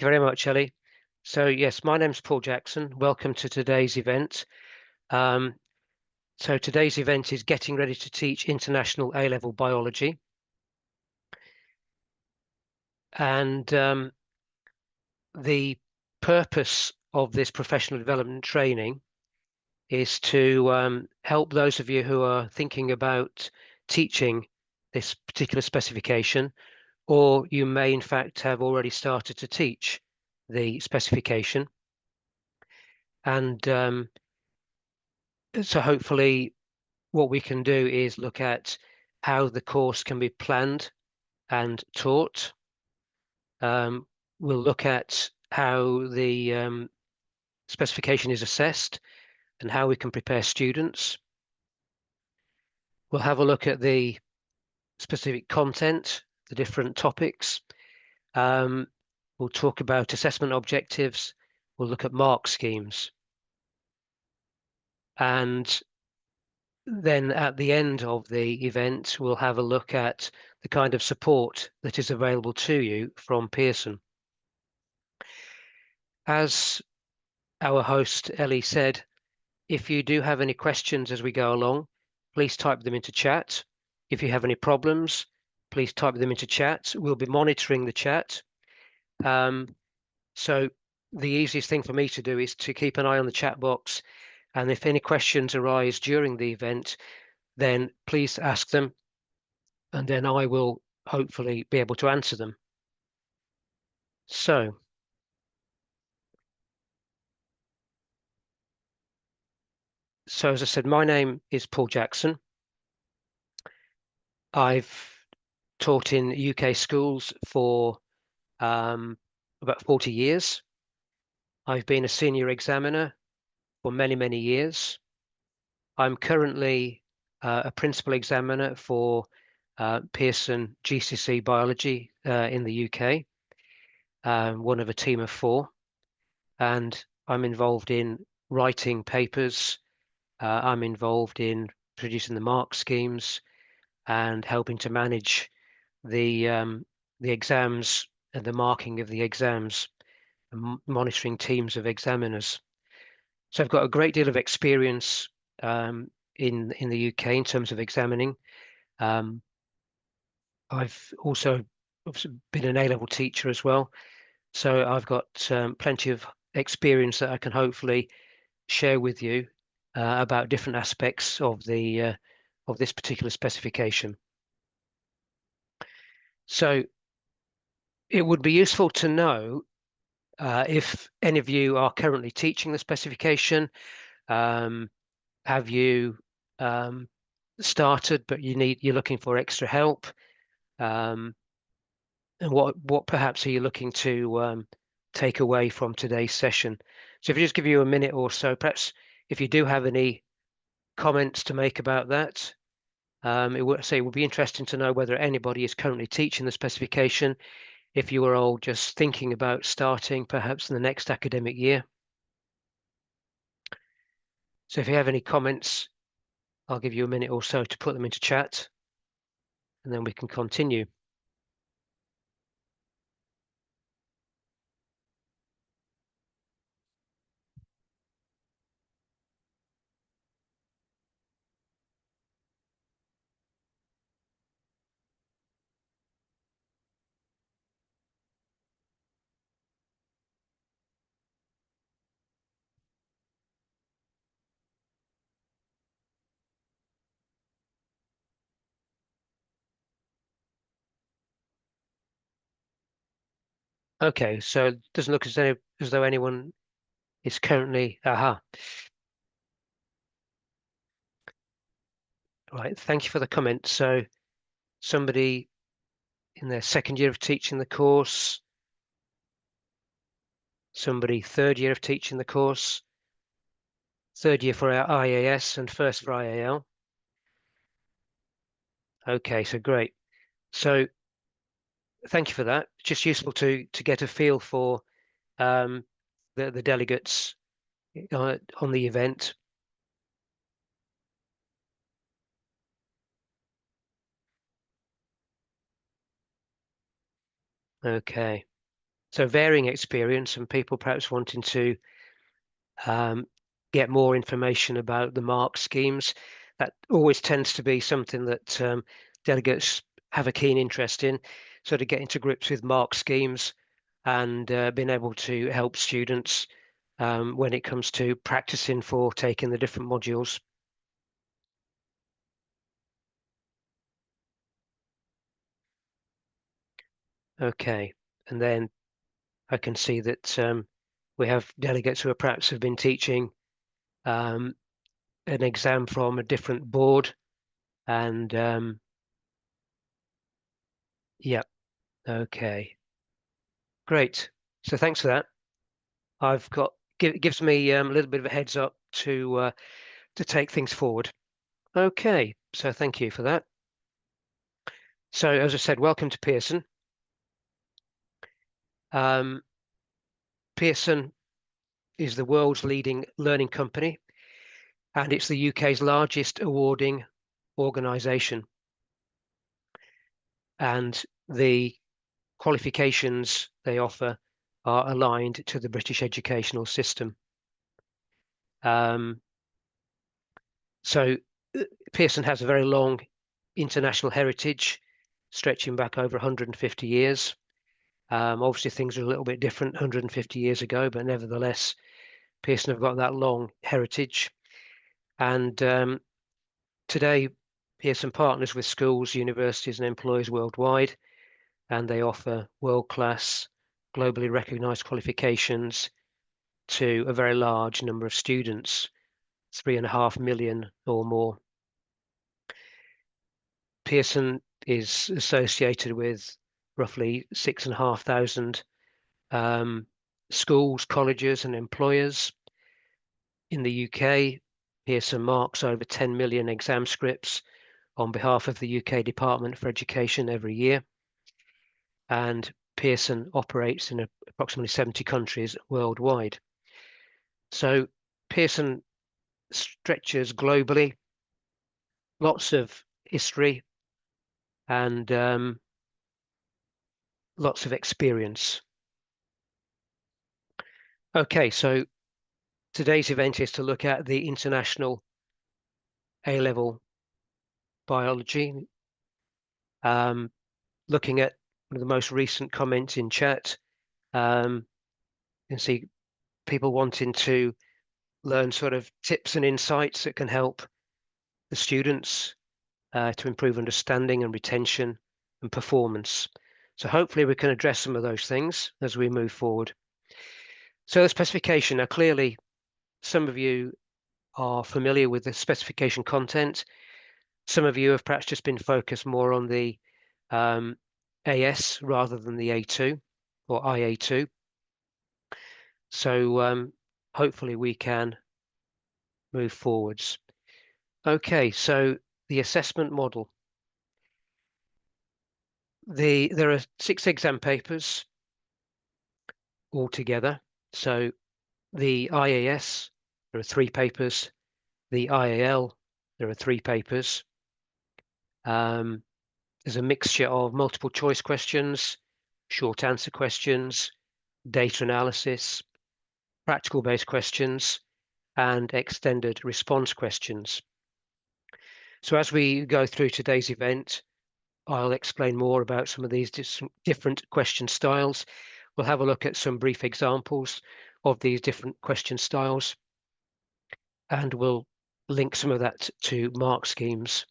you very much, Ellie. So yes, my name's Paul Jackson. Welcome to today's event. Um, so today's event is getting ready to teach international A-level biology. And the purpose of this professional development training is to help those of you who are thinking about teaching this particular specification, or you may in fact have already started to teach the specification. And so hopefully what we can do is look at how the course can be planned and taught. We'll look at how the specification is assessed and how we can prepare students. We'll have a look at the specific content, the different topics. We'll talk about assessment objectives. We'll look at mark schemes. And then at the end of the event, we'll have a look at the kind of support that is available to you from Pearson. As our host Ellie said, if you do have any questions as we go along, please type them into chat. If you have any problems, please type them into chat. We'll be monitoring the chat. So the easiest thing for me to do is to keep an eye on the chat box. And if any questions arise during the event, then please ask them. And then I will hopefully be able to answer them. So as I said, my name is Paul Jackson. I've taught in UK schools for about 40 years. I've been a senior examiner for many, many years. I'm currently a principal examiner for Pearson GCSE biology in the UK, one of a team of 4. And I'm involved in writing papers. I'm involved in producing the mark schemes and helping to manage the exams and the marking of the exams, and monitoring teams of examiners. So I've got a great deal of experience in the UK in terms of examining. I've also been an A-level teacher as well, so I've got plenty of experience that I can hopefully share with you about different aspects of the of this particular specification. So it would be useful to know if any of you are currently teaching the specification. Have you started, but you're looking for extra help? And what perhaps are you looking to take away from today's session? So if I just give you a minute or so, perhaps if you do have any comments to make about that, it would be interesting to know whether anybody is currently teaching the specification, if you are all just thinking about starting perhaps in the next academic year. So if you have any comments, I'll give you a minute or so to put them into chat, and then we can continue. Okay, so it doesn't look as though anyone is currently, right, thank you for the comment. So somebody in their second year of teaching the course, somebody third year of teaching the course, third year for our IAS and first for IAL. Okay, so great. So thank you for that. Just useful to get a feel for the delegates on the event. Okay. So varying experience and people perhaps wanting to get more information about the mark schemes. That always tends to be something that delegates have a keen interest in. So to get into grips with mark schemes and being able to help students when it comes to practicing for taking the different modules. Okay, and then I can see that we have delegates who are perhaps have been teaching um, an exam from a different board, and yeah, okay, great. So thanks for that. I've got gives me a little bit of a heads up to take things forward. Okay, so thank you for that. So as I said, welcome to Pearson. Um, Pearson is the world's leading learning company, and it's the UK's largest awarding organisation. And the qualifications they offer are aligned to the British educational system. Um, so Pearson has a very long international heritage, stretching back over 150 years. Obviously, things are a little bit different 150 years ago, but nevertheless, Pearson have got that long heritage. And today, Pearson partners with schools, universities, and employers worldwide, and they offer world-class, globally recognized qualifications to a very large number of students, 3.5 million or more. Pearson is associated with roughly 6,500 schools, colleges, and employers. In the UK, Pearson marks over 10 million exam scripts on behalf of the UK Department for Education every year. And Pearson operates in approximately 70 countries worldwide. So Pearson stretches globally, lots of history and lots of experience. Okay, so today's event is to look at the international A-level biology, looking at one of the most recent comments in chat. You can see people wanting to learn sort of tips and insights that can help the students to improve understanding and retention and performance. So hopefully we can address some of those things as we move forward. So the specification, now clearly some of you are familiar with the specification content. Some of you have perhaps just been focused more on the AS rather than the A2 or IA2. So hopefully we can move forwards. Okay, so the assessment model. There are 6 exam papers altogether. So the IAS, there are 3 papers. The IAL, there are 3 papers. There's a mixture of multiple choice questions, short answer questions, data analysis, practical based questions, and extended response questions. So as we go through today's event, I'll explain more about some of these different question styles. We'll have a look at some brief examples of these different question styles, and we'll link some of that to mark schemes.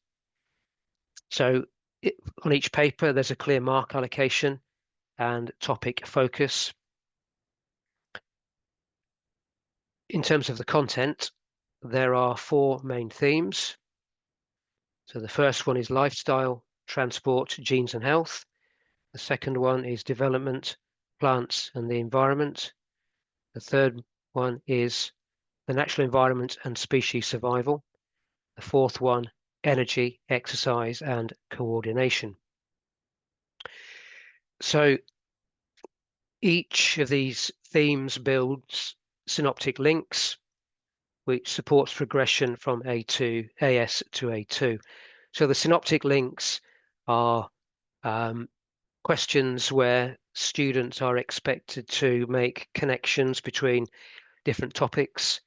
So on each paper, there's a clear mark allocation and topic focus. In terms of the content, there are 4 main themes. So the first one is lifestyle, transport, genes and health. The second one is development, plants and the environment. The third one is the natural environment and species survival. The fourth one, energy, exercise and coordination. So each of these themes builds synoptic links, which supports progression from A2, AS to A2. So the synoptic links are questions where students are expected to make connections between different topics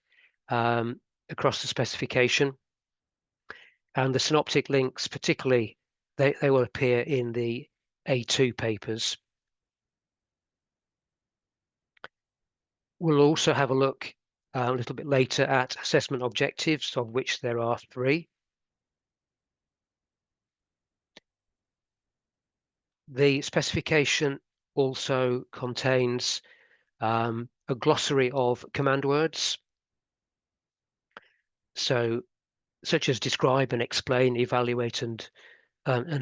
across the specification. And the synoptic links, particularly, they will appear in the A2 papers. We'll also have a look a little bit later at assessment objectives, of which there are 3. The specification also contains a glossary of command words, such as describe and explain, evaluate, and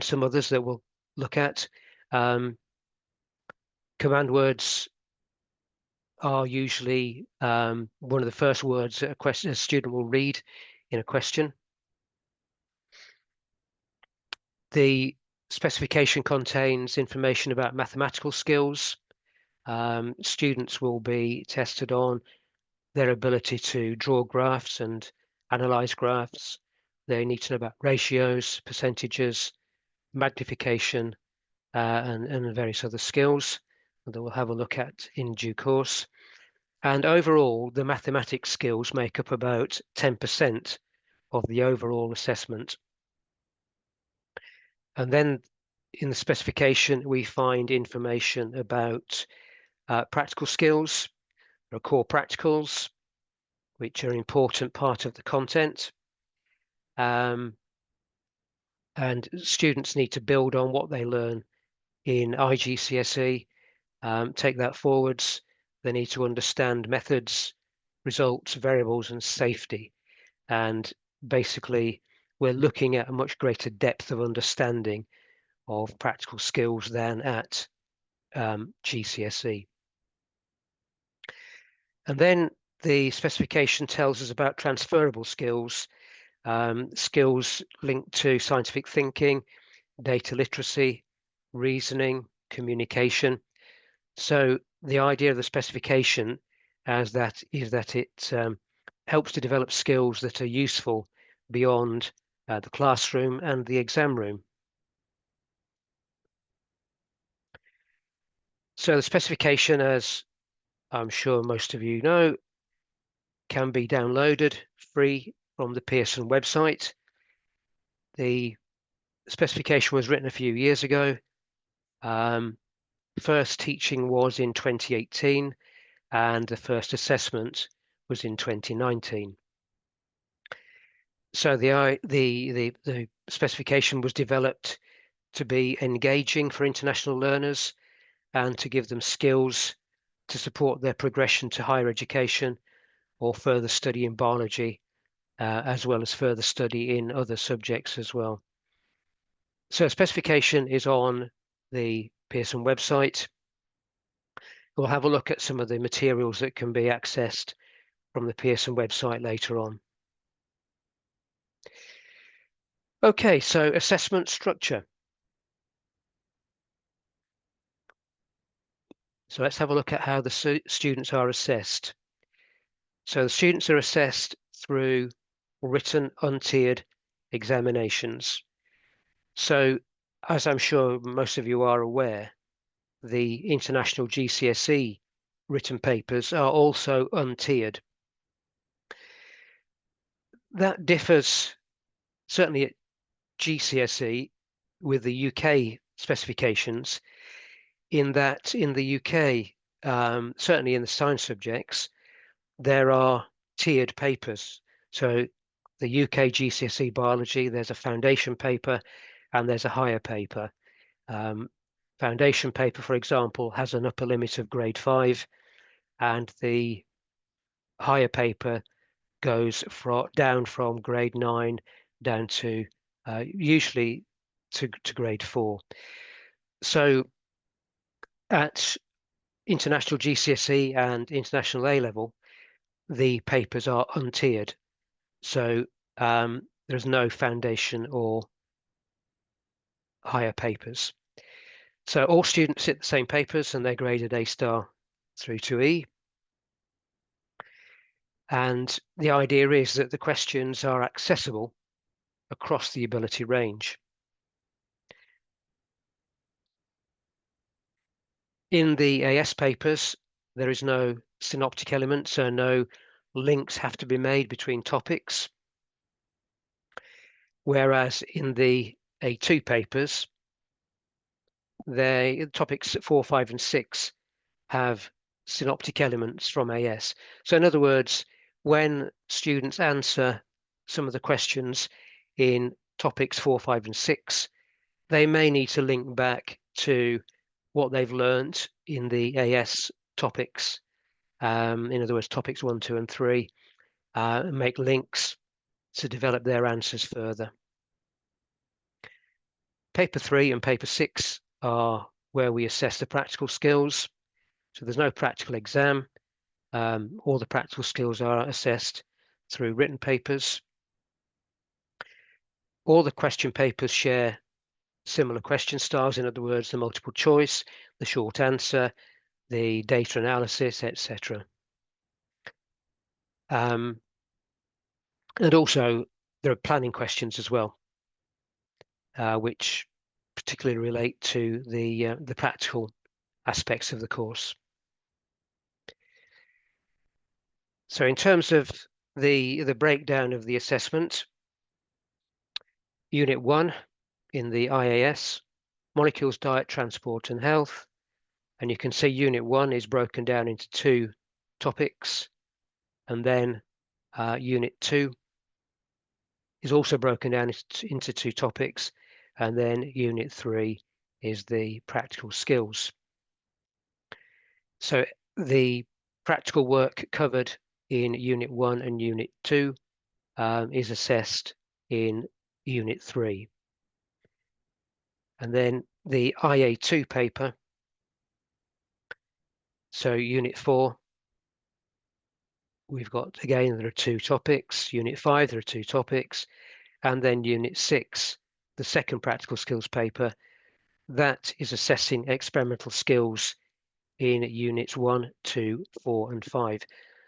some others that we'll look at. Command words are usually one of the first words a student will read in a question. The specification contains information about mathematical skills. Students will be tested on their ability to draw graphs and analyze graphs. They need to know about ratios, percentages, magnification, and various other skills that we'll have a look at in due course. And overall, the mathematics skills make up about 10% of the overall assessment. And then in the specification, we find information about practical skills. There are core practicals, which are an important part of the content. And students need to build on what they learn in IGCSE, take that forwards. They need to understand methods, results, variables, and safety. And basically, we're looking at a much greater depth of understanding of practical skills than at GCSE. And then the specification tells us about transferable skills, skills linked to scientific thinking, data literacy, reasoning, communication. So the idea of the specification is that it helps to develop skills that are useful beyond the classroom and the exam room. So the specification, as I'm sure most of you know, can be downloaded free from the Pearson website. The specification was written a few years ago. First teaching was in 2018, and the first assessment was in 2019. So the specification was developed to be engaging for international learners and to give them skills to support their progression to higher education or further study in biology, as well as further study in other subjects as well. So specification is on the Pearson website. We'll have a look at some of the materials that can be accessed from the Pearson website later on. Okay, so assessment structure. So let's have a look at how the students are assessed. So the students are assessed through written untiered examinations. So as I'm sure most of you are aware, the international GCSE written papers are also untiered. That differs certainly at GCSE with the UK specifications, in that in the UK, certainly in the science subjects, there are tiered papers. So the UK GCSE biology, there's a foundation paper and there's a higher paper. Foundation paper, for example, has an upper limit of grade 5, and the higher paper goes down from grade 9 down to usually to grade 4. So at international GCSE and international A level, the papers are untiered. So there's no foundation or higher papers. So all students sit the same papers and they're graded A star through to E. And the idea is that the questions are accessible across the ability range. In the AS papers, there is no synoptic element, so no links have to be made between topics. Whereas in the A2 papers, topics 4, 5, and 6 have synoptic elements from AS. So in other words, when students answer some of the questions in topics 4, 5, and 6, they may need to link back to what they've learned in the AS topics. In other words, topics 1, 2, and 3, and make links to develop their answers further. Paper 3 and paper 6 are where we assess the practical skills. So there's no practical exam. All the practical skills are assessed through written papers. All the question papers share similar question styles, in other words, the multiple choice, the short answer, the data analysis, etc. And also there are planning questions as well, which particularly relate to the practical aspects of the course. So in terms of the breakdown of the assessment, Unit 1 in the IAS, molecules, diet, transport, and health. And you can see Unit 1 is broken down into 2 topics, and then Unit 2 is also broken down into 2 topics, and then Unit 3 is the practical skills. So the practical work covered in Unit 1 and Unit 2 is assessed in Unit 3. And then the IA2 paper, so Unit 4, we've got, again, there are 2 topics. Unit 5, there are 2 topics. And then Unit 6, the second practical skills paper, that is assessing experimental skills in Units 1, 2, 4, and 5.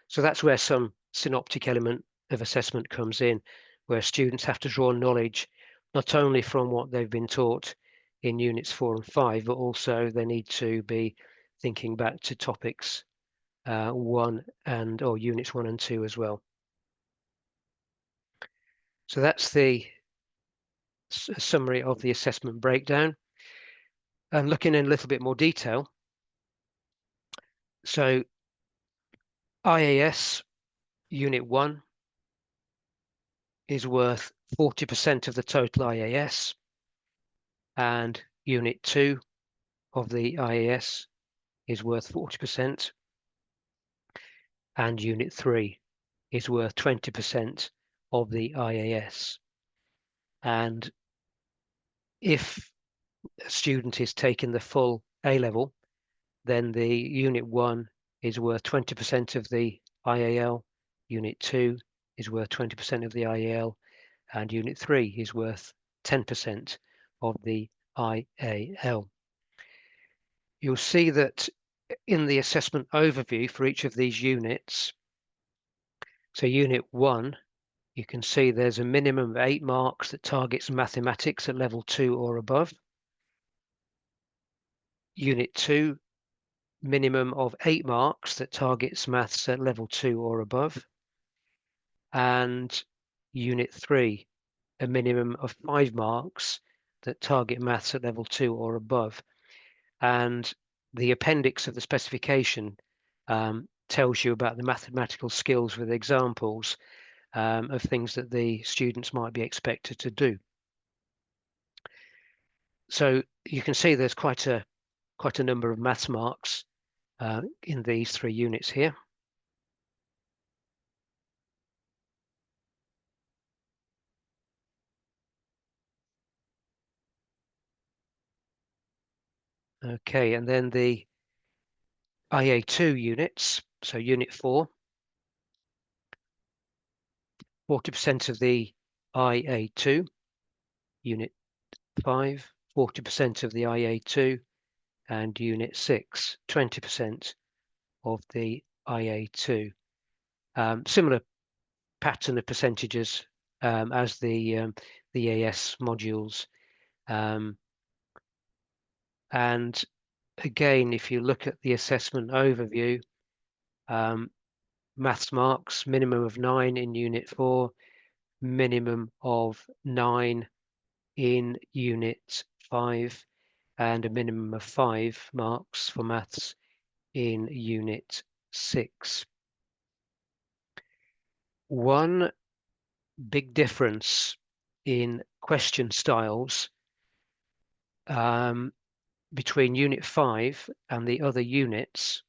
So that's where some synoptic element of assessment comes in, where students have to draw knowledge not only from what they've been taught in Units 4 and 5, but also they need to be thinking back to topics 1 or Units 1 and 2 as well. So that's the summary of the assessment breakdown. And looking in a little bit more detail, so IAS Unit 1 is worth 40% of the total IAS, and Unit 2 of the IAS is worth 40%, and Unit 3 is worth 20% of the IAS. And if a student is taking the full A-level, then the Unit 1 is worth 20% of the IAL, Unit 2 is worth 20% of the IAL, and Unit 3 is worth 10% of the IAL. You'll see that in the assessment overview for each of these units, so Unit 1, you can see there's a minimum of 8 marks that targets mathematics at level 2 or above. Unit 2, minimum of 8 marks that targets maths at level 2 or above. And Unit 3, a minimum of 5 marks that target maths at level 2 or above. And the appendix of the specification tells you about the mathematical skills with examples of things that the students might be expected to do. So you can see there's quite a number of maths marks in these 3 units here. Okay, and then the IA2 units, so Unit 4, 40% of the IA2, Unit 5, 40% of the IA2, and Unit 6, 20% of the IA2. Similar pattern of percentages as the AS modules. And again, if you look at the assessment overview, maths marks, minimum of 9 in Unit 4, minimum of 9 in Unit 5, and a minimum of 5 marks for maths in Unit 6. One big difference in question styles between Unit 5 and the other units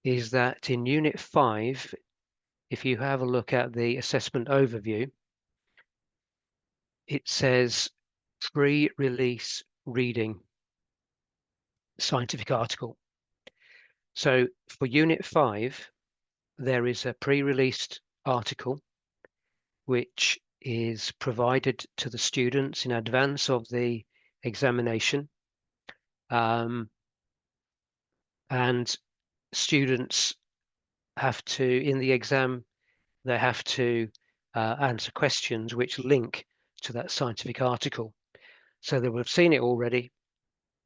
is that in Unit 5, if you have a look at the assessment overview, it says pre-release reading scientific article. So for Unit 5, there is a pre-released article which is provided to the students in advance of the examination. And students have to, in the exam, they have to answer questions which link to that scientific article. So they will have seen it already.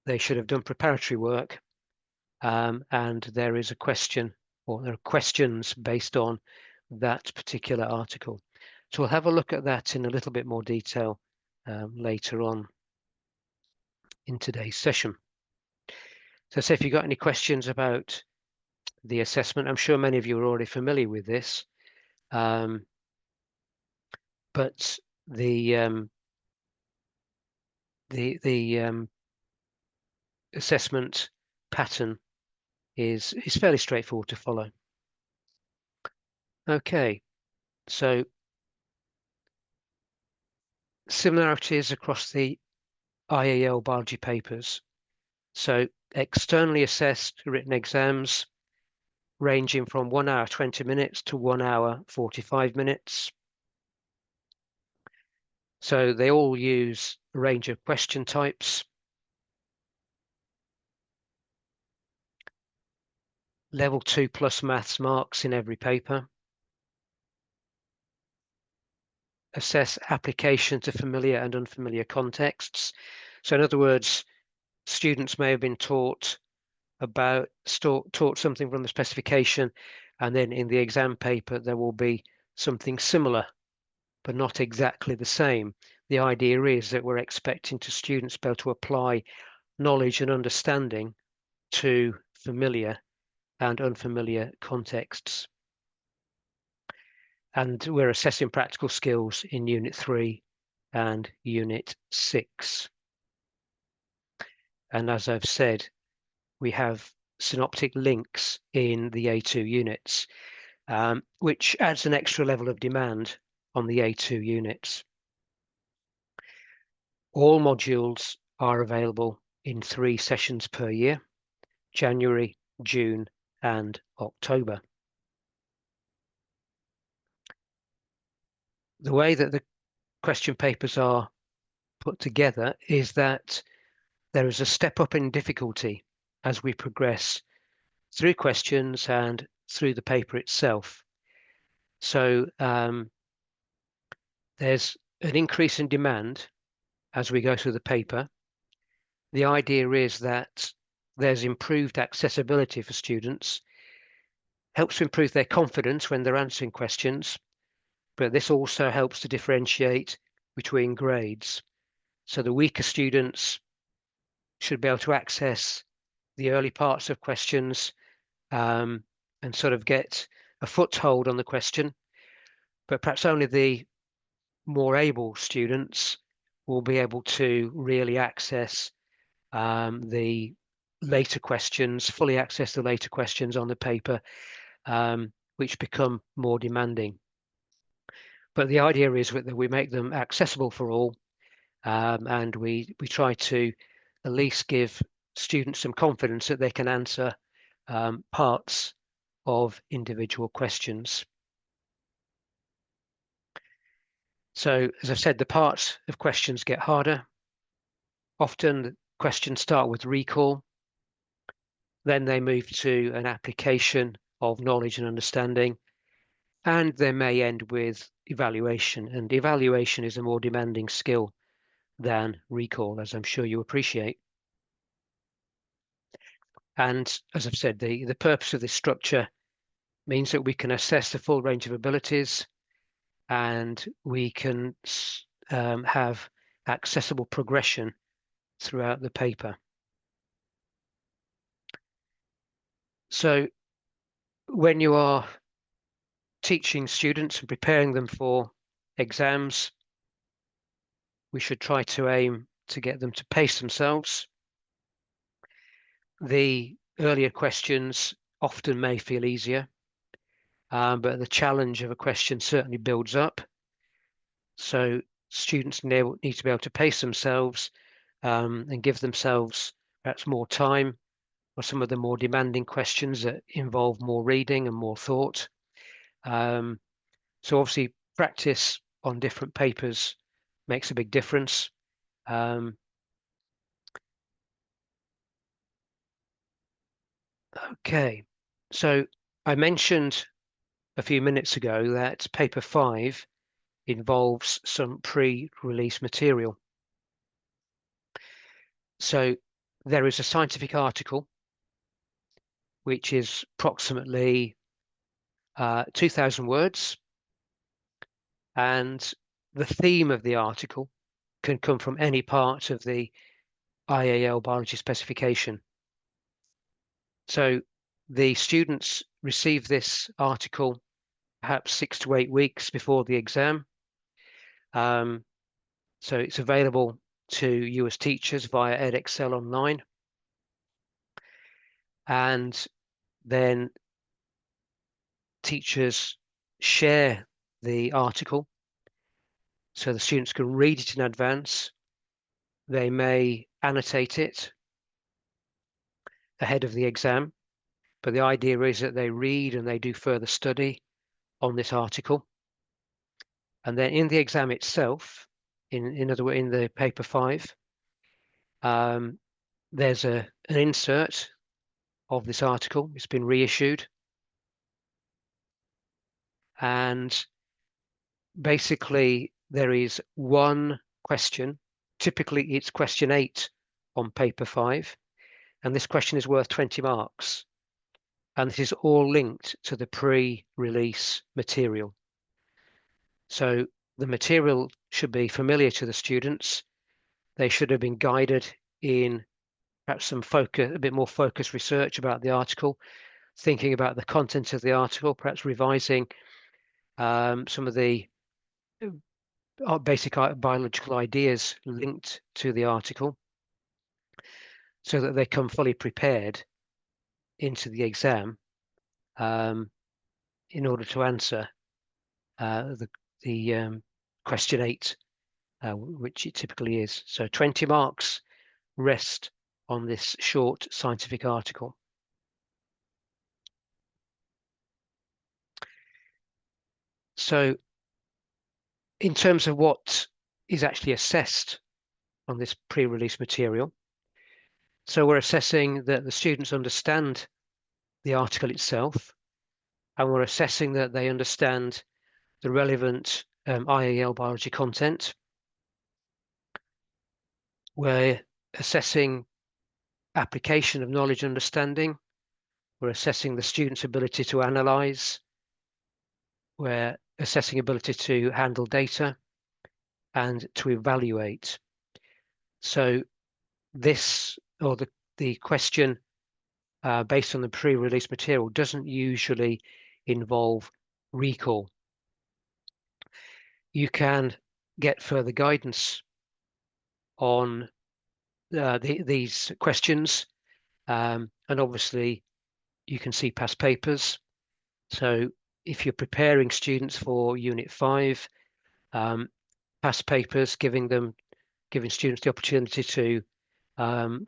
They should have done preparatory work. And there is a question, or there are questions based on that particular article. So we'll have a look at that in a little bit more detail later on in today's session. So if you've got any questions about the assessment, I'm sure many of you are already familiar with this, but the assessment pattern is fairly straightforward to follow. Okay, so similarities across the IAL biology papers. So externally assessed written exams ranging from 1 hour 20 minutes to 1 hour 45 minutes. So they all use a range of question types. Level 2 plus maths marks in every paper. Assess application to familiar and unfamiliar contexts. So in other words, students may have been taught something from the specification, and then in the exam paper there will be something similar, but not exactly the same. The idea is that we're expecting students to be able to apply knowledge and understanding to familiar and unfamiliar contexts. And we're assessing practical skills in Unit 3 and Unit 6. And as I've said, we have synoptic links in the A2 units, which adds an extra level of demand on the A2 units. All modules are available in 3 sessions per year: January, June, and October. The way that the question papers are put together is that there is a step up in difficulty as we progress through questions and through the paper itself. So there's an increase in demand as we go through the paper. The idea is that there's improved accessibility for students, helps to improve their confidence when they're answering questions, but this also helps to differentiate between grades. So the weaker students should be able to access the early parts of questions and sort of get a foothold on the question, but perhaps only the more able students will be able to really access the later questions, fully access the later questions on the paper, which become more demanding. But the idea is that we make them accessible for all, and we try to at least give students some confidence that they can answer parts of individual questions. So, as I've said, the parts of questions get harder. Often the questions start with recall, then they move to an application of knowledge and understanding, and they may end with evaluation. And evaluation is a more demanding skill than recall, as I'm sure you appreciate. And as I've said, the purpose of this structure means that we can assess the full range of abilities, and we can have accessible progression throughout the paper. So when you are teaching students and preparing them for exams, we should try to aim to get them to pace themselves. The earlier questions often may feel easier, but the challenge of a question certainly builds up. So students need to be able to pace themselves and give themselves perhaps more time for some of the more demanding questions that involve more reading and more thought. So obviously practice on different papers makes a big difference. Okay, so I mentioned a few minutes ago that paper 5 involves some pre-release material. So there is a scientific article which is approximately 2,000 words, and the theme of the article can come from any part of the IAL biology specification. So the students receive this article perhaps 6 to 8 weeks before the exam. So it's available to you as teachers via Edexcel online. And then teachers share the article so the students can read it in advance. They may annotate it ahead of the exam, but the idea is that they read and they do further study on this article. And then in the exam itself, in other words, in the paper 5, there's an insert of this article. It's been reissued. And basically, there is one question. Typically, it's question 8 on paper 5. And this question is worth 20 marks. And this is all linked to the pre-release material. So the material should be familiar to the students. They should have been guided in perhaps some focus, a bit more focused research about the article, thinking about the content of the article, perhaps revising some of the basic biological ideas linked to the article so that they come fully prepared into the exam in order to answer the question 8, which it typically is. So 20 marks rest on this short scientific article. So in terms of what is actually assessed on this pre-release material, so we're assessing that the students understand the article itself, and we're assessing that they understand the relevant IAL biology content. We're assessing application of knowledge and understanding. We're assessing the student's ability to analyze. We're assessing ability to handle data and to evaluate. So this, or the question based on the pre-release material, doesn't usually involve recall. You can get further guidance on these questions, and obviously you can see past papers. So if you're preparing students for Unit 5, past papers, giving students the opportunity to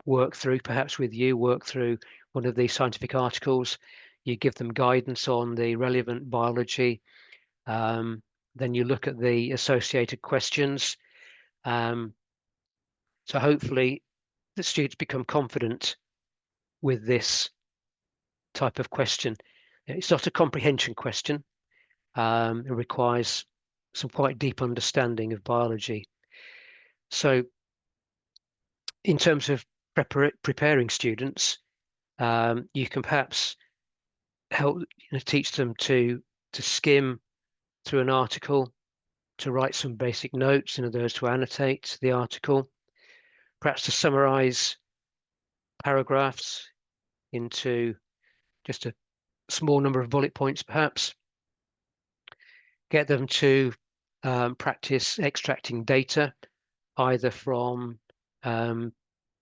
work through, perhaps with you, work through one of these scientific articles. You give them guidance on the relevant biology. Then you look at the associated questions. So hopefully the students become confident with this type of question. It's not a comprehension question. It requires some quite deep understanding of biology. So in terms of preparing students, You can perhaps help teach them to skim through an article, to write some basic notes, in other words, to annotate the article, perhaps to summarize paragraphs into just a small number of bullet points, perhaps. Get them to practice extracting data, either from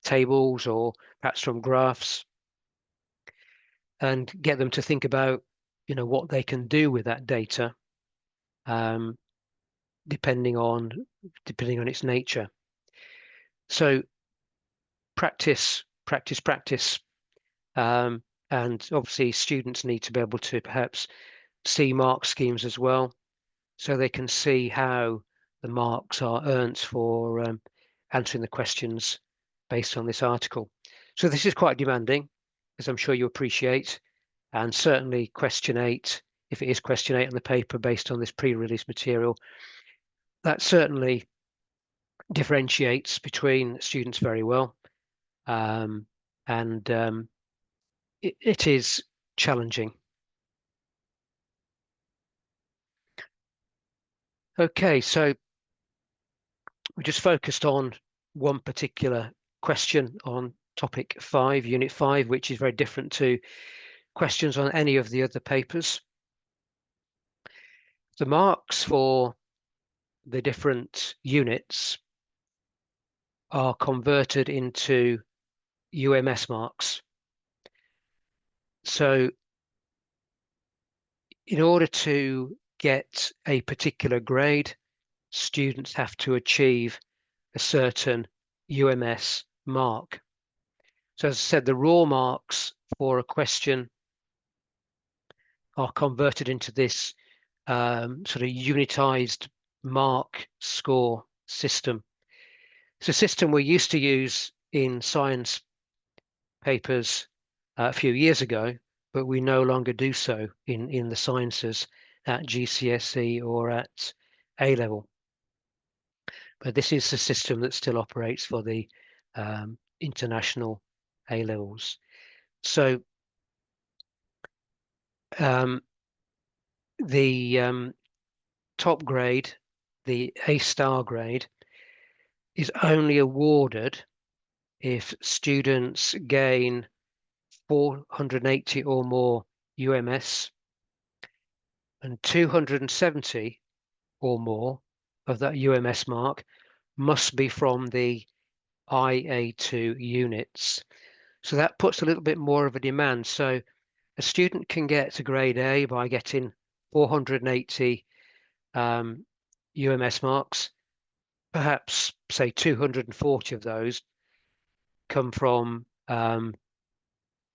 tables or perhaps from graphs, and get them to think about, what they can do with that data, um, depending on its nature. So practice, practice, practice. And obviously students need to be able to perhaps see mark schemes as well, so they can see how the marks are earned for answering the questions based on this article. So this is quite demanding, as I'm sure you appreciate, and certainly question 8, if it is question 8 on the paper based on this pre-release material, that certainly differentiates between students very well. And it is challenging. Okay, so we just focused on one particular question on topic 5, unit 5, which is very different to questions on any of the other papers. The marks for the different units are converted into UMS marks. So in order to get a particular grade, students have to achieve a certain UMS mark. So as I said, the raw marks for a question are converted into this sort of unitized mark score system. It's a system we used to use in science papers a few years ago, but we no longer do so in the sciences at GCSE or at A level. But this is the system that still operates for the international A levels. So the top grade, the A star grade, is only awarded if students gain 480 or more UMS and 270 or more of that UMS mark must be from the IA2 units. So that puts a little bit more of a demand. So a student can get to grade A by getting 480 UMS marks. Perhaps, say, 240 of those come from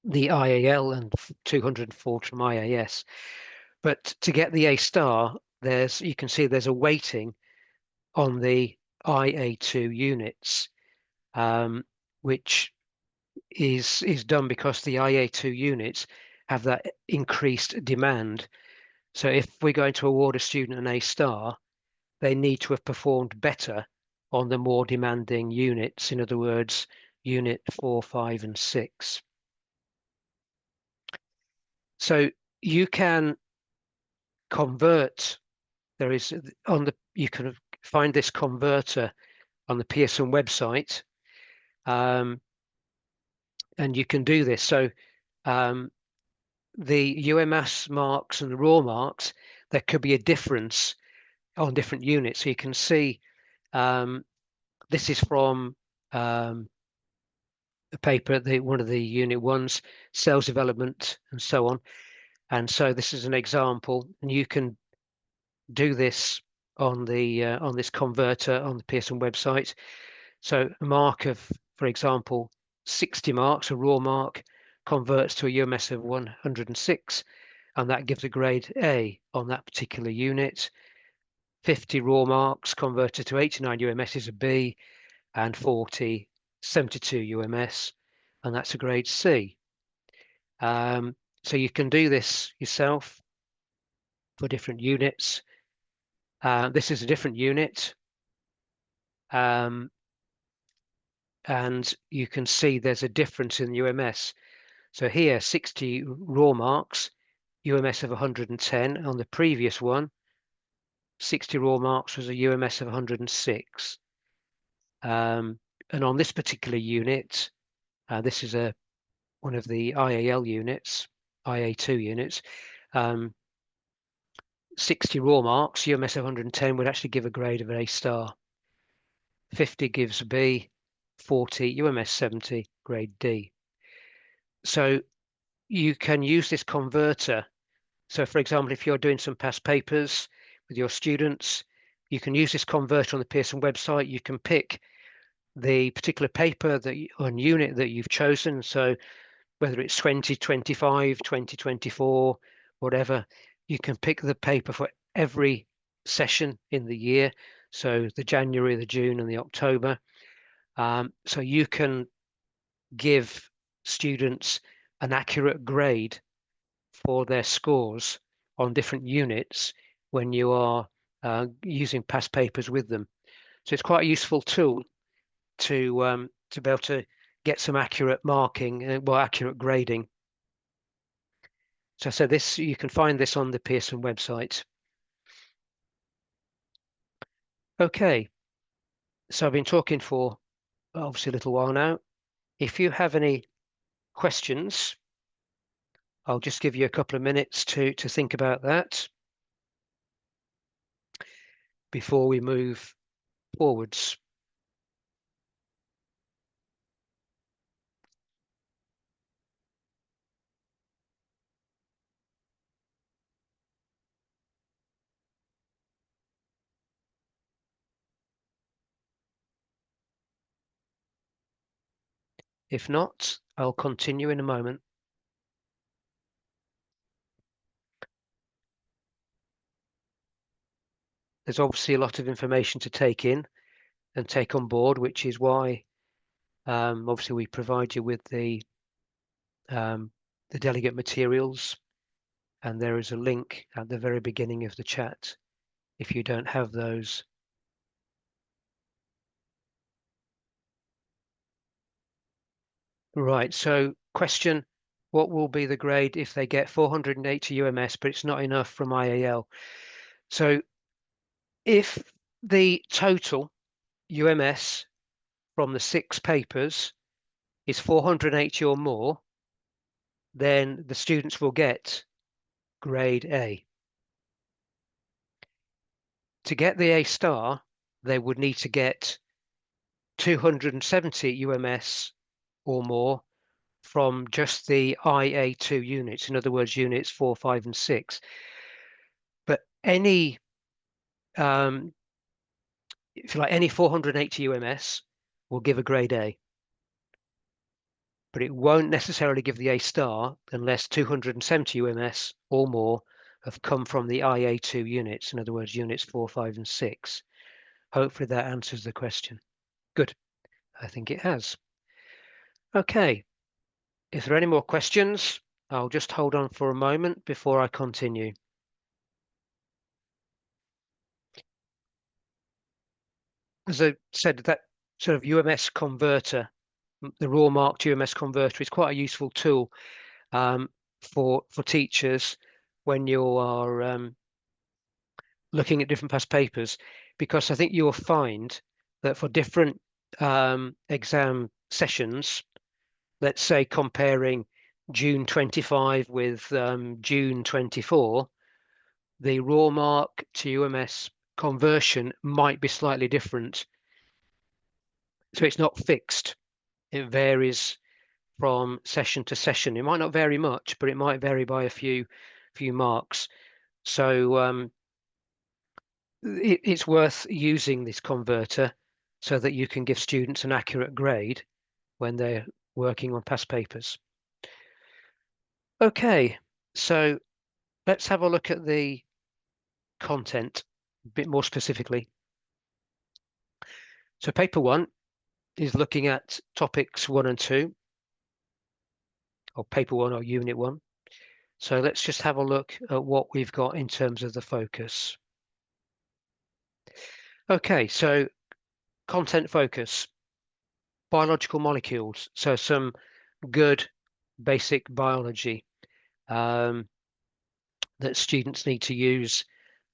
the IAL and 240 from IAS. But to get the A star, you can see there's a weighting on the IA2 units, which is done because the IA2 units have that increased demand. So if we're going to award a student an A star, they need to have performed better on the more demanding units, in other words, unit 4, 5, and 6. So you can convert, you can find this converter on the Pearson website, and you can do this. So the UMS marks and the raw marks, there could be a difference on different units. So you can see this is from a paper, one of the unit 1s, sales development and so on. And so this is an example, and you can do this on this converter on the Pearson website. So a mark of, for example, 60 marks, a raw mark, converts to a UMS of 106, and that gives a grade A on that particular unit. 50 raw marks converted to 89 UMS is a B, and 40, 72 UMS, and that's a grade C. So you can do this yourself for different units. This is a different unit. And you can see there's a difference in UMS. So here, 60 raw marks, UMS of 110. On the previous one, 60 raw marks was a UMS of 106. And on this particular unit, this is one of the IAL units, IA2 units, 60 raw marks, UMS of 110 would actually give a grade of an A star. 50 gives B, 40, UMS 70, grade D. So you can use this converter. So for example, if you're doing some past papers with your students, you can use this converter on the Pearson website. You can pick the particular paper or unit that you've chosen. So whether it's 2025, 2024, whatever, you can pick the paper for every session in the year. So the January, the June, and the October. So you can give students an accurate grade for their scores on different units when you are using past papers with them. So it's quite a useful tool to be able to get some accurate marking, well, accurate grading. So I said this, you can find this on the Pearson website. Okay, so I've been talking for obviously a little while now. If you have any questions, I'll just give you a couple of minutes to think about that before we move forwards. If not, I'll continue in a moment. There's obviously a lot of information to take in and take on board, which is why obviously we provide you with the delegate materials, and there is a link at the very beginning of the chat if you don't have those. Right, so question, what will be the grade if they get 480 UMS, but it's not enough from IAL? So if the total UMS from the 6 papers is 480 or more, then the students will get grade A. To get the A star, they would need to get 270 UMS or more from just the IA2 units, in other words, units 4, 5, and 6. But any, if you like, any 480 UMS will give a grade A. But it won't necessarily give the A star unless 270 UMS or more have come from the IA2 units, in other words, units 4, 5, and 6. Hopefully that answers the question. Good. I think it has. Okay. If there are any more questions, I'll just hold on for a moment before I continue. As I said, that sort of UMS converter, the raw marked UMS converter, is quite a useful tool for teachers when you are looking at different past papers, because I think you'll find that for different exam sessions, let's say comparing June 25 with June 24, the raw mark to UMS conversion might be slightly different. So it's not fixed. It varies from session to session. It might not vary much, but it might vary by a few marks. So it's worth using this converter so that you can give students an accurate grade when they're working on past papers. Okay, so let's have a look at the content a bit more specifically. So paper 1 is looking at topics 1 and 2, or paper 1 or unit 1. So let's just have a look at what we've got in terms of the focus. Okay, so content focus, biological molecules. So some good basic biology that students need to use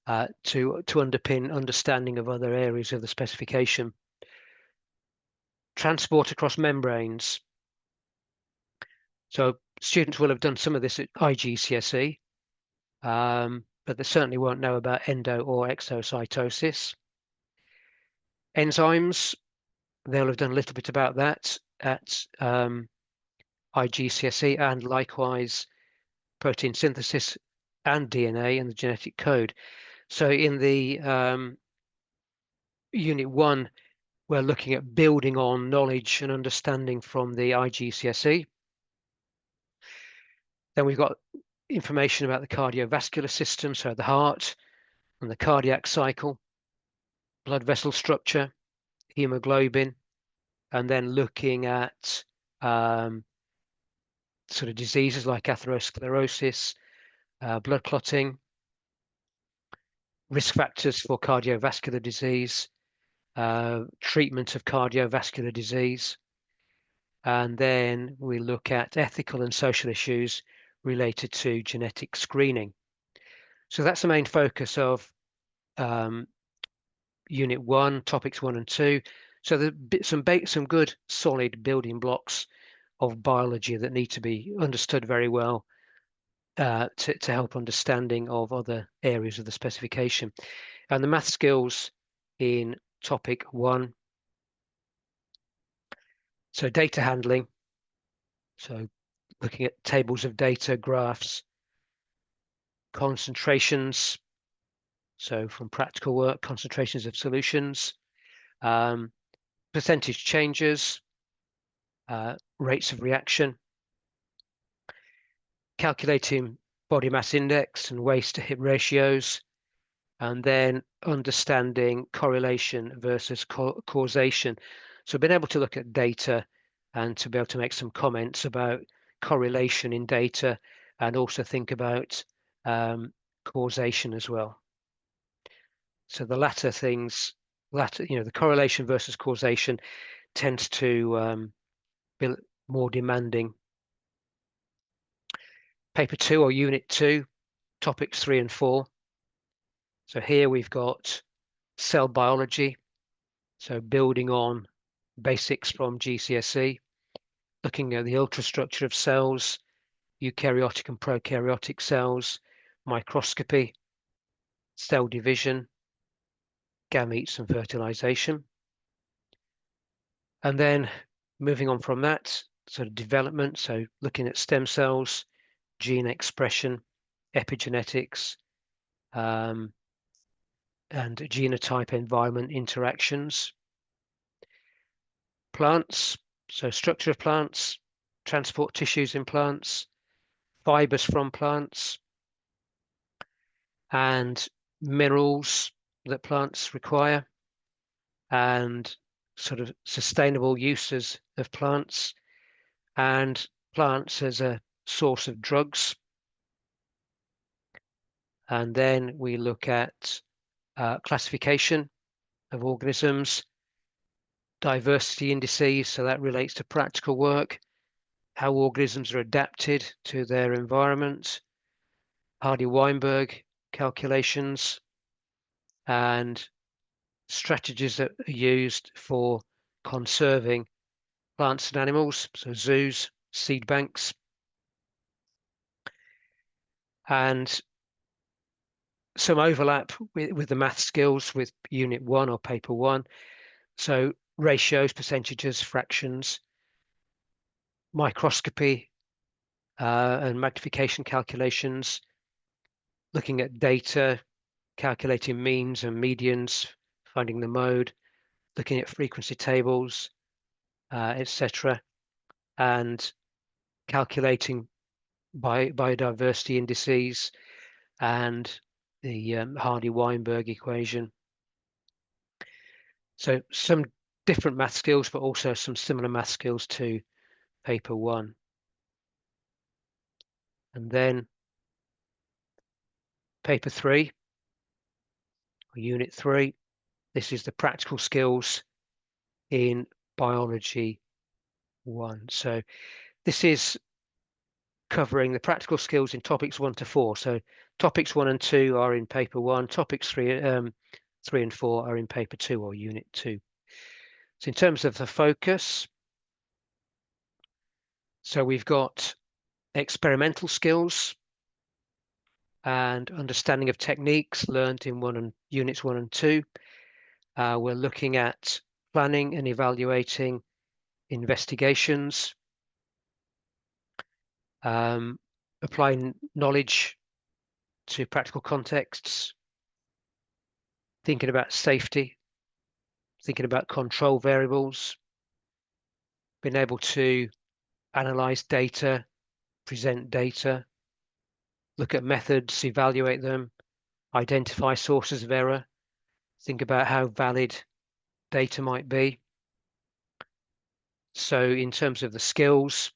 to underpin understanding of other areas of the specification. Transport across membranes. So students will have done some of this at IGCSE, but they certainly won't know about endo or exocytosis. Enzymes, they'll have done a little bit about that at IGCSE, and likewise protein synthesis and DNA and the genetic code. So in the Unit 1, we're looking at building on knowledge and understanding from the IGCSE. Then we've got information about the cardiovascular system, so the heart and the cardiac cycle, blood vessel structure, hemoglobin, and then looking at sort of diseases like atherosclerosis, blood clotting, risk factors for cardiovascular disease, treatment of cardiovascular disease. And then we look at ethical and social issues related to genetic screening. So that's the main focus of Unit 1, Topics 1 and 2. So there's some good solid building blocks of biology that need to be understood very well to help understanding of other areas of the specification. And the math skills in Topic 1. So data handling. So looking at tables of data, graphs, concentrations. So from practical work, concentrations of solutions, percentage changes, rates of reaction, calculating body mass index and waist to hip ratios, and then understanding correlation versus causation. So being able to look at data and to be able to make some comments about correlation in data, and also think about causation as well. So the latter things, the correlation versus causation tends to be more demanding. Paper 2 or Unit 2, Topics 3 and 4. So here we've got cell biology, so building on basics from GCSE, looking at the ultrastructure of cells, eukaryotic and prokaryotic cells, microscopy, cell division, gametes and fertilization. And then moving on from that, sort of development, so looking at stem cells, gene expression, epigenetics, and genotype environment interactions. Plants, so structure of plants, transport tissues in plants, fibers from plants, and minerals that plants require, and sort of sustainable uses of plants, and plants as a source of drugs. And then we look at classification of organisms, diversity indices, so that relates to practical work, how organisms are adapted to their environment, Hardy-Weinberg calculations, and strategies that are used for conserving plants and animals, so zoos, seed banks, and some overlap with the math skills with Unit 1 or Paper 1. So ratios, percentages, fractions, microscopy and magnification calculations, looking at data, calculating means and medians, finding the mode, looking at frequency tables, etc., and calculating biodiversity indices and the Hardy-Weinberg equation. So some different math skills, but also some similar math skills to Paper 1. And then Paper 3, or Unit 3, this is the practical skills in Biology 1. So this is covering the practical skills in topics 1 to 4. So topics 1 and 2 are in paper 1, topics 3 and 4 are in paper 2 or unit 2. So in terms of the focus, so we've got experimental skills and understanding of techniques learned in units 1 and 2. We're looking at planning and evaluating investigations, applying knowledge to practical contexts, thinking about safety, thinking about control variables, being able to analyze data, present data, look at methods, evaluate them, identify sources of error, think about how valid data might be. So in terms of the skills,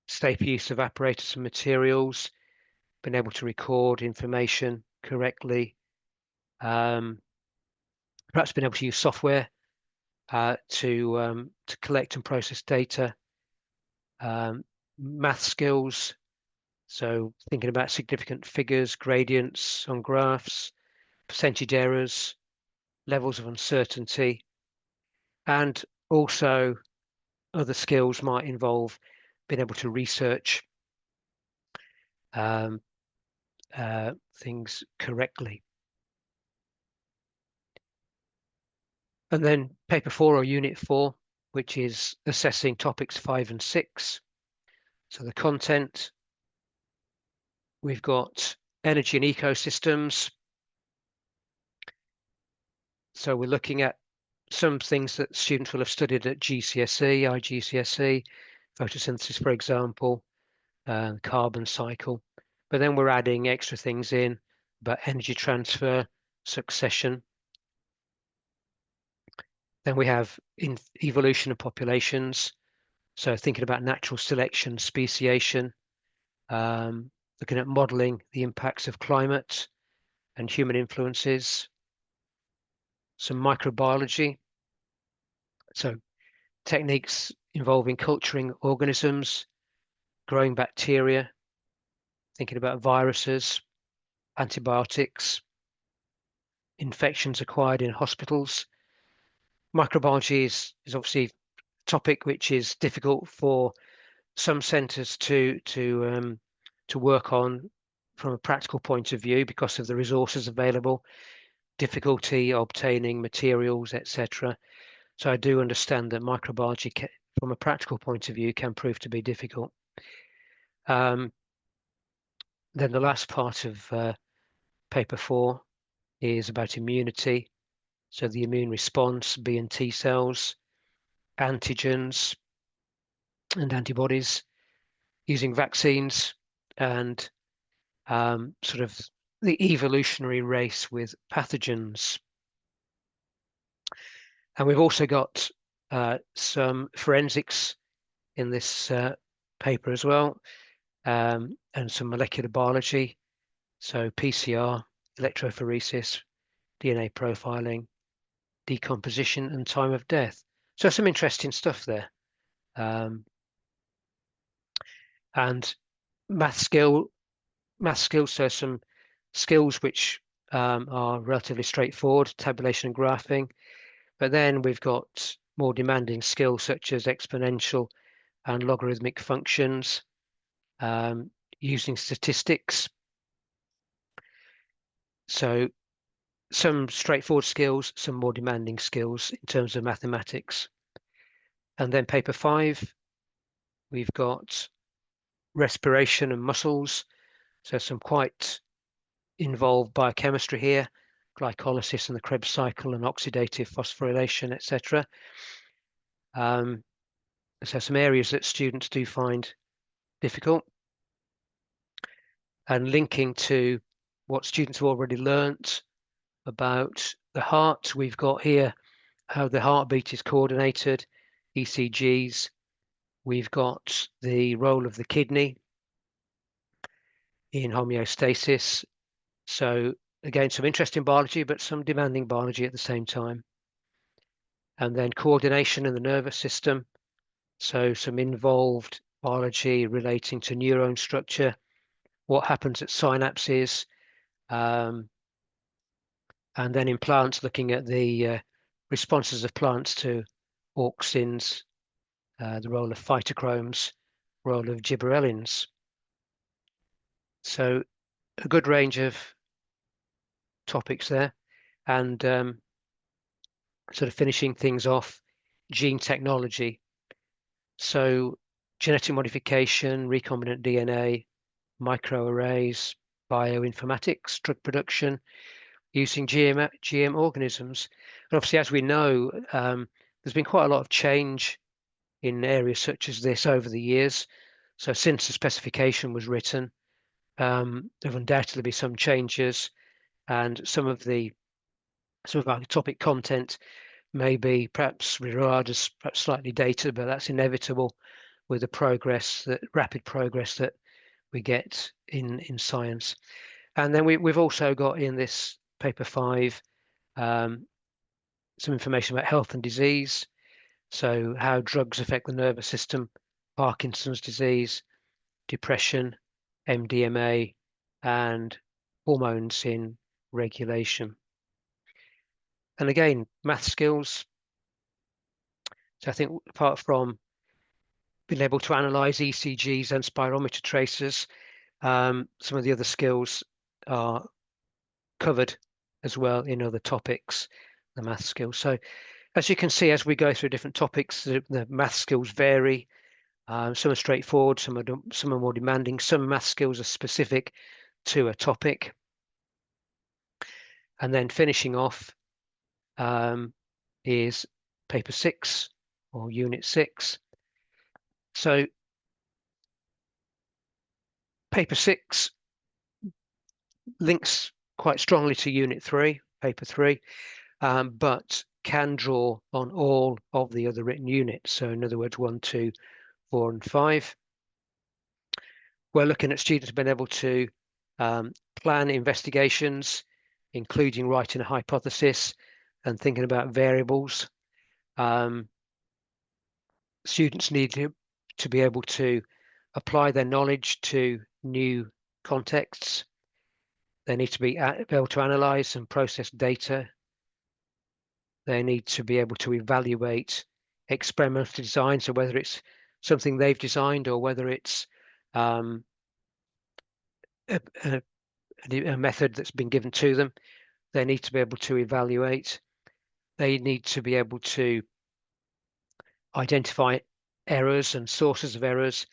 safe use of apparatus and materials, being able to record information correctly, perhaps being able to use software to collect and process data, math skills, so thinking about significant figures, gradients on graphs, percentage errors, levels of uncertainty, and also other skills might involve being able to research things correctly. And then paper 4 or unit 4, which is assessing topics 5 and 6. So the content, we've got energy and ecosystems. So we're looking at some things that students will have studied at GCSE, IGCSE, photosynthesis, for example, carbon cycle. But then we're adding extra things in about energy transfer, succession. Then we have in evolution of populations. So thinking about natural selection, speciation, looking at modeling the impacts of climate and human influences. Some microbiology. So techniques involving culturing organisms, growing bacteria, thinking about viruses, antibiotics, infections acquired in hospitals. Microbiology is obviously a topic which is difficult for some centres to work on from a practical point of view because of the resources available, difficulty obtaining materials, etc. So I do understand that microbiology, from a practical point of view, can prove to be difficult. Then the last part of paper 4 is about immunity. So the immune response, B and T cells, antigens and antibodies, using vaccines, and sort of the evolutionary race with pathogens. And we've also got some forensics in this paper as well, and some molecular biology. So PCR, electrophoresis, DNA profiling, decomposition, and time of death. So some interesting stuff there. And math skills, so some skills which are relatively straightforward, tabulation and graphing. But then we've got more demanding skills such as exponential and logarithmic functions, using statistics. So some straightforward skills, some more demanding skills in terms of mathematics. And then paper 5, we've got respiration and muscles. So some quite involved biochemistry here, glycolysis and the Krebs cycle and oxidative phosphorylation, etc. So some areas that students do find difficult. And linking to what students have already learnt about the heart, we've got here how the heartbeat is coordinated, ECGs. We've got the role of the kidney in homeostasis. So again, some interesting biology, but some demanding biology at the same time. And then coordination in the nervous system. So some involved biology relating to neuron structure, what happens at synapses, and then in plants, looking at the responses of plants to auxins, the role of phytochromes, role of gibberellins. So a good range of topics there. And sort of finishing things off, gene technology. So genetic modification, recombinant DNA, microarrays, bioinformatics, drug production, using GM organisms. And obviously, as we know, there's been quite a lot of change in areas such as this over the years. So since the specification was written, there have undoubtedly been some changes, and some of our topic content may be perhaps regarded as perhaps slightly dated, but that's inevitable with the rapid progress that we get in science. And then we've also got in this paper 5 some information about health and disease. So how drugs affect the nervous system, Parkinson's disease, depression, MDMA, and hormones in regulation. And again, math skills. So I think apart from being able to analyze ECGs and spirometer tracers, some of the other skills are covered as well in other topics, the math skills. So as you can see, as we go through different topics, the math skills vary. Some are straightforward, some are more demanding. Some math skills are specific to a topic. And then finishing off is paper 6 or unit 6. So paper 6 links quite strongly to unit 3, paper 3, but can draw on all of the other written units. So in other words, 1, 2, 4, and 5. We're looking at students being able to plan investigations, including writing a hypothesis and thinking about variables. Students need to be able to apply their knowledge to new contexts. They need to be able to analyze and process data. They need to be able to evaluate experimental design, so whether it's something they've designed or whether it's a method that's been given to them. They need to be able to evaluate. They need to be able to identify errors and sources of errors.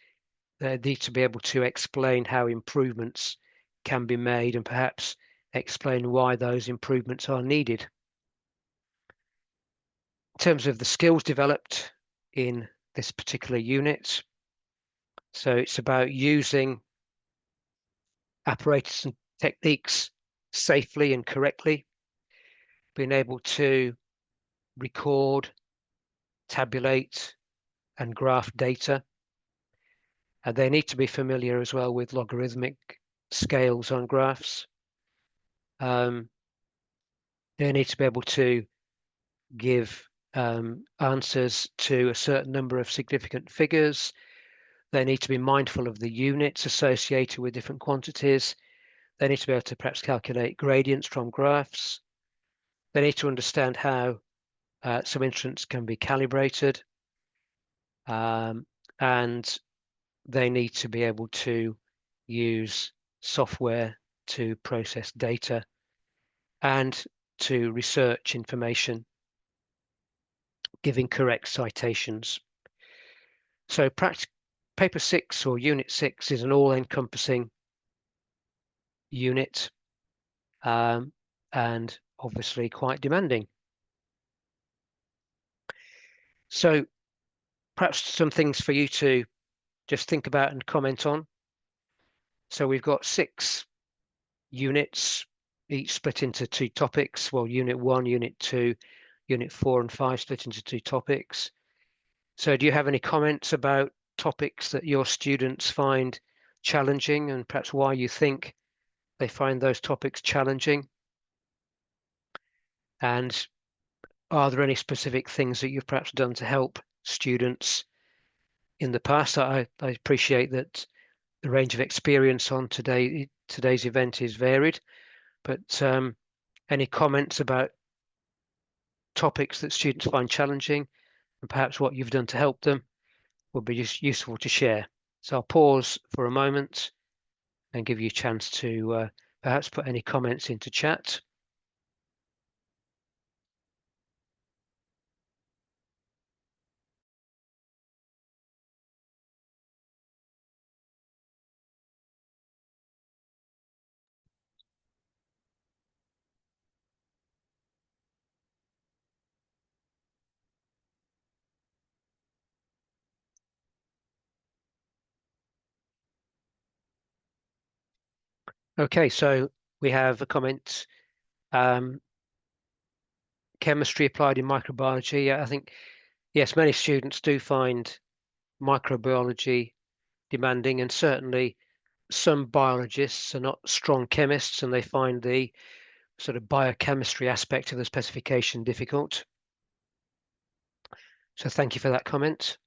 They need to be able to explain how improvements can be made and perhaps explain why those improvements are needed. In terms of the skills developed in this particular unit, so it's about using apparatus and techniques safely and correctly, being able to record, tabulate, and graph data. And they need to be familiar as well with logarithmic scales on graphs. They need to be able to give answers to a certain number of significant figures. They need to be mindful of the units associated with different quantities. They need to be able to perhaps calculate gradients from graphs. They need to understand how some instruments can be calibrated. And they need to be able to use software to process data and to research information, giving correct citations. So paper 6 or unit 6 is an all-encompassing unit and obviously quite demanding. So perhaps some things for you to just think about and comment on. So we've got 6 units, each split into 2 topics. Well, unit 1, unit 2, unit 4 and 5 split into 2 topics. So do you have any comments about topics that your students find challenging and perhaps why you think they find those topics challenging? And are there any specific things that you've perhaps done to help students in the past. I appreciate that the range of experience on today's event is varied, but any comments about topics that students find challenging and perhaps what you've done to help them would be just useful to share. So I'll pause for a moment and give you a chance to perhaps put any comments into chat. Okay, so we have a comment. Chemistry applied in microbiology. I think, yes, many students do find microbiology demanding, and certainly some biologists are not strong chemists and they find the sort of biochemistry aspect of the specification difficult. So thank you for that comment.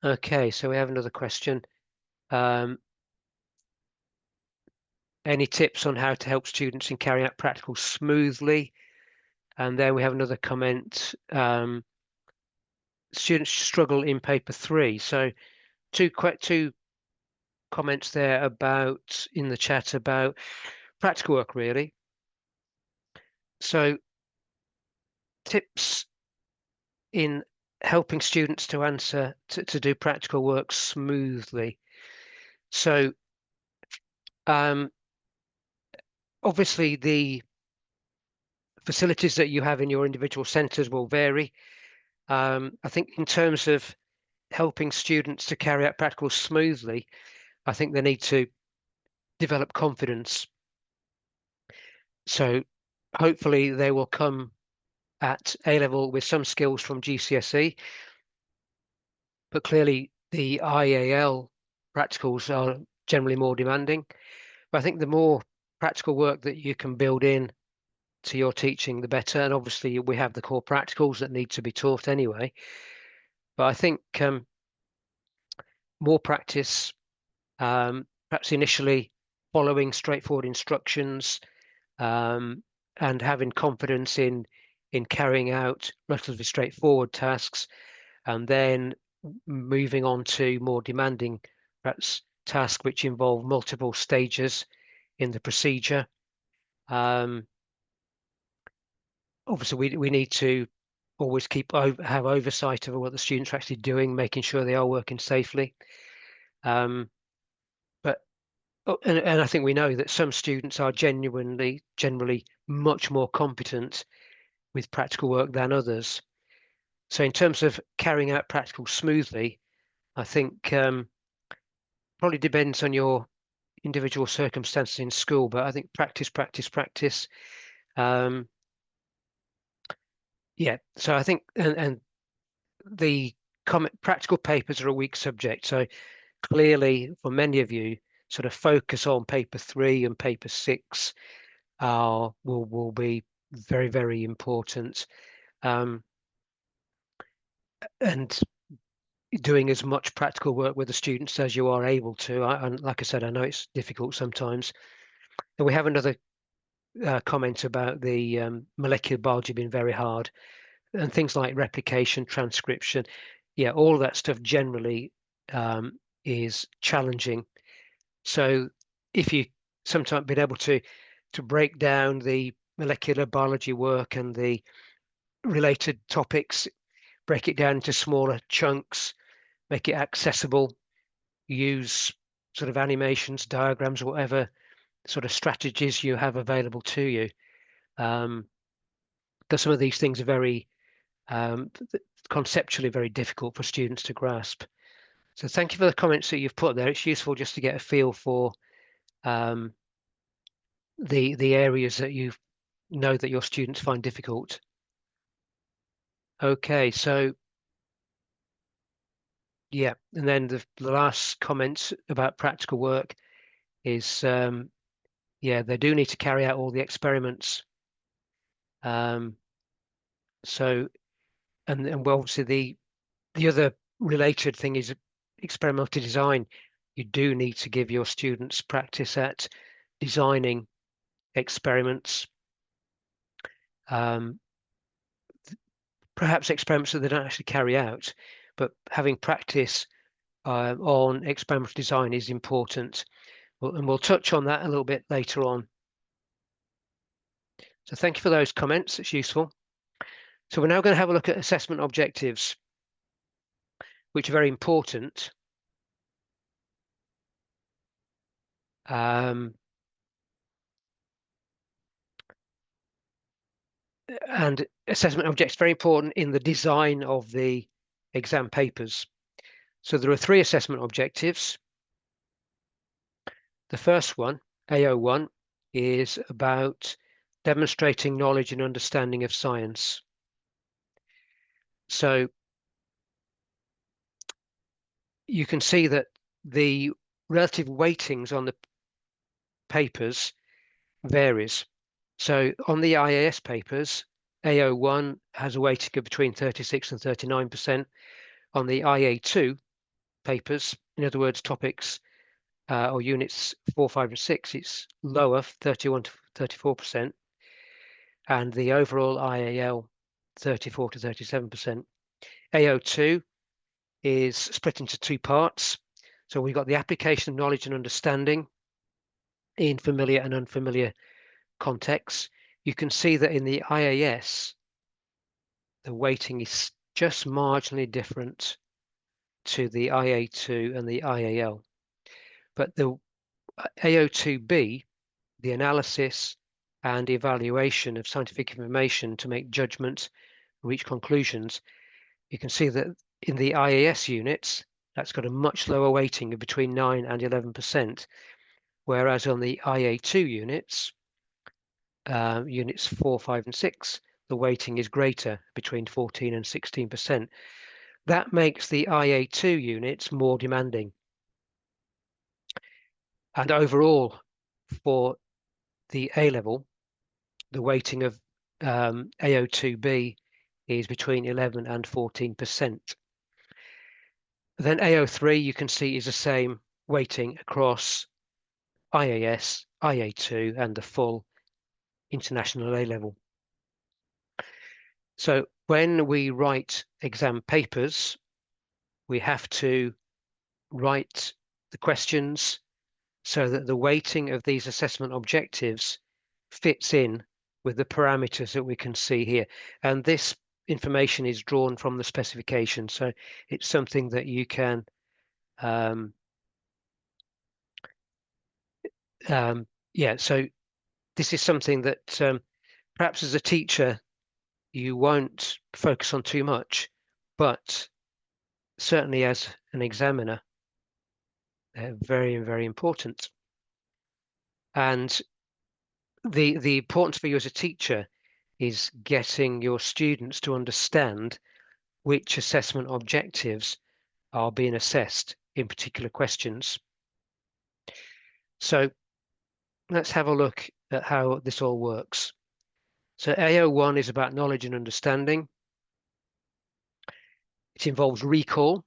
Okay, so we have another question. Any tips on how to help students in carrying out practicals smoothly? And then we have another comment. Students struggle in paper 3. So two comments there about in the chat about practical work really. So tips in helping students to answer to do practical work smoothly. So obviously the facilities that you have in your individual centres will vary. I think in terms of helping students to carry out practicals smoothly, I think they need to develop confidence. So hopefully they will come at A-level with some skills from GCSE, but clearly the IAL practicals are generally more demanding. But I think the more practical work that you can build in to your teaching, the better. And obviously we have the core practicals that need to be taught anyway. But I think more practice, perhaps initially following straightforward instructions, and having confidence in carrying out relatively straightforward tasks, and then moving on to more demanding, perhaps tasks which involve multiple stages in the procedure. Obviously, we need to always have oversight of what the students are actually doing, making sure they are working safely. But and I think we know that some students are generally much more competent with practical work than others. So in terms of carrying out practical smoothly, I think probably depends on your individual circumstances in school, but I think practice, practice, practice. Yeah, so I think and the practical papers are a weak subject. So clearly for many of you, sort of focus on paper 3 and paper 6 will be very, very important. And doing as much practical work with the students as you are able to. And like I said, I know it's difficult sometimes. And we have another comment about the molecular biology being very hard, and things like replication, transcription. Yeah, all of that stuff generally is challenging. So if you sometimes been able to break down the molecular biology work and the related topics, break it down into smaller chunks, make it accessible, use sort of animations, diagrams, whatever sort of strategies you have available to you. Because some of these things are very conceptually very difficult for students to grasp. So thank you for the comments that you've put there. It's useful just to get a feel for the areas that you know that your students find difficult. Okay, so yeah, and then the last comments about practical work is Yeah, they do need to carry out all the experiments. So, and well, obviously the other related thing is experimental design. You do need to give your students practice at designing experiments, um, perhaps experiments that they don't actually carry out, but having practice on experimental design is important. And we'll touch on that a little bit later on. So thank you for those comments. It's useful. So we're now going to have a look at assessment objectives, which are very important. And assessment objectives very important in the design of the exam papers. So there are 3 assessment objectives. The first one, AO1, is about demonstrating knowledge and understanding of science. So you can see that the relative weightings on the papers varies. So on the IAS papers, AO1 has a weighting of between 36 and 39%. On the IA2 papers, in other words, topics or units 4, 5, and 6, it's lower, 31 to 34%, and the overall IAL 34 to 37%. AO2 is split into 2 parts. So we've got the application of knowledge and understanding in familiar and unfamiliar contexts. You can see that in the IAS, the weighting is just marginally different to the IA2 and the IAL. But the AO2B, the analysis and evaluation of scientific information to make judgments, reach conclusions, you can see that in the IAS units, that's got a much lower weighting of between 9 and 11%, whereas on the IA2 units, units 4, 5, and 6, the weighting is greater, between 14 and 16%. That makes the IA2 units more demanding. And overall, for the A level, the weighting of AO2B is between 11 and 14%. Then AO3, you can see, is the same weighting across IAS, IA2, and the full international A level. So when we write exam papers, we have to write the questions so that the weighting of these assessment objectives fits in with the parameters that we can see here. And this information is drawn from the specification. So it's something that you can so this is something that perhaps as a teacher you won't focus on too much, but certainly as an examiner, they're very, very important. And the importance for you as a teacher is getting your students to understand which assessment objectives are being assessed in particular questions. So let's have a look at how this all works. So AO1 is about knowledge and understanding. It involves recall.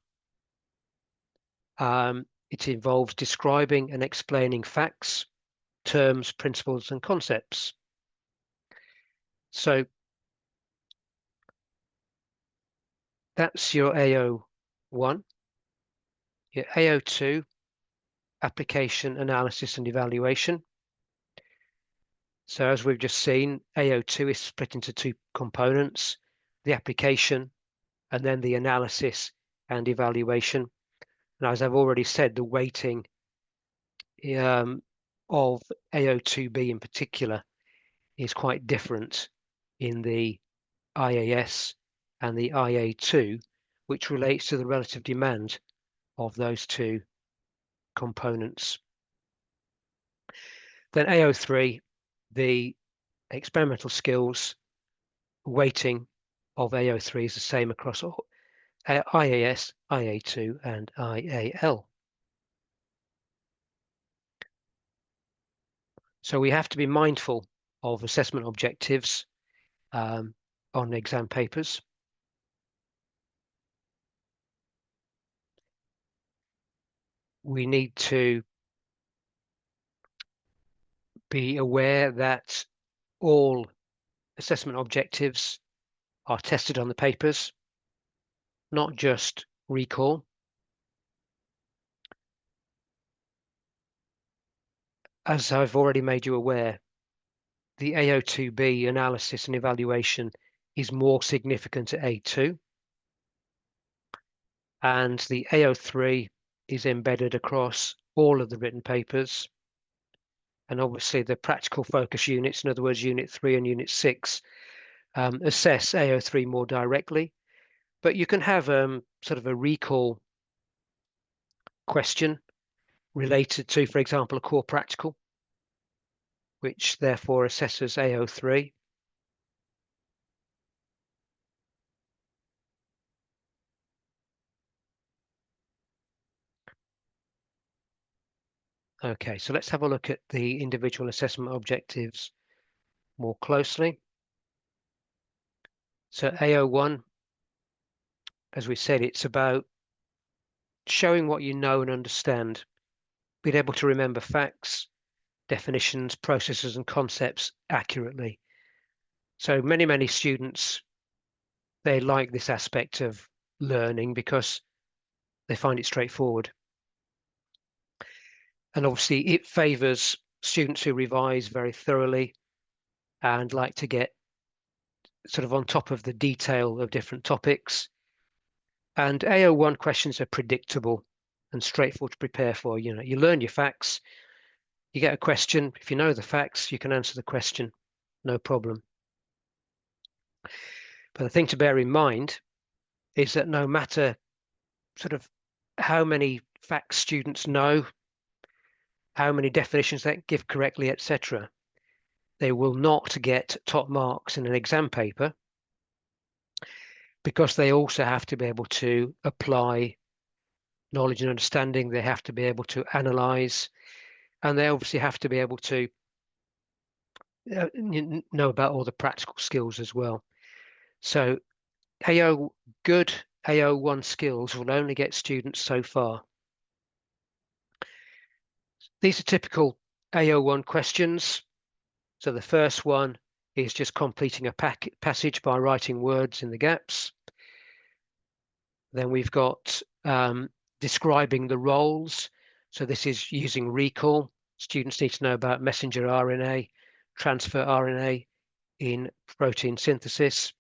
It involves describing and explaining facts, terms, principles, and concepts. So that's your AO1. Your AO2, application, analysis, and evaluation. So as we've just seen, AO2 is split into 2 components, the application and then the analysis and evaluation. And as I've already said, the weighting of AO2B in particular is quite different in the IAS and the IA2, which relates to the relative demand of those 2 components. Then AO3, the experimental skills weighting of AO3 is the same across all IAS, IA2, and IAL. So we have to be mindful of assessment objectives on exam papers. We need to be aware that all assessment objectives are tested on the papers, not just recall. As I've already made you aware, the AO2B analysis and evaluation is more significant at A2, and the AO3 is embedded across all of the written papers. And obviously the practical focus units, in other words, Unit 3 and Unit 6, assess AO3 more directly. But you can have sort of a recall question related to, for example, a core practical, which therefore assesses AO3. Okay, so let's have a look at the individual assessment objectives more closely. So AO1, as we said, it's about showing what you know and understand, being able to remember facts, definitions, processes, and concepts accurately. So many students, they like this aspect of learning because they find it straightforward. And obviously it favors students who revise very thoroughly and like to get sort of on top of the detail of different topics. And AO1 questions are predictable and straightforward to prepare for. You know, you learn your facts, you get a question. If you know the facts, you can answer the question, no problem. But the thing to bear in mind is that no matter sort of how many facts students know, how many definitions they give correctly, etc., they will not get top marks in an exam paper because they also have to be able to apply knowledge and understanding. They have to be able to analyze, and they obviously have to be able to know about all the practical skills as well. So good AO1 skills will only get students so far. These are typical AO1 questions. So the first one is just completing a passage by writing words in the gaps. Then we've got describing the roles. So this is using recall. Students need to know about messenger RNA, transfer RNA in protein synthesis.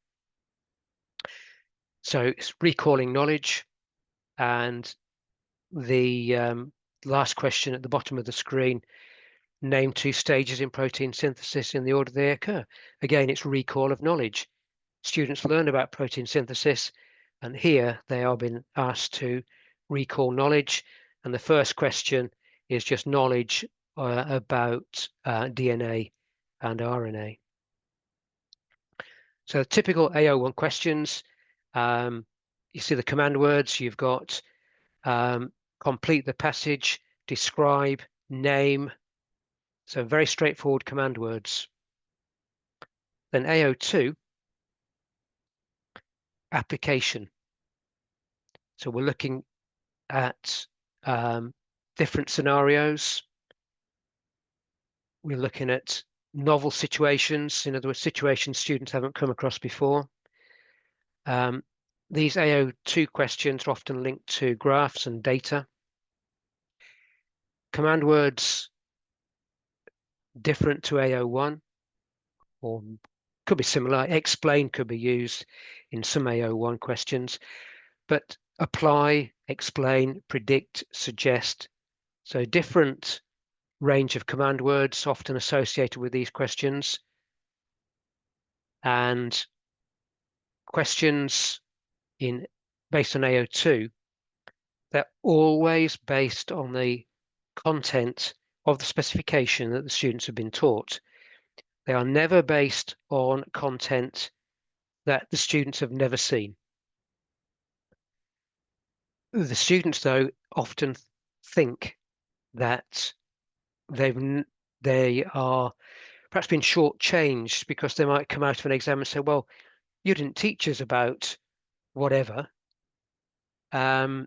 So it's recalling knowledge. And the last question at the bottom of the screen, name two stages in protein synthesis in the order they occur. Again, it's recall of knowledge. Students learn about protein synthesis, and here they are being asked to recall knowledge. And the first question is just knowledge about DNA and RNA. So typical AO1 questions, you see the command words, you've got complete the passage, describe, name. So very straightforward command words. Then AO2, application. So we're looking at different scenarios. We're looking at novel situations, in other words, situations students haven't come across before. These AO2 questions are often linked to graphs and data. Command words different to AO1, or could be similar. Explain could be used in some AO1 questions, but apply, explain, predict, suggest. So different range of command words often associated with these questions. And questions based on AO2, they're always based on the content of the specification that the students have been taught. They are never based on content that the students have never seen. The students, though, often think that they've they are perhaps been shortchanged because they might come out of an exam and say, well, you didn't teach us about whatever. And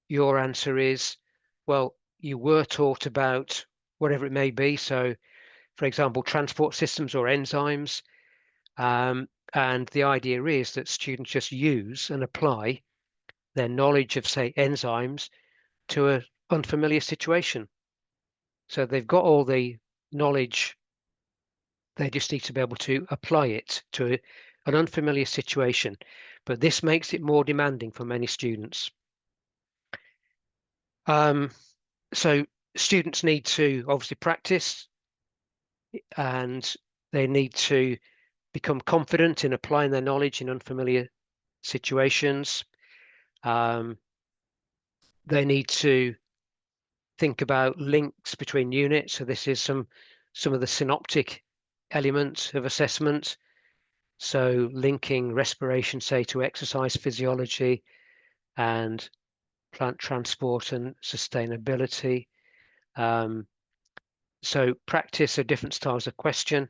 your answer is, well, you were taught about whatever it may be. So, for example, transport systems or enzymes. And the idea is that students just use and apply their knowledge of, say, enzymes to an unfamiliar situation. So they've got all the knowledge, they just need to be able to apply it to an unfamiliar situation. But this makes it more demanding for many students. So students need to obviously practice, and they need to become confident in applying their knowledge in unfamiliar situations. They need to think about links between units. So this is some of the synoptic elements of assessment. So linking respiration, say, to exercise physiology and plant transport and sustainability. So practice of different styles of question,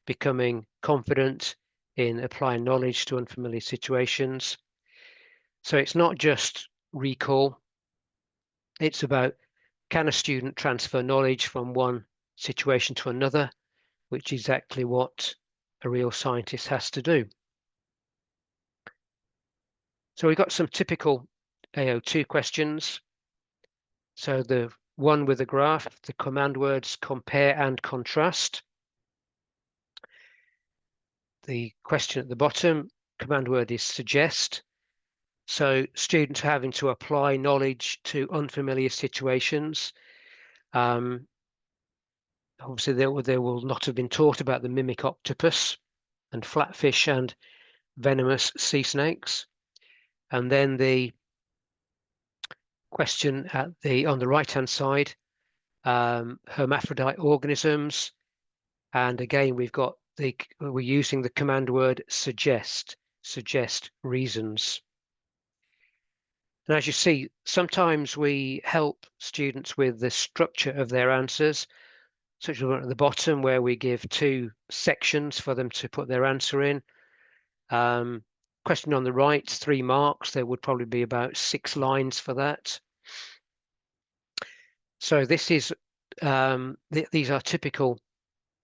becoming confident in applying knowledge to unfamiliar situations. So it's not just recall, it's about, can a student transfer knowledge from one situation to another, which is exactly what a real scientist has to do. So we've got some typical AO2 questions. So the one with the graph, the command words compare and contrast. The question at the bottom, command word is suggest. So students are having to apply knowledge to unfamiliar situations. Obviously, they will not have been taught about the mimic octopus and flatfish and venomous sea snakes. And then the question on the right-hand side, hermaphrodite organisms. And again, we're using the command word suggest reasons. And as you see, sometimes we help students with the structure of their answers, such as at the bottom where we give 2 sections for them to put their answer in. Question on the right, 3 marks. There would probably be about 6 lines for that. So this is these are typical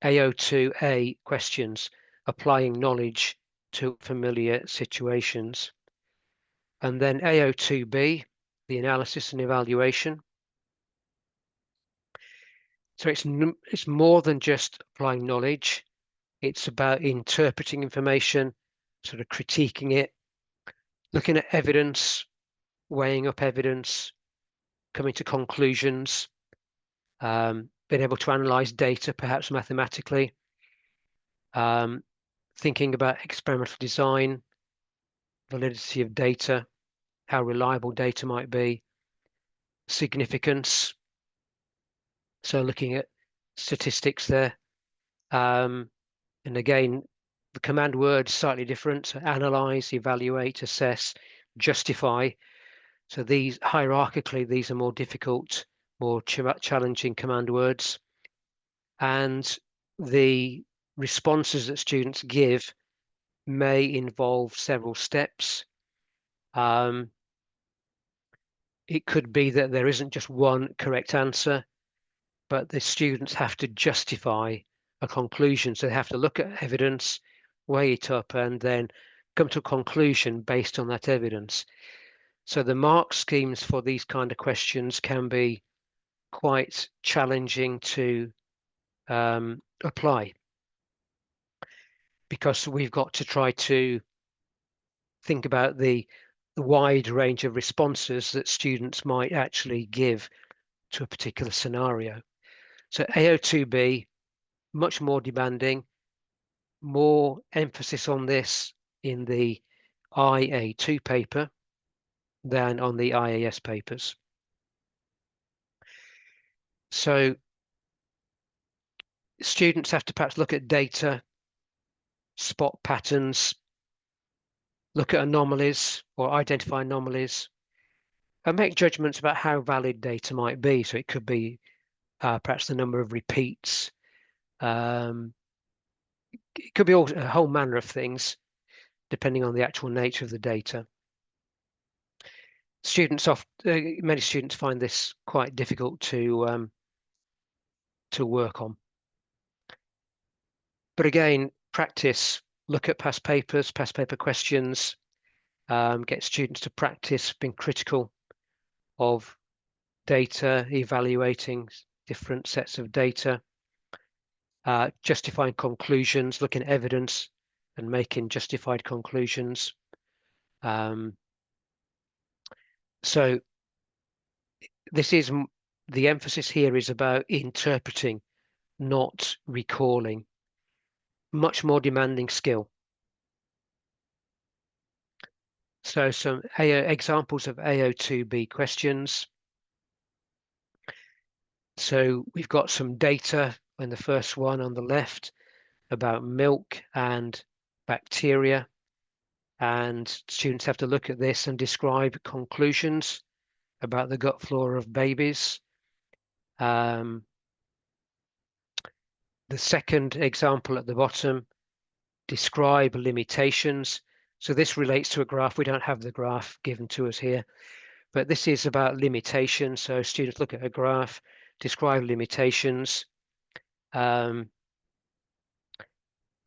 AO2A questions, applying knowledge to familiar situations. And then AO2B, the analysis and evaluation. So it's more than just applying knowledge. It's about interpreting information, sort of critiquing it, looking at evidence, weighing up evidence, coming to conclusions, being able to analyze data, perhaps mathematically, thinking about experimental design, validity of data, how reliable data might be, significance. So looking at statistics there. And again, the command word slightly different. So analyze, evaluate, assess, justify. So these hierarchically, these are more difficult, more challenging command words. And the responses that students give may involve several steps. It could be that there isn't just one correct answer, but the students have to justify a conclusion. So they have to look at evidence, weigh it up, and then come to a conclusion based on that evidence. So the mark schemes for these kind of questions can be quite challenging to apply, because we've got to try to think about the wide range of responses that students might actually give to a particular scenario. So AO2B, much more demanding, more emphasis on this in the IA2 paper than on the IAS papers. So students have to perhaps look at data, spot patterns, look at anomalies or identify anomalies, and make judgments about how valid data might be. So it could be perhaps the number of repeats. It could be a whole manner of things, depending on the actual nature of the data. Many students find this quite difficult to work on. But again, practice, look at past paper questions, get students to practice being critical of data, evaluating different sets of data, justifying conclusions, looking at evidence and making justified conclusions. So the emphasis here is about interpreting, not recalling. Much more demanding skill. So some examples of AO2B questions. So we've got some data in the first one on the left about milk and bacteria. And students have to look at this and describe conclusions about the gut flora of babies. The second example at the bottom, describe limitations. So this relates to a graph. We don't have the graph given to us here, but this is about limitations. So students look at a graph, describe limitations. The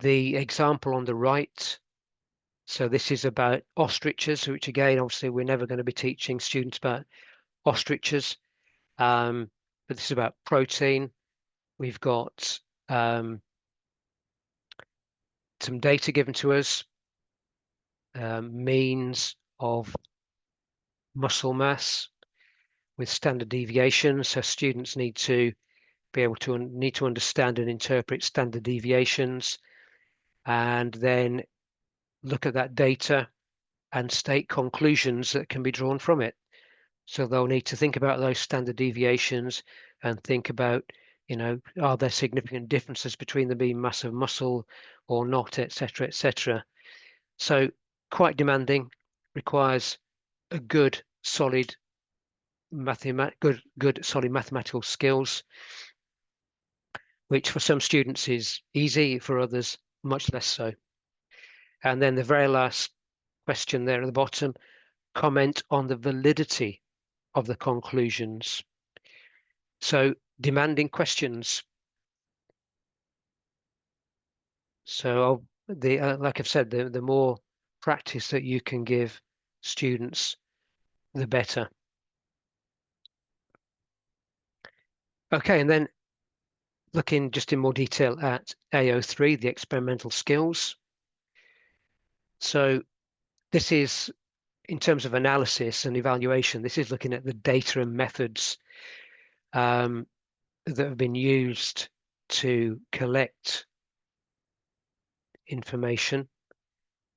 example on the right, so this is about ostriches, which again, obviously we're never going to be teaching students about ostriches, but this is about protein. We've got some data given to us, means of muscle mass with standard deviations. So students need to be able to understand and interpret standard deviations, and then look at that data and state conclusions that can be drawn from it. So they'll need to think about those standard deviations and think about, are there significant differences between them being mass of muscle or not, etc., etc. So quite demanding, requires a good, solid solid mathematical skills, which for some students is easy, for others much less so. And then the very last question there at the bottom, comment on the validity of the conclusions. So demanding questions. So like I've said, the more practice that you can give students, the better. Okay, and then looking just in more detail at AO3, the experimental skills. So this is, in terms of analysis and evaluation, this is looking at the data and methods that have been used to collect information.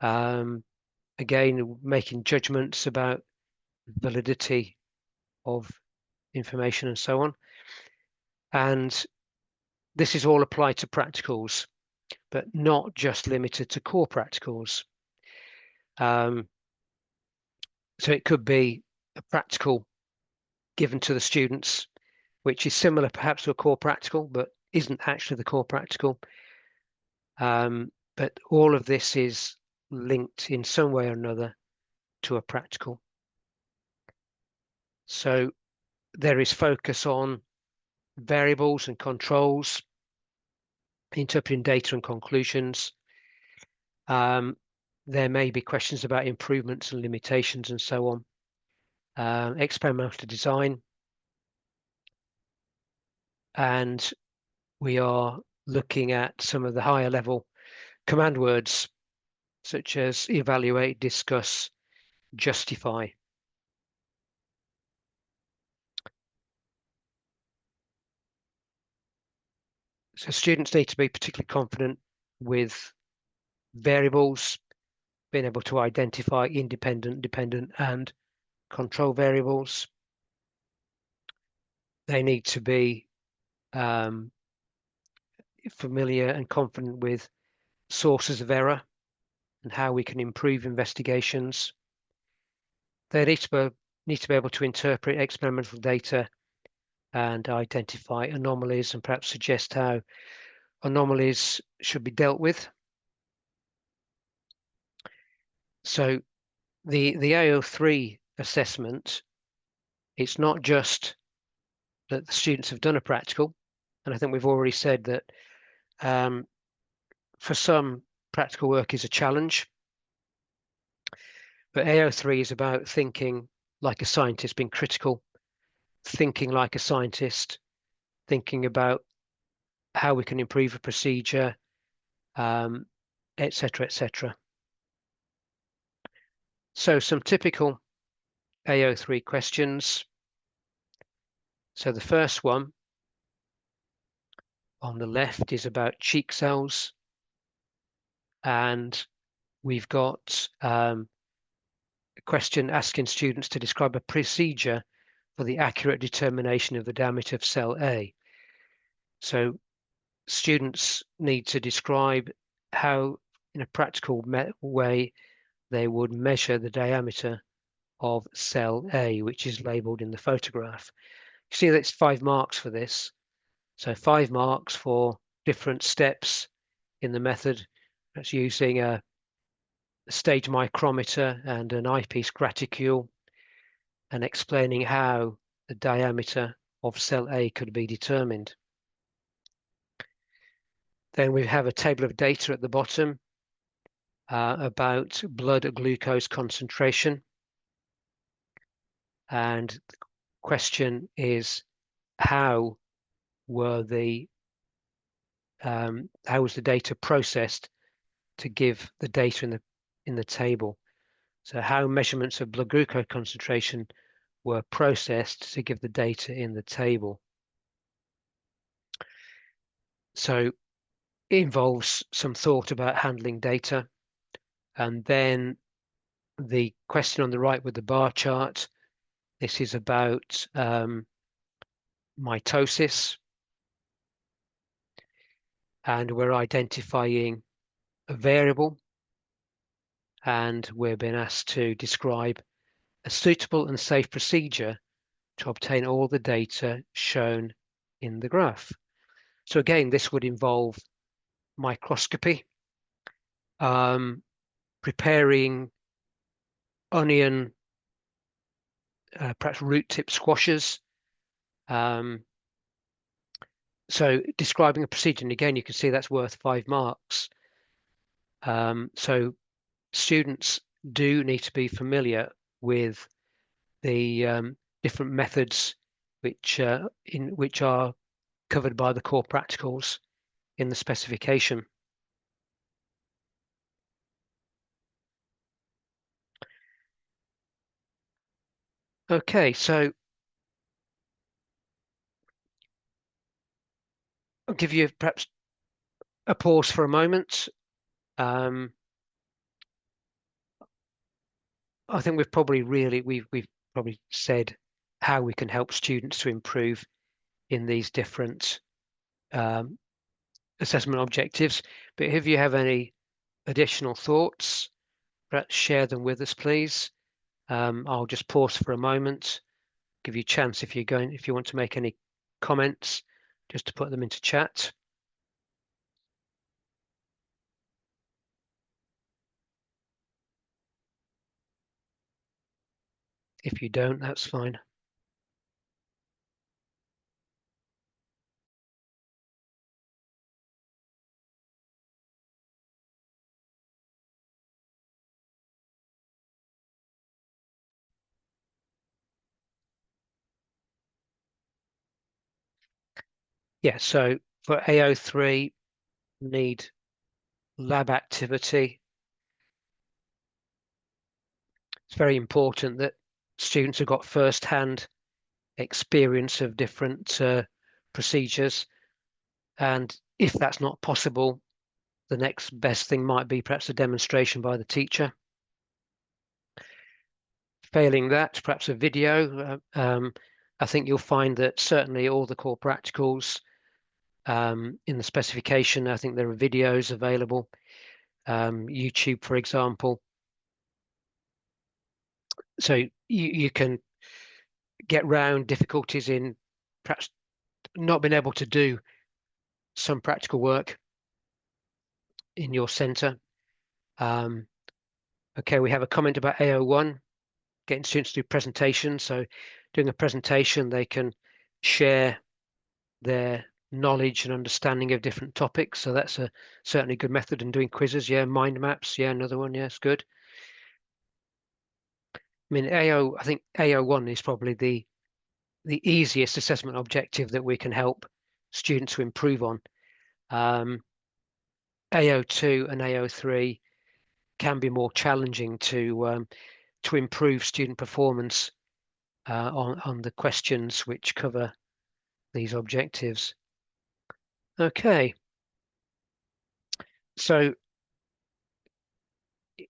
Again, making judgments about validity of information and so on. And this is all applied to practicals, but not just limited to core practicals. So it could be a practical given to the students, which is similar perhaps to a core practical, but isn't actually the core practical. But all of this is linked in some way or another to a practical. So there is focus on variables and controls, interpreting data and conclusions. There may be questions about improvements and limitations and so on. Experimental design. And we are looking at some of the higher level command words, such as evaluate, discuss, justify. So students need to be particularly confident with variables, being able to identify independent, dependent, and control variables. They need to be familiar and confident with sources of error and how we can improve investigations. They need to be able to interpret experimental data and identify anomalies and perhaps suggest how anomalies should be dealt with. So the AO3 assessment, it's not just that the students have done a practical, and I think we've already said that for some, practical work is a challenge, but AO3 is about thinking like a scientist, being critical, thinking like a scientist, thinking about how we can improve a procedure, etc., etc. So some typical AO3 questions. So the first one on the left is about cheek cells, and we've got a question asking students to describe a procedure for the accurate determination of the diameter of cell A. So students need to describe how, in a practical way, they would measure the diameter of cell A, which is labelled in the photograph. You see that's 5 marks for this. So 5 marks for different steps in the method. That's using a stage micrometer and an eyepiece graticule, and explaining how the diameter of cell A could be determined. Then we have a table of data at the bottom about blood glucose concentration. And the question is, how was the data processed to give the data in the table? So how measurements of blood glucose concentration were processed to give the data in the table. So it involves some thought about handling data. And then the question on the right with the bar chart, this is about mitosis. And we're identifying a variable, and we're being asked to describe a suitable and safe procedure to obtain all the data shown in the graph. So again, this would involve microscopy, preparing onion, perhaps root tip squashes. So describing a procedure, and again, you can see that's worth 5 marks. So students do need to be familiar with the different methods which are covered by the core practicals in the specification. Okay, so I'll give you perhaps a pause for a moment. I think we've probably said how we can help students to improve in these different assessment objectives. But if you have any additional thoughts, perhaps share them with us, please. I'll just pause for a moment, give you a chance if you want to make any comments, just to put them into chat. If you don't, that's fine. Yeah, so for AO3, need lab activity. It's very important that students have got first-hand experience of different procedures. And if that's not possible, the next best thing might be perhaps a demonstration by the teacher. Failing that, perhaps a video. I think you'll find that certainly all the core practicals in the specification, I think there are videos available. YouTube, for example. So you can get round difficulties in perhaps not been able to do some practical work in your centre. Okay, we have a comment about AO1, getting students to do presentations. So doing a presentation, they can share their knowledge and understanding of different topics. So that's a certainly good method. And doing quizzes, yeah, mind maps, yeah, another one, yes, good. I mean, I think AO1 is probably the easiest assessment objective that we can help students to improve on. AO2 and AO3 can be more challenging to improve student performance on the questions which cover these objectives. Okay, so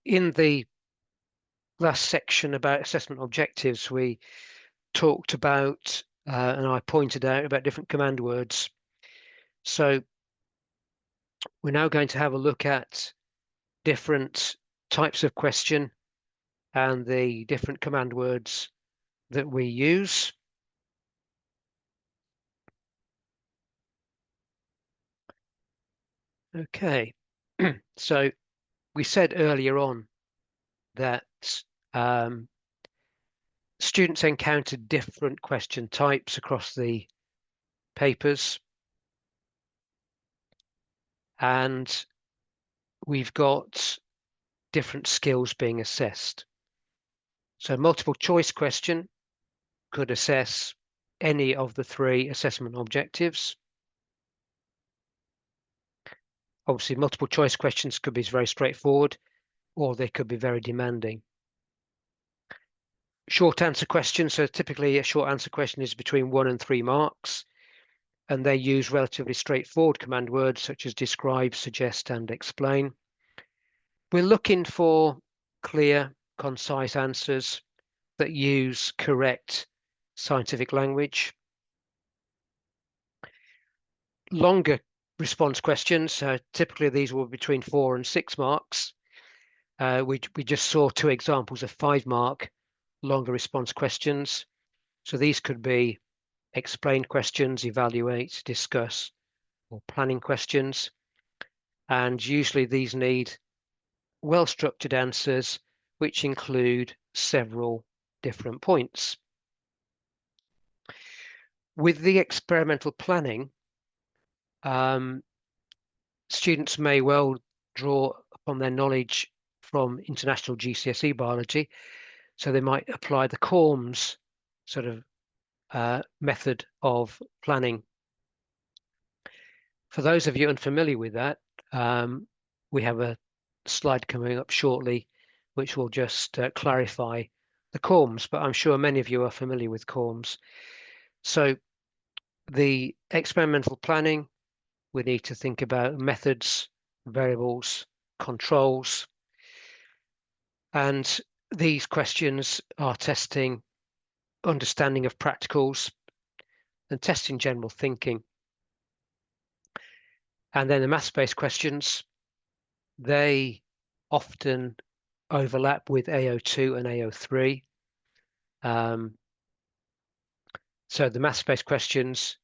in the last section about assessment objectives, we talked about and I pointed out about different command words. So we're now going to have a look at different types of question and the different command words that we use. Okay, so we said earlier on that students encountered different question types across the papers, and we've got different skills being assessed. So multiple choice question could assess any of the 3 assessment objectives. Obviously, multiple choice questions could be very straightforward, or they could be very demanding. Short answer questions, so typically a short answer question is between 1 and 3 marks, and they use relatively straightforward command words such as describe, suggest, and explain. We're looking for clear, concise answers that use correct scientific language. Longer response questions, typically these were between 4 and 6 marks. We just saw 2 examples of 5-mark longer response questions. So these could be explain questions, evaluate, discuss, or planning questions. And usually these need well-structured answers, which include several different points. With the experimental planning, students may well draw upon their knowledge from international GCSE biology. So they might apply the Corms sort of method of planning. For those of you unfamiliar with that, we have a slide coming up shortly, which will just clarify the Corms, but I'm sure many of you are familiar with Corms. So the experimental planning, we need to think about methods, variables, controls, and these questions are testing understanding of practicals and testing general thinking. And then the maths-based questions, they often overlap with AO2 and AO3. So the maths-based questions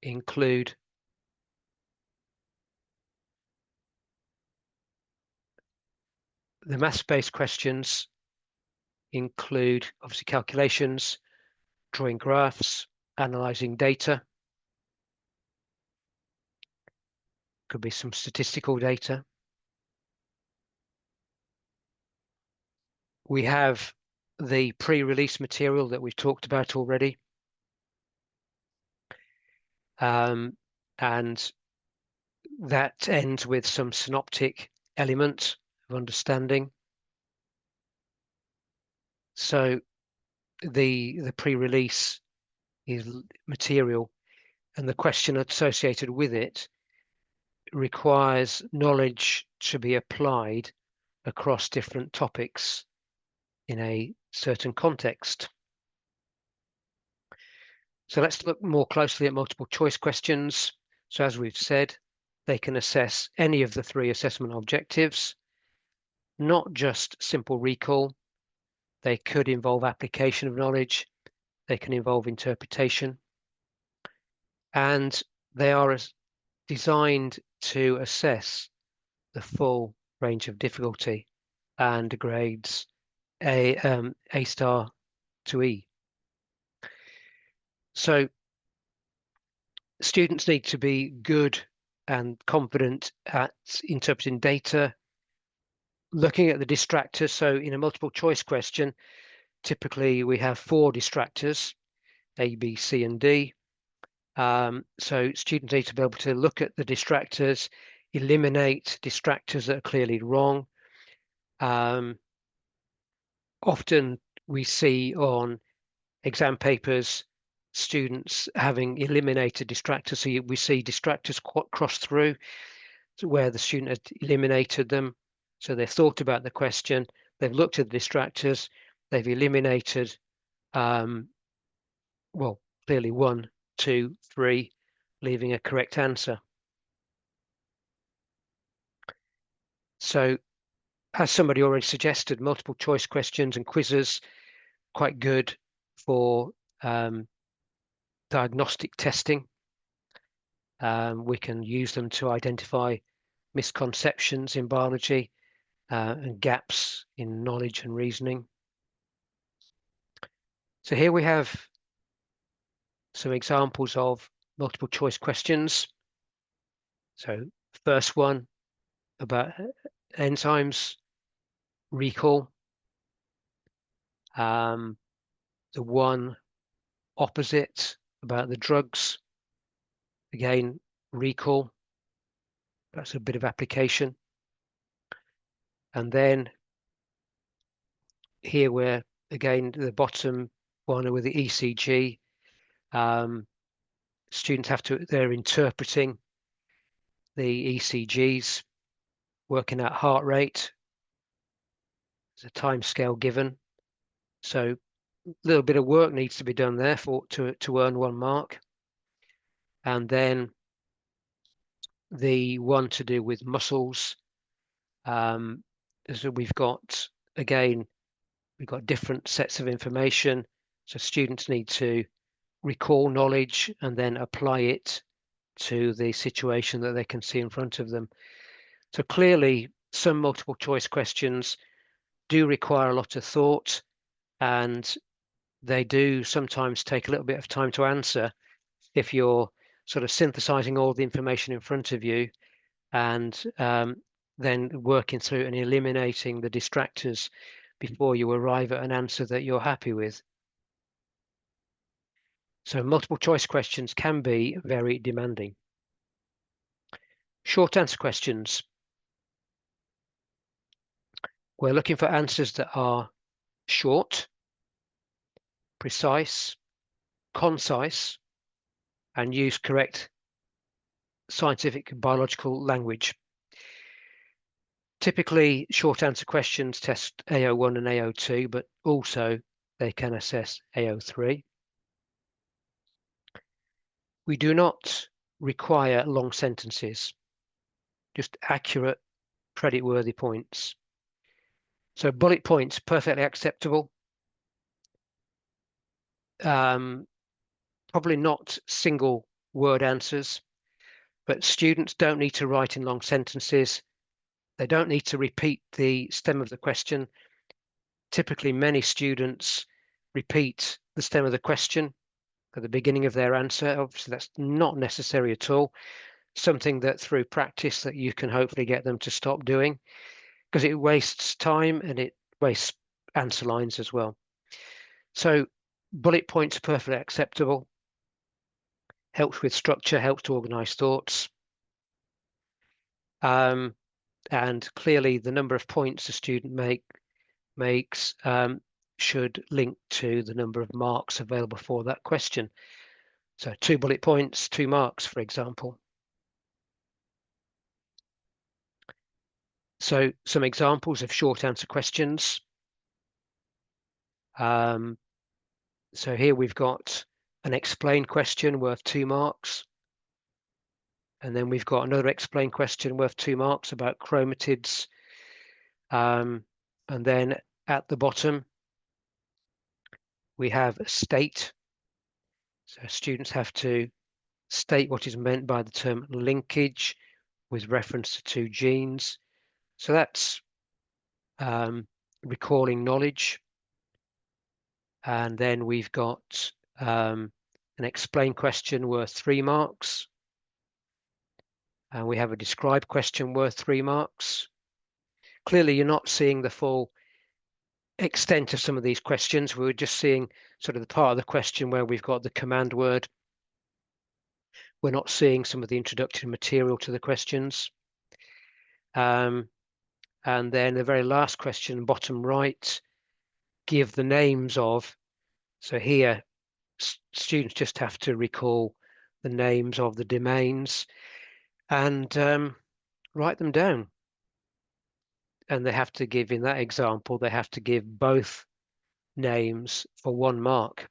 include obviously calculations, drawing graphs, analyzing data. Could be some statistical data. We have the pre-release material that we've talked about already. And that ends with some synoptic element of understanding. So the pre-release is material, and the question associated with it requires knowledge to be applied across different topics in a certain context. So let's look more closely at multiple choice questions. So as we've said, they can assess any of the 3 assessment objectives, not just simple recall. They could involve application of knowledge. They can involve interpretation. and they are designed to assess the full range of difficulty and grades A star to E. So students need to be good and confident at interpreting data, looking at the distractors. So in a multiple choice question, typically we have 4 distractors, A, B, C, and D. So students need to be able to look at the distractors, eliminate distractors that are clearly wrong. Often we see on exam papers students having eliminated distractors. So we see distractors cross through to where the student has eliminated them. So they've thought about the question, they've looked at the distractors, they've eliminated, well, clearly 1, 2, 3, leaving a correct answer. So as somebody already suggested, multiple choice questions and quizzes, quite good for diagnostic testing. We can use them to identify misconceptions in biology and gaps in knowledge and reasoning. So here we have some examples of multiple choice questions. So first one about enzymes, recall. The one opposite about the drugs, again, recall. That's a bit of application. And then here we're, again, the bottom one with the ECG. Students they're interpreting the ECGs, working out heart rate. There's a time scale given. So a little bit of work needs to be done there to earn 1 mark. And then the one to do with muscles. So we've got different sets of information. So students need to recall knowledge and then apply it to the situation that they can see in front of them. So clearly, some multiple choice questions do require a lot of thought, and they do sometimes take a little bit of time to answer if you're sort of synthesizing all the information in front of you and then working through and eliminating the distractors before you arrive at an answer that you're happy with. So multiple choice questions can be very demanding. Short answer questions. We're looking for answers that are short, precise, concise, and use correct scientific and biological language. Typically, short answer questions test AO1 and AO2, but also they can assess AO3. We do not require long sentences, just accurate, credit-worthy points. So bullet points, perfectly acceptable. Probably not single word answers, but students don't need to write in long sentences. They don't need to repeat the stem of the question. Typically, many students repeat the stem of the question at the beginning of their answer. Obviously, that's not necessary at all. Something that through practice that you can hopefully get them to stop doing, because it wastes time and it wastes answer lines as well. So bullet points are perfectly acceptable. Helps with structure, helps to organize thoughts. And clearly the number of points a student makes should link to the number of marks available for that question. So 2 bullet points, 2 marks, for example. So some examples of short answer questions. So here we've got an explain question worth 2 marks. And then we've got another explain question worth 2 marks about chromatids. And then at the bottom, we have a state. So students have to state what is meant by the term linkage with reference to two genes. So that's recalling knowledge. And then we've got an explain question worth 3 marks. And we have a describe question worth 3 marks. Clearly, you're not seeing the full extent of some of these questions. We're just seeing sort of the part of the question where we've got the command word. We're not seeing some of the introductory material to the questions. And then the very last question, bottom right, give the names of. So here, students just have to recall the names of the domains and write them down. And they have to give, in that example, they have to give both names for 1 mark.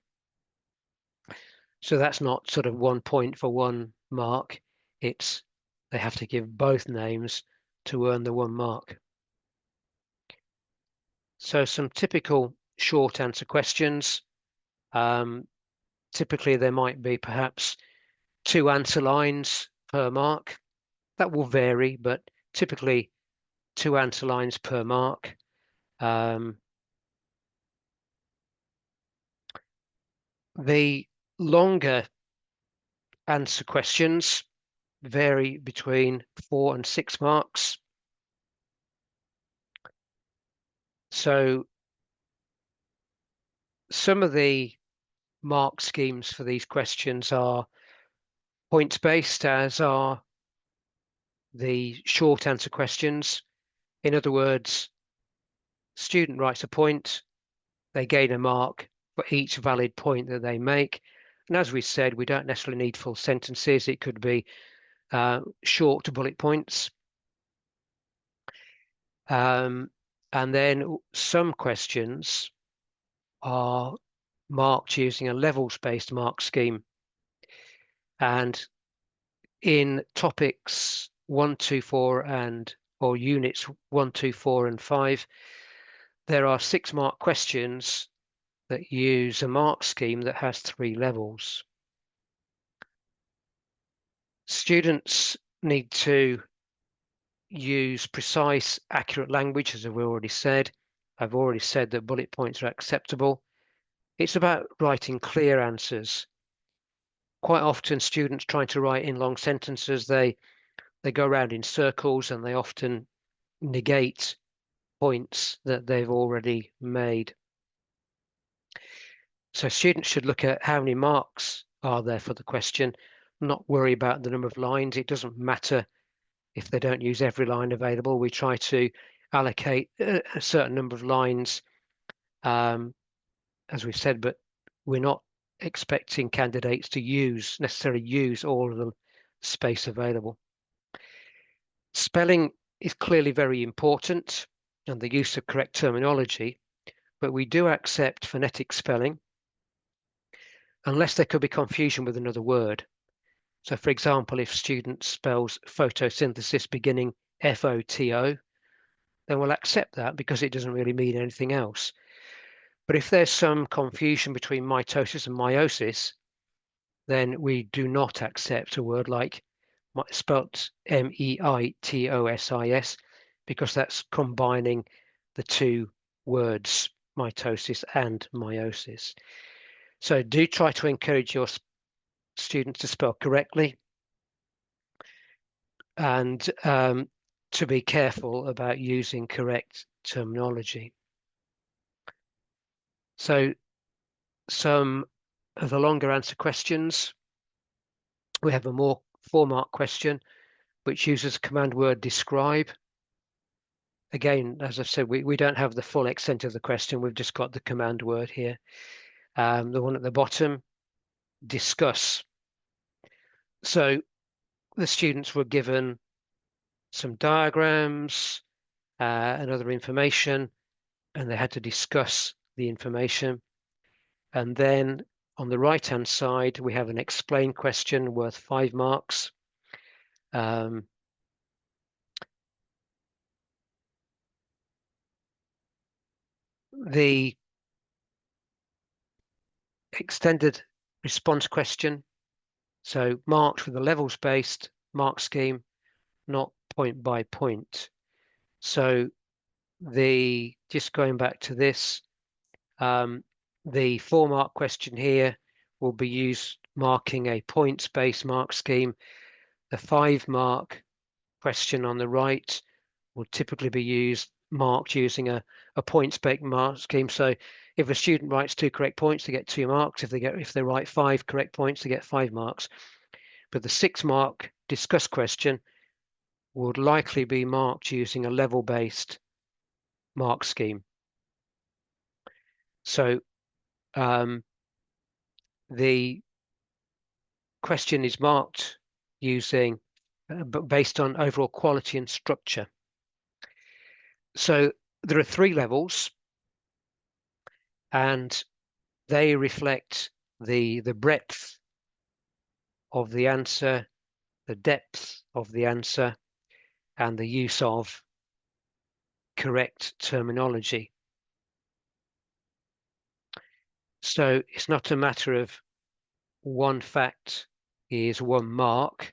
So that's not sort of 1 point for 1 mark. It's they have to give both names to earn the 1 mark. So some typical short answer questions. Typically there might be perhaps 2 answer lines per mark. That will vary, but typically 2 answer lines per mark. The longer answer questions vary between 4 and 6 marks. So some of the mark schemes for these questions are points based, as are the short answer questions. In other words, student writes a point, they gain a mark for each valid point that they make. And as we said, we don't necessarily need full sentences. It could be short bullet points. And then some questions are marked using a levels-based mark scheme. And in topics 1, 2, 4 or units 1, 2, 4 and 5, there are 6 mark questions that use a mark scheme that has 3 levels. Students need to use precise, accurate language, as I've already said. I've already said that bullet points are acceptable. It's about writing clear answers. Quite often students trying to write in long sentences, they go around in circles and they often negate points that they've already made. So students should look at how many marks are there for the question, not worry about the number of lines. It doesn't matter if they don't use every line available. We try to allocate a certain number of lines, as we've said, but we're not expecting candidates to necessarily use all of the space available. Spelling is clearly very important and the use of correct terminology, but we do accept phonetic spelling unless there could be confusion with another word. So for example, if student spells photosynthesis beginning F-O-T-O, then we'll accept that because it doesn't really mean anything else. But if there's some confusion between mitosis and meiosis, then we do not accept a word like spelt M-E-I-T-O-S-I-S, because that's combining the 2 words, mitosis and meiosis. So do try to encourage your students to spell correctly and to be careful about using correct terminology. So some of the longer answer questions, we have a more 4-mark question which uses command word describe. Again, as I've said, we don't have the full extent of the question. We've just got the command word here. The one at the bottom, discuss. So the students were given some diagrams and other information, and they had to discuss the information. And then on the right-hand side, we have an explain question worth 5 marks. The extended response question So marked with a levels-based mark scheme, not point by point. So just going back to this, the 4-mark question here will be used marking a points-based mark scheme. The 5-mark question on the right will typically be marked using a points-based mark scheme. So if a student writes 2 correct points, they get 2 marks. If they write 5 correct points, they get 5 marks. But the 6-mark discuss question would likely be marked using a level-based mark scheme. So the question is marked using based on overall quality and structure. So there are 3 levels, and they reflect the breadth of the answer, the depth of the answer, and the use of correct terminology. So it's not a matter of one fact is 1 mark.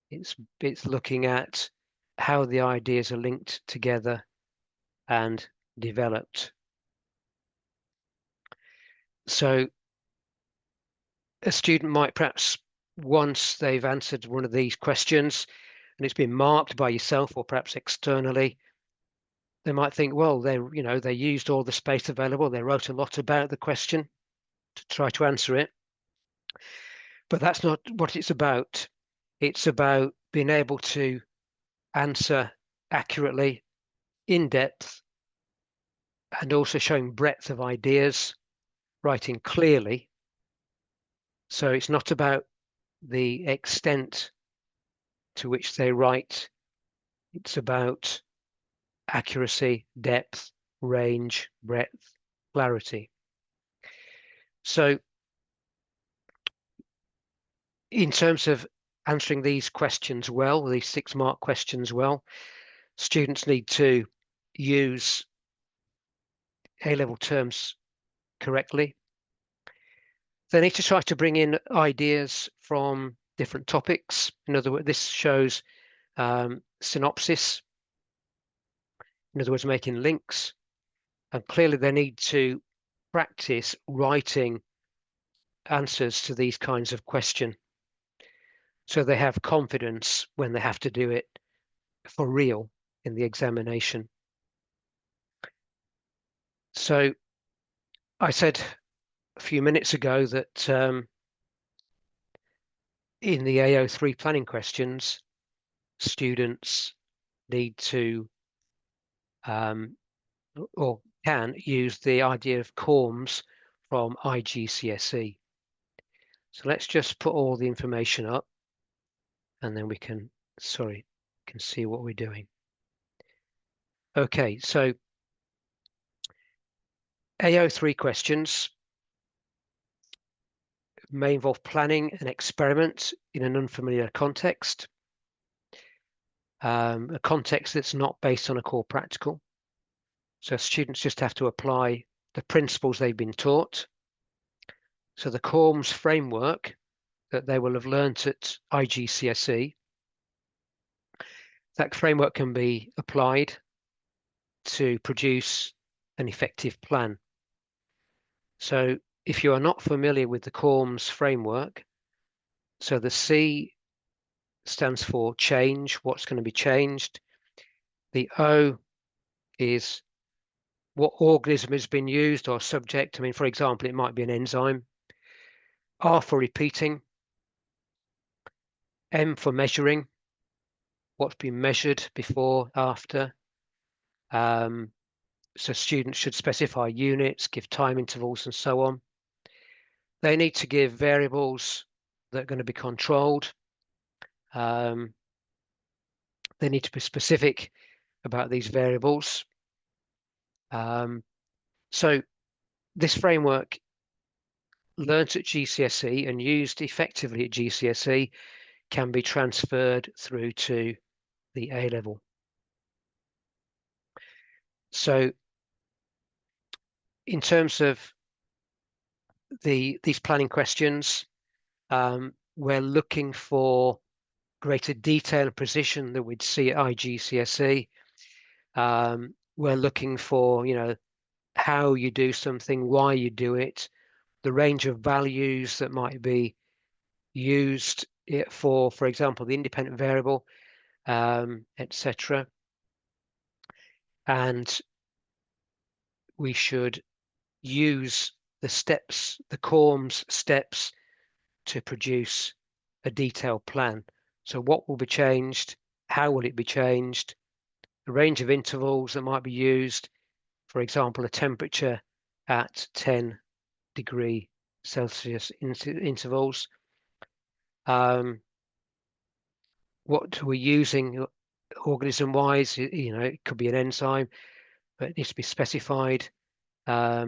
It's looking at how the ideas are linked together and developed. So a student might perhaps, once they've answered one of these questions and it's been marked by yourself or perhaps externally, they might think, well, they used all the space available. They wrote a lot about the question to try to answer it. But that's not what it's about. It's about being able to answer accurately, in depth, and also showing breadth of ideas, writing clearly. So it's not about the extent to which they write. It's about accuracy, depth, range, breadth, clarity. So in terms of answering these questions well, these 6-mark questions well, students need to use A-level terms correctly. They need to try to bring in ideas from different topics. In other words, this shows synopsis. In other words, making links. And clearly they need to practice writing answers to these kinds of questions, so they have confidence when they have to do it for real in the examination. So I said a few minutes ago that in the AO3 planning questions, students need to or can use the idea of CORMs from IGCSE. So let's just put all the information up and then we can see what we're doing. Okay, so AO3 questions may involve planning an experiment in an unfamiliar context, a context that's not based on a core practical. So students just have to apply the principles they've been taught. So the CORMS framework that they will have learnt at IGCSE, that framework can be applied to produce an effective plan. So if you are not familiar with the CORMS framework, so the C stands for change, what's going to be changed. The O is what organism has been used or subject. I mean, for example, it might be an enzyme. R for repeating. M for measuring, what's been measured before, after. So students should specify units, give time intervals, and so on. They need to give variables that are going to be controlled. They need to be specific about these variables. So this framework, learnt at GCSE and used effectively at GCSE, can be transferred through to the A-level. So in terms of these planning questions, we're looking for greater detail and precision that we'd see at IGCSE. We're looking for, how you do something, why you do it, the range of values that might be used for example, the independent variable, etc. And we should use the steps, the CORMS steps, to produce a detailed plan. So what will be changed? How will it be changed? The range of intervals that might be used, for example, a temperature at 10 °C intervals. What we're using organism-wise, it could be an enzyme, but it needs to be specified. How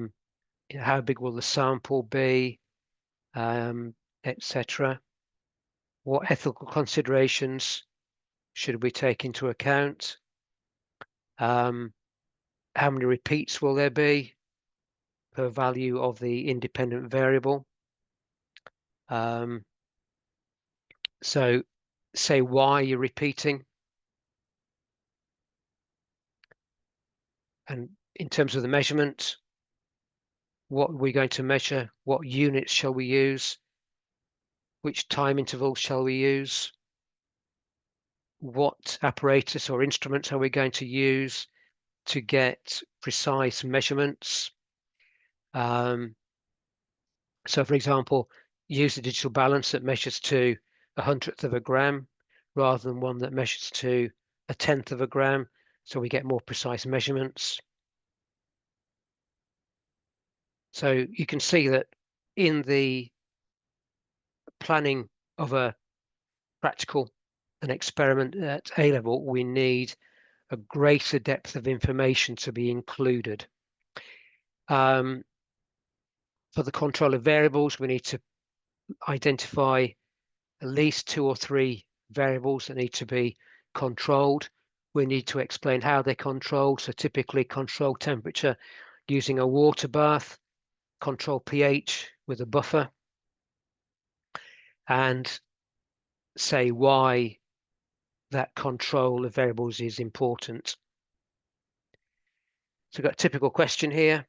big will the sample be, etc. What ethical considerations should we take into account? How many repeats will there be per value of the independent variable? So say why you're repeating. And in terms of the measurement, what are we going to measure? What units shall we use? Which time intervals shall we use? What apparatus or instruments are we going to use to get precise measurements? So for example, use a digital balance that measures to 1/100th of a gram rather than one that measures to 1/10th of a gram, so we get more precise measurements. So you can see that in the planning of an experiment at A level, we need a greater depth of information to be included. For the control of variables, we need to identify at least 2 or 3 variables that need to be controlled. We need to explain how they're controlled. So typically control temperature using a water bath, control pH with a buffer, and say why that control of variables is important. So we've got a typical question here.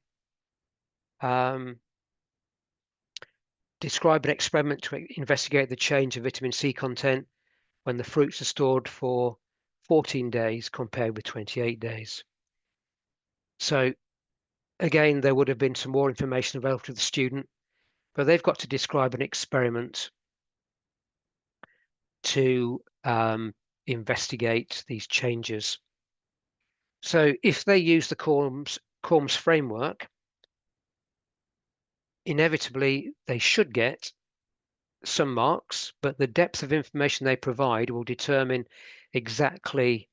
Describe an experiment to investigate the change of vitamin C content when the fruits are stored for 14 days compared with 28 days. So again, there would have been some more information available to the student, but they've got to describe an experiment to investigate these changes. So if they use the CORMS framework, inevitably they should get some marks, but the depth of information they provide will determine exactly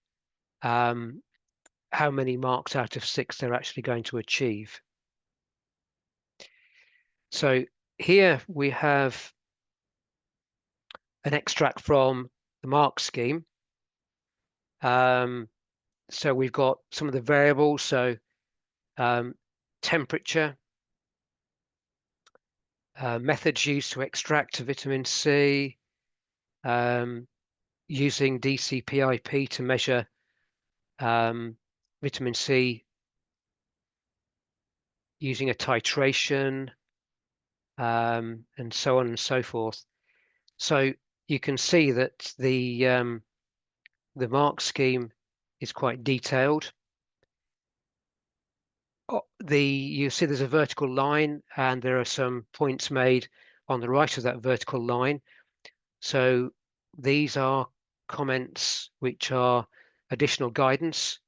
how many marks out of 6 they're actually going to achieve. So here we have an extract from the mark scheme. So we've got some of the variables, so temperature, methods used to extract vitamin C, using DCPIP to measure vitamin C, using a titration, and so on and so forth. So you can see that the mark scheme is quite detailed. You see there's a vertical line and there are some points made on the right of that vertical line. So these are comments which are additional guidance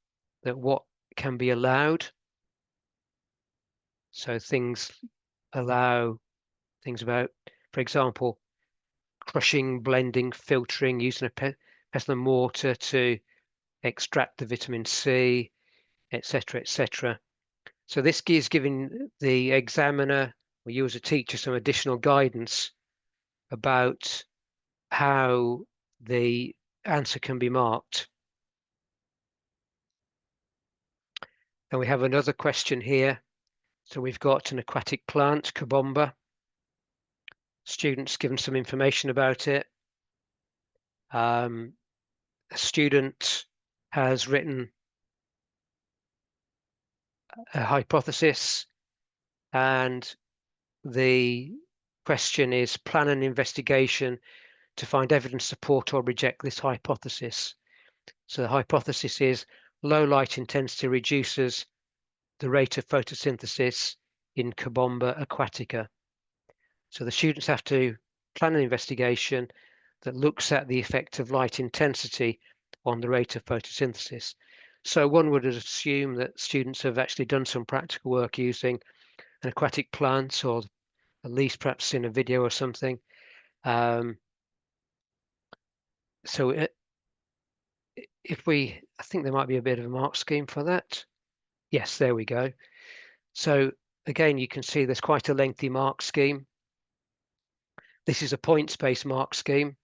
that what can be allowed. So things allow things about, for example, crushing, blending, filtering, using a pestle and mortar to extract the vitamin C, etc., etc. So this is giving the examiner or you as a teacher some additional guidance about how the answer can be marked. And we have another question here. So we've got an aquatic plant, Kabomba. Students given some information about it. A student has written a hypothesis, and the question is plan an investigation to find evidence support or reject this hypothesis. So the hypothesis is low light intensity reduces the rate of photosynthesis in Cobomba aquatica. So the students have to plan an investigation that looks at the effect of light intensity on the rate of photosynthesis. So one would assume that students have actually done some practical work using an aquatic plant, or at least perhaps in a video or something. So I think there might be a bit of a mark scheme for that. Yes, there we go. So again, you can see there's quite a lengthy mark scheme. This is a points-based mark scheme,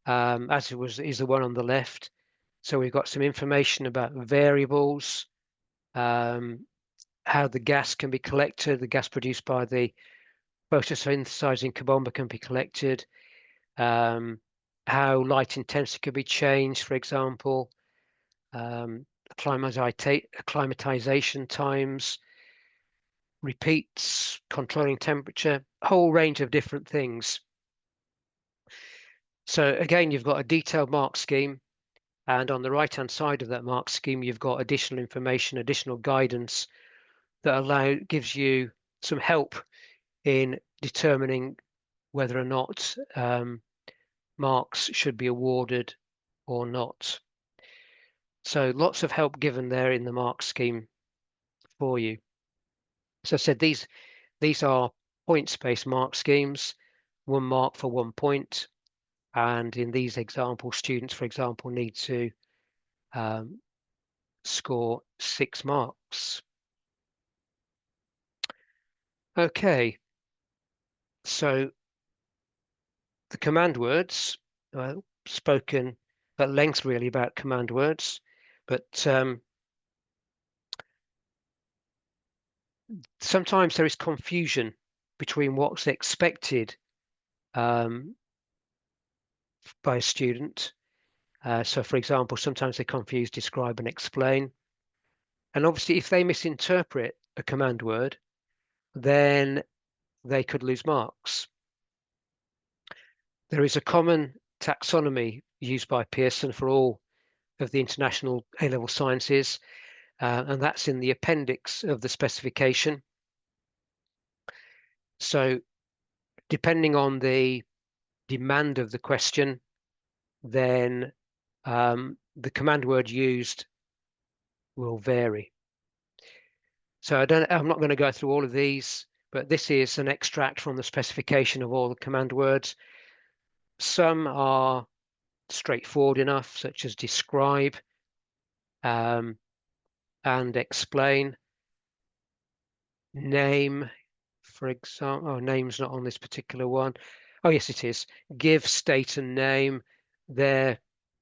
as is the one on the left. So we've got some information about variables, how the gas can be collected, the gas produced by the photosynthesizing Cobomba can be collected, how light intensity can be changed, for example, acclimatization times, repeats, controlling temperature, a whole range of different things. So again, you've got a detailed mark scheme, and on the right-hand side of that mark scheme, you've got additional information, additional guidance that gives you some help in determining whether or not marks should be awarded or not. So lots of help given there in the mark scheme for you. So I said these are points-based mark schemes, 1 mark for 1 point. And in these examples, students, for example, need to score 6 marks. Okay, so the command words, spoken at length really about command words, but sometimes there is confusion between what's expected by a student. So for example, sometimes they confuse describe and explain. And obviously if they misinterpret a command word, then they could lose marks. There is a common taxonomy used by Pearson for all of the international A-level sciences, and that's in the appendix of the specification. So depending on the demand of the question, then the command word used will vary. So I'm not going to go through all of these, but this is an extract from the specification of all the command words. Some are straightforward enough, such as describe and explain. Name, for example, oh, name's not on this particular one. Oh, yes, it is. Give, state, and name. They're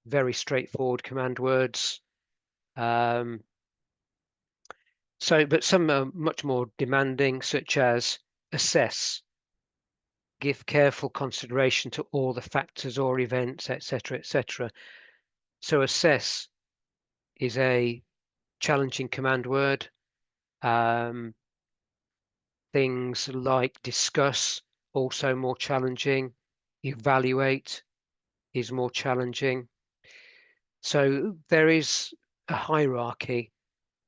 very straightforward command words. But some are much more demanding, such as assess, give careful consideration to all the factors or events, etc., etc. So assess is a challenging command word. Things like discuss, also more challenging. Evaluate is more challenging. So there is a hierarchy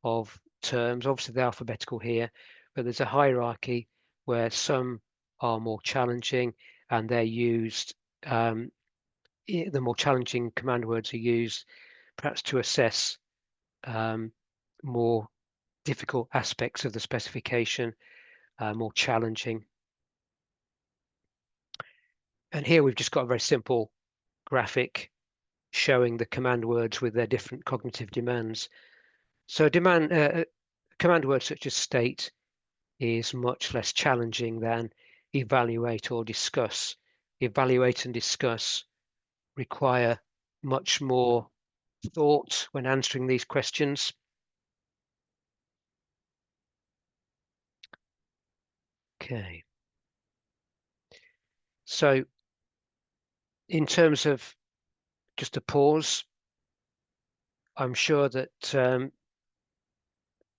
of terms. Obviously, the alphabetical here, but there's a hierarchy where some are more challenging and they're used. The more challenging command words are used, perhaps to assess more difficult aspects of the specification, more challenging. And here we've just got a very simple graphic showing the command words with their different cognitive demands. So command words such as state is much less challenging than evaluate or discuss. Evaluate and discuss require much more thought when answering these questions. Okay. So in terms of just a pause, I'm sure that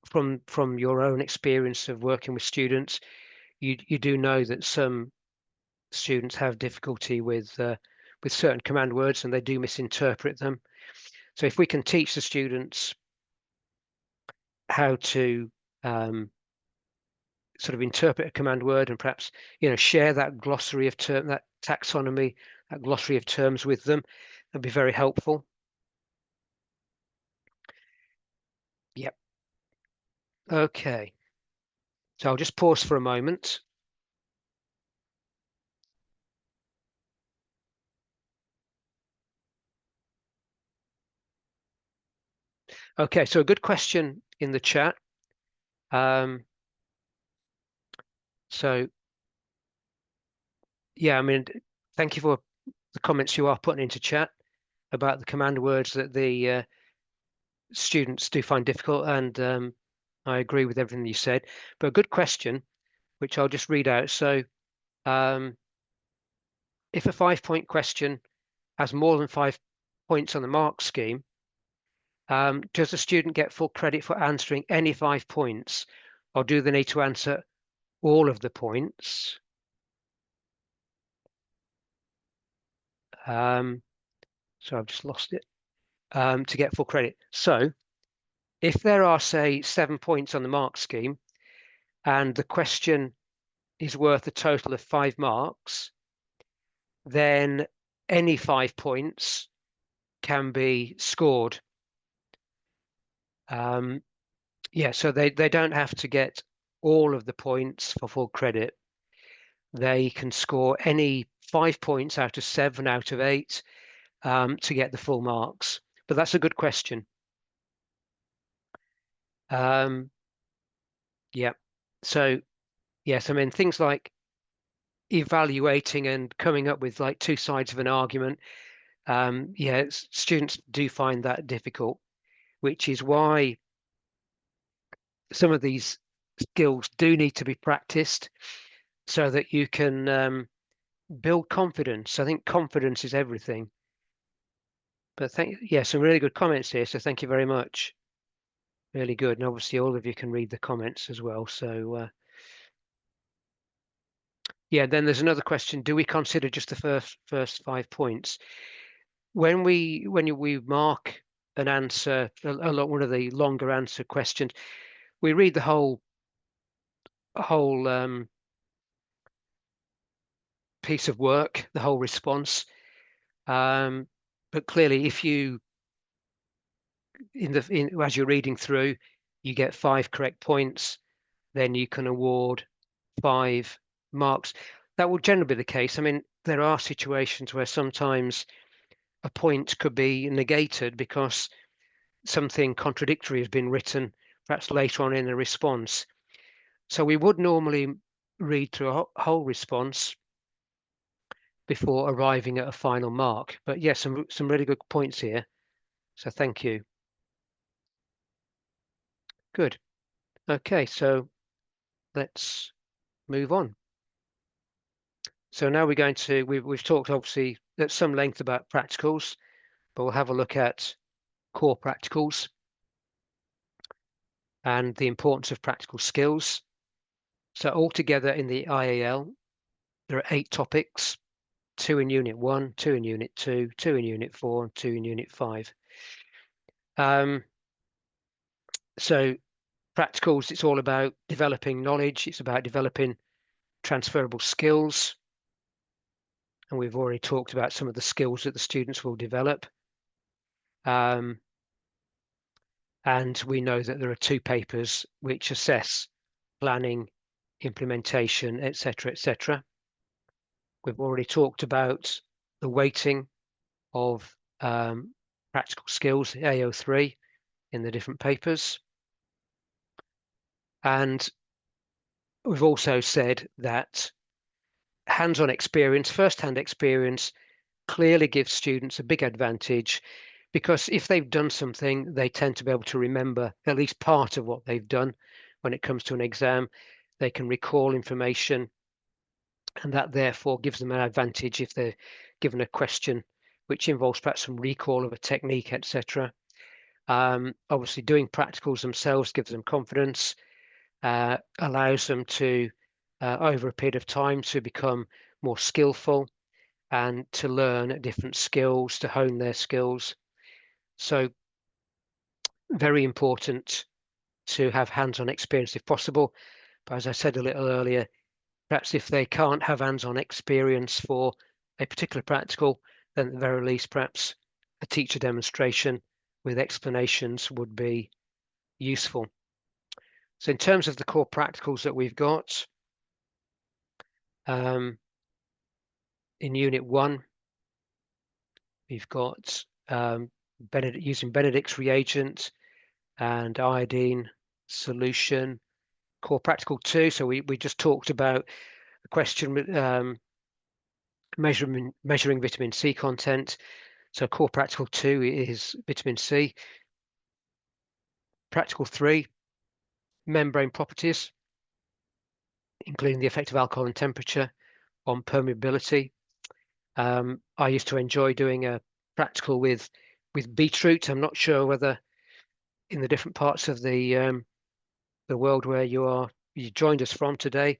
from your own experience of working with students, you do know that some students have difficulty with certain command words and they do misinterpret them. So if we can teach the students how to sort of interpret a command word and perhaps share that glossary of term, that taxonomy, that glossary of terms with them, that'd be very helpful. Yep. Okay. So I'll just pause for a moment. Okay, so a good question in the chat. So yeah, I mean, thank you for the comments you are putting into chat about the command words that the students do find difficult, and I agree with everything you said. But a good question, which I'll just read out. So um, if a 5-point question has more than 5 points on the mark scheme, does the student get full credit for answering any 5 points, or do they need to answer all of the points? So I've just lost it. To get full credit. So if there are, say, 7 points on the mark scheme and the question is worth a total of 5 marks, then any 5 points can be scored. Yeah, so they don't have to get all of the points for full credit. They can score any 5 points out of 7 out of 8 to get the full marks. But that's a good question. Yeah. So yes, I mean things like evaluating and coming up with like 2 sides of an argument. Yeah, students do find that difficult, which is why some of these skills do need to be practiced so that you can build confidence. I think confidence is everything. But yeah, some really good comments here. So thank you very much. Really good. And obviously all of you can read the comments as well. So yeah, then there's another question. Do we consider just the first 5 points? When we mark an answer, one of the longer answer questions, we read the whole piece of work, the whole response. But clearly, if you as you're reading through, you get 5 correct points, then you can award 5 marks. That will generally be the case. I mean, there are situations where sometimes a point could be negated because something contradictory has been written, perhaps later on in the response. So we would normally read through a whole response before arriving at a final mark. But yes, some really good points here. So thank you. Good. Okay, so let's move on. So now we're going to, we've talked obviously at some length about practicals, but we'll have a look at core practicals and the importance of practical skills. So altogether in the IAL, there are 8 topics, 2 in Unit 1, 2 in Unit 2, 2 in Unit 4, and 2 in Unit 5. So practicals, it's all about developing knowledge. It's about developing transferable skills. And we've already talked about some of the skills that the students will develop. And we know that there are 2 papers which assess planning, implementation, etc., etc. We've already talked about the weighting of practical skills, AO3, in the different papers. And we've also said that hands-on experience, first-hand experience, clearly gives students a big advantage because if they've done something, they tend to be able to remember at least part of what they've done when it comes to an exam. They can recall information and that therefore gives them an advantage if they're given a question which involves perhaps some recall of a technique, etc. Obviously, doing practicals themselves gives them confidence, allows them to, over a period of time, to become more skillful and to learn different skills, to hone their skills. So very important to have hands-on experience if possible. But as I said a little earlier, perhaps if they can't have hands-on experience for a particular practical, then at the very least, perhaps a teacher demonstration with explanations would be useful. So in terms of the core practicals that we've got, in Unit 1, we've got using Benedict's reagent and iodine solution. Core practical 2, so we just talked about the question measuring vitamin C content. So core practical 2 is vitamin C. Practical 3, membrane properties, including the effect of alcohol and temperature on permeability. I used to enjoy doing a practical with beetroot. I'm not sure whether in the different parts of the world where you joined us from today,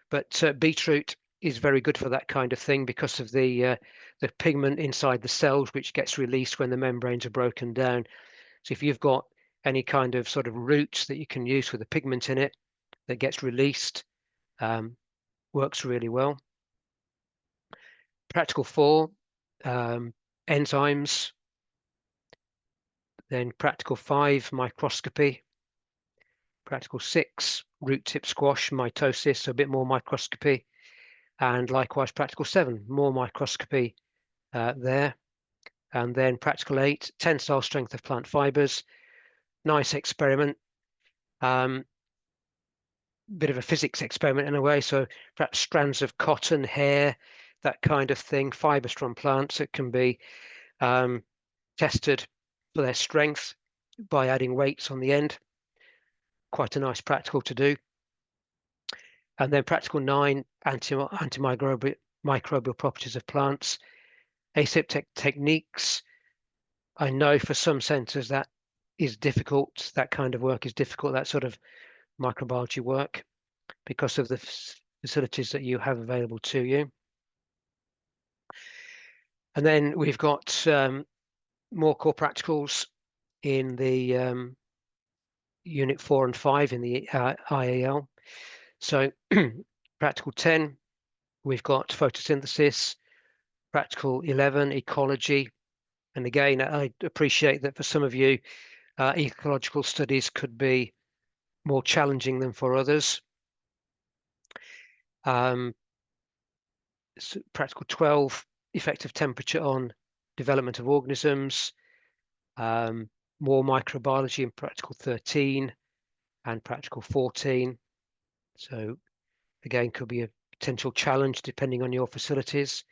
but beetroot is very good for that kind of thing because of the pigment inside the cells which gets released when the membranes are broken down. So if you've got any kind of sort of root that you can use with a pigment in it that gets released, works really well. Practical 4, enzymes. Then practical 5, microscopy. Practical 6, root tip squash, mitosis, so a bit more microscopy. And likewise, practical 7, more microscopy there. And then practical 8, tensile strength of plant fibers. Nice experiment. Bit of a physics experiment in a way. So perhaps strands of cotton, hair, that kind of thing, fibers from plants that can be tested for their strength by adding weights on the end. Quite a nice practical to do. And then practical 9, antimicrobial properties of plants. Aseptic techniques. I know for some centres that is difficult. That kind of work is difficult, that sort of microbiology work, because of the facilities that you have available to you. And then we've got more core practicals in the Unit 4 and 5 in the IAL. So practical 10, we've got photosynthesis. Practical 11, ecology. And again, I appreciate that for some of you, ecological studies could be more challenging than for others. So practical 12, effect of temperature on development of organisms. More microbiology in practical 13 and practical 14. So again, could be a potential challenge depending on your facilities.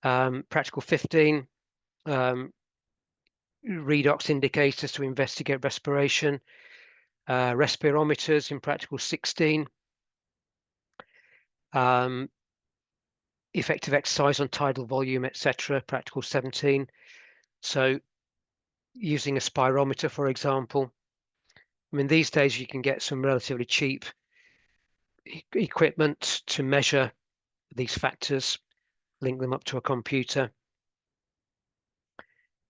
Practical 15, redox indicators to investigate respiration. Respirometers in practical 16. Effective exercise on tidal volume, etc. Practical 17. So using a spirometer, for example. I mean, these days you can get some relatively cheap equipment to measure these factors, link them up to a computer.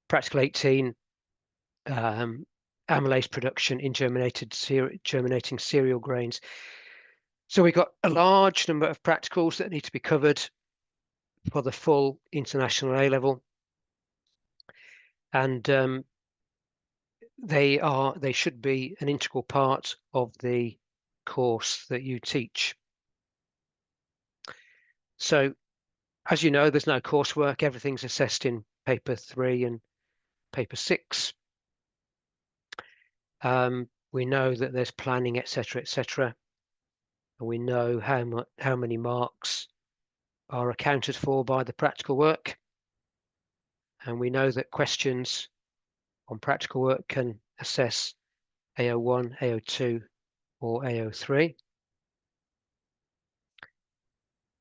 Practical 18, amylase production in germinating cereal grains. So we've got a large number of practicals that need to be covered for the full international A level, and they should be an integral part of the course that you teach. So as you know, there's no coursework. Everything's assessed in paper 3 and paper 6. We know that there's planning, etc., etc. And we know how many marks are accounted for by the practical work. And we know that questions on practical work can assess AO1, AO2, or AO3.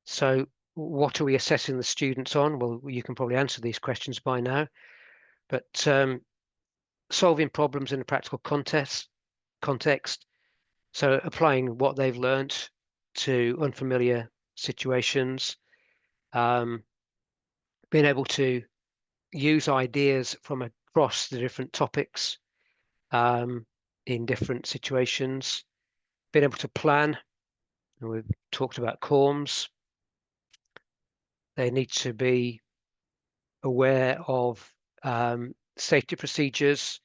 So what are we assessing the students on? Well, you can probably answer these questions by now, but solving problems in a practical context. So applying what they've learnt to unfamiliar situations, um, being able to use ideas from across the different topics um, in different situations, being able to plan. And we've talked about QORMs. They need to be aware of safety procedures.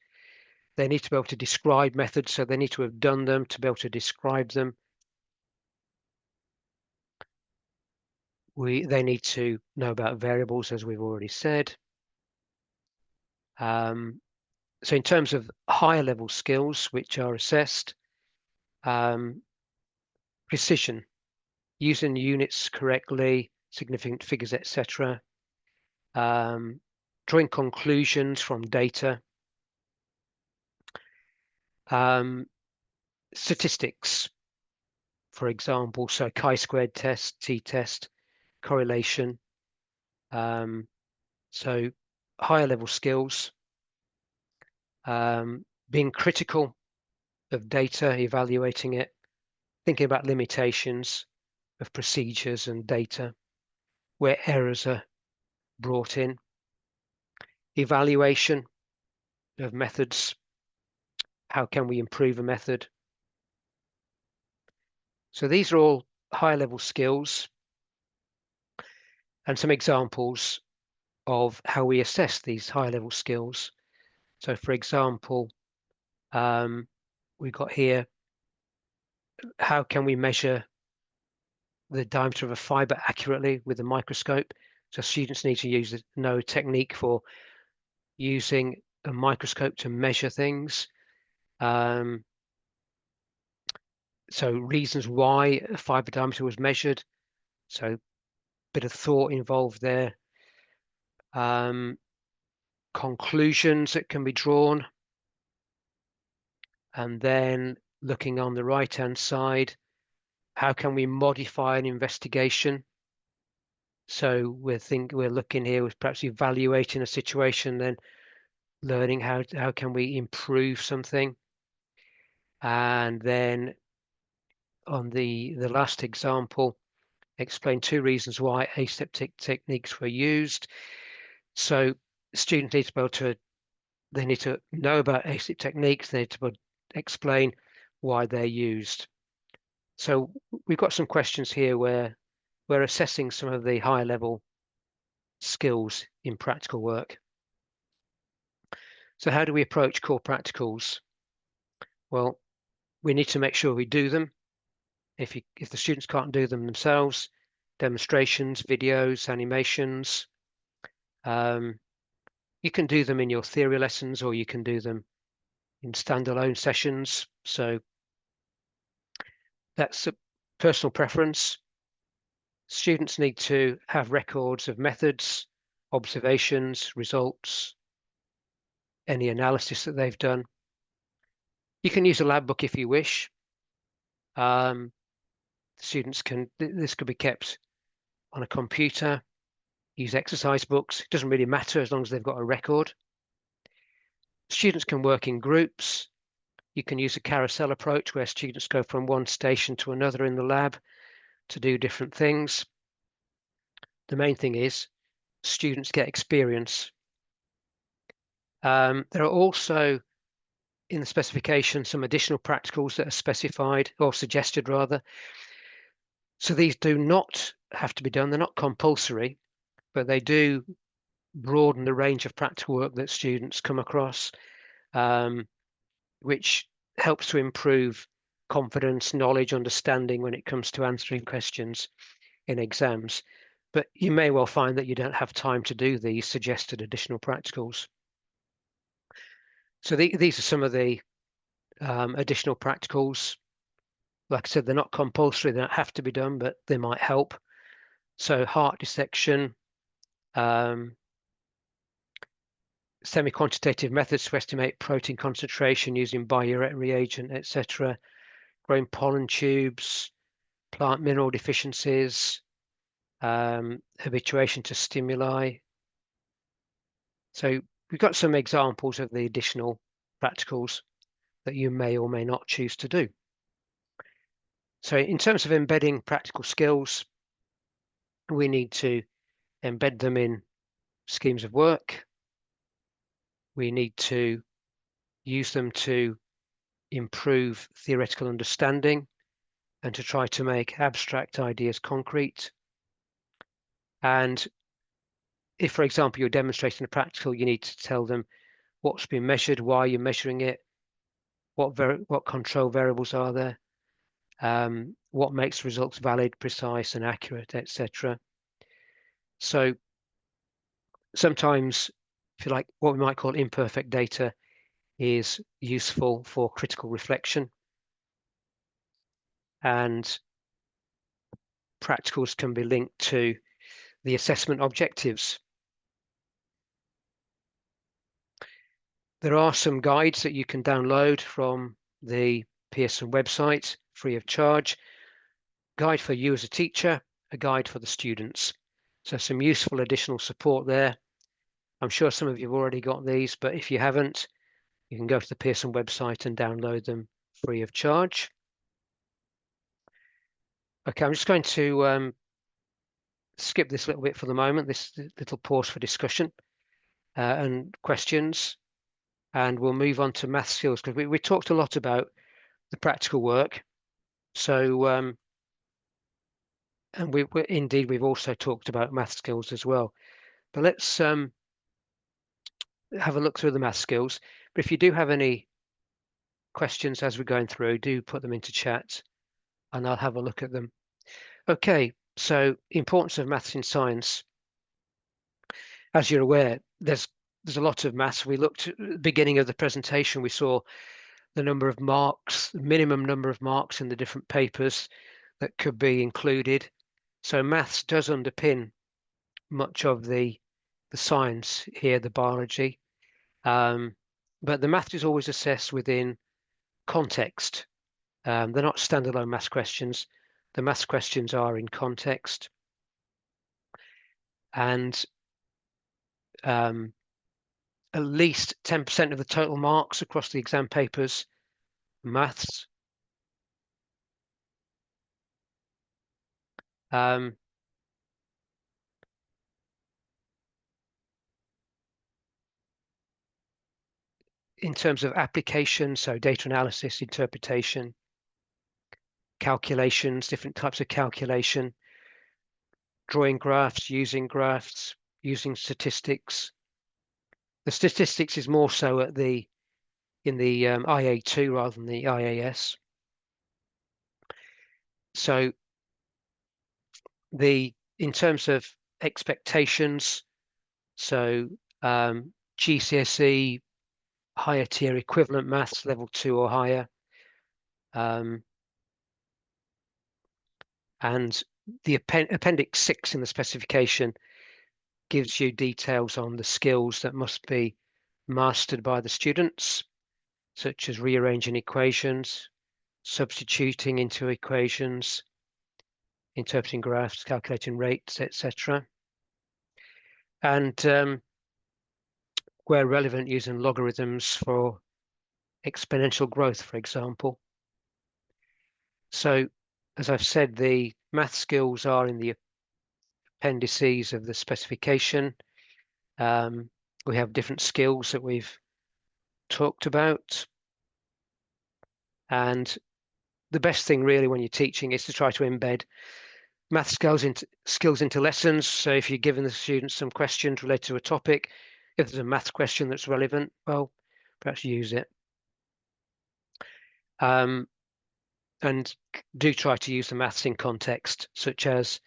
They need to be able to describe methods, so they need to have done them to be able to describe them. They need to know about variables, as we've already said. So in terms of higher level skills which are assessed, precision, using units correctly, significant figures, etc. Drawing conclusions from data. Statistics, for example, so chi-squared test, t-test, correlation. So higher level skills, being critical of data, evaluating it, thinking about limitations of procedures and data, where errors are brought in, evaluation of methods, how can we improve a method. So these are all higher level skills and some examples of how we assess these higher level skills. So for example, we've got here, how can we measure the diameter of a fiber accurately with a microscope? So students need to know a technique for using a microscope to measure things. So reasons why a fiber diameter was measured. So a bit of thought involved there. Conclusions that can be drawn. And then looking on the right-hand side, how can we modify an investigation? So we're looking here with perhaps evaluating a situation, then learning how can we improve something. And then on the last example, explain 2 reasons why aseptic techniques were used. So students need to be able to, they need to know about aseptic techniques, they need to explain why they're used. So we've got some questions here where we're assessing some of the higher level skills in practical work. So how do we approach core practicals? Well, we need to make sure we do them. If the students can't do them themselves, demonstrations, videos, animations. You can do them in your theory lessons, or you can do them in standalone sessions. So that's a personal preference. Students need to have records of methods, observations, results, any analysis that they've done. You can use a lab book if you wish. Students can, this could be kept on a computer, use exercise books. It doesn't really matter as long as they've got a record. Students can work in groups. You can use a carousel approach where students go from one station to another in the lab to do different things. The main thing is students get experience. There are also in the specification some additional practicals that are specified or suggested rather. So these do not have to be done. They're not compulsory, but they do broaden the range of practical work that students come across, which helps to improve confidence, knowledge, understanding when it comes to answering questions in exams. But you may well find that you don't have time to do these suggested additional practicals. So these are some of the additional practicals. Like I said, they're not compulsory, they don't have to be done, but they might help. So heart dissection, semi-quantitative methods to estimate protein concentration using biuret reagent, etc. Growing pollen tubes, plant mineral deficiencies, habituation to stimuli. So we've got some examples of the additional practicals that you may or may not choose to do. So in terms of embedding practical skills, we need to embed them in schemes of work. We need to use them to improve theoretical understanding and to try to make abstract ideas concrete. And if, for example, you're demonstrating a practical, you need to tell them what's been measured, why you're measuring it, what control variables are there, what makes results valid, precise, and accurate, etc. So sometimes, if you like, what we might call imperfect data is useful for critical reflection, and practicals can be linked to the assessment objectives. There are some guides that you can download from the Pearson website free of charge. Guide for you as a teacher, a guide for the students. So some useful additional support there. I'm sure some of you have already got these, but if you haven't, you can go to the Pearson website and download them free of charge. Okay, I'm just going to skip this little bit for the moment, this little pause for discussion and questions, and we'll move on to math skills, because we talked a lot about the practical work. So, and we've also talked about math skills as well. But let's have a look through the math skills. But if you do have any questions as we're going through, do put them into chat and I'll have a look at them. Okay, so importance of maths in science. As you're aware, there's a lot of maths. We looked at the beginning of the presentation, we saw the number of marks, the minimum number of marks in the different papers that could be included. So maths does underpin much of the science here, the biology. But the math is always assessed within context. They're not standalone maths questions. The maths questions are in context. And at least 10% of the total marks across the exam papers, maths. In terms of application, so data analysis, interpretation, calculations, different types of calculation, drawing graphs, using statistics. The statistics is more so at in the IA2 rather than the IAS. So in terms of expectations, so GCSE, higher tier equivalent maths, level 2 or higher, and the appendix 6 in the specification gives you details on the skills that must be mastered by the students, such as rearranging equations, substituting into equations, interpreting graphs, calculating rates, etc. And where relevant, using logarithms for exponential growth, for example. So, as I've said, the math skills are in the appendices of the specification. We have different skills that we've talked about. And the best thing really when you're teaching is to try to embed math skills into lessons. So if you're giving the students some questions related to a topic, if there's a math question that's relevant, well, perhaps use it. And do try to use the maths in context, such as,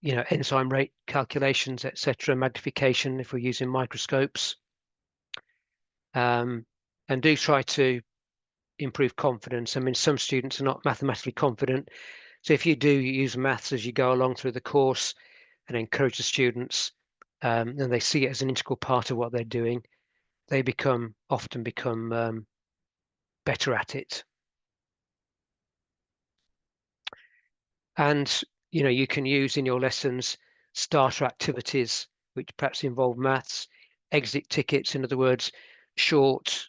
enzyme rate calculations, etc., magnification if we're using microscopes. And do try to improve confidence. I mean, some students are not mathematically confident. So if you do use maths as you go along through the course and encourage the students, and they see it as an integral part of what they're doing, they often become better at it. And you can use in your lessons starter activities, which perhaps involve maths, exit tickets, in other words, short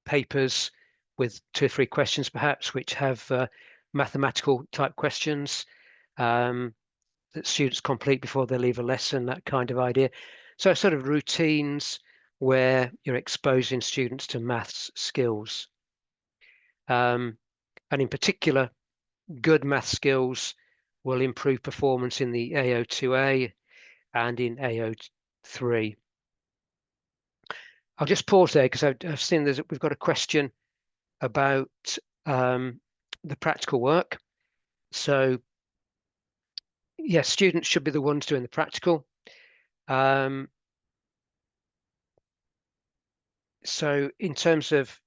papers with 2 or 3 questions perhaps, which have mathematical type questions that students complete before they leave a lesson, that kind of idea. So sort of routines where you're exposing students to maths skills. And in particular, good math skills will improve performance in the AO2A and in AO3. I'll just pause there because I've seen we've got a question about the practical work. So yes, students should be the ones doing the practical. So in terms of,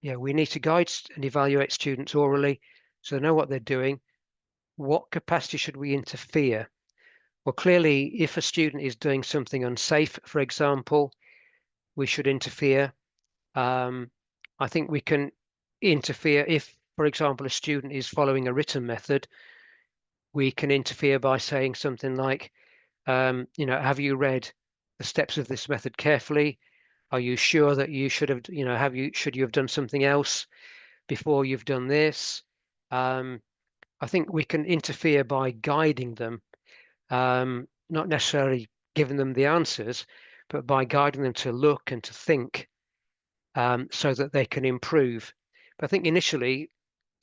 we need to guide and evaluate students orally so they know what they're doing. What capacity should we interfere? Well, clearly, if a student is doing something unsafe, for example, we should interfere. I think we can interfere if, for example, a student is following a written method. We can interfere by saying something like, have you read the steps of this method carefully? Are you sure that you should have, should you have done something else before you've done this? I think we can interfere by guiding them, not necessarily giving them the answers, but by guiding them to look and to think so that they can improve. But I think initially,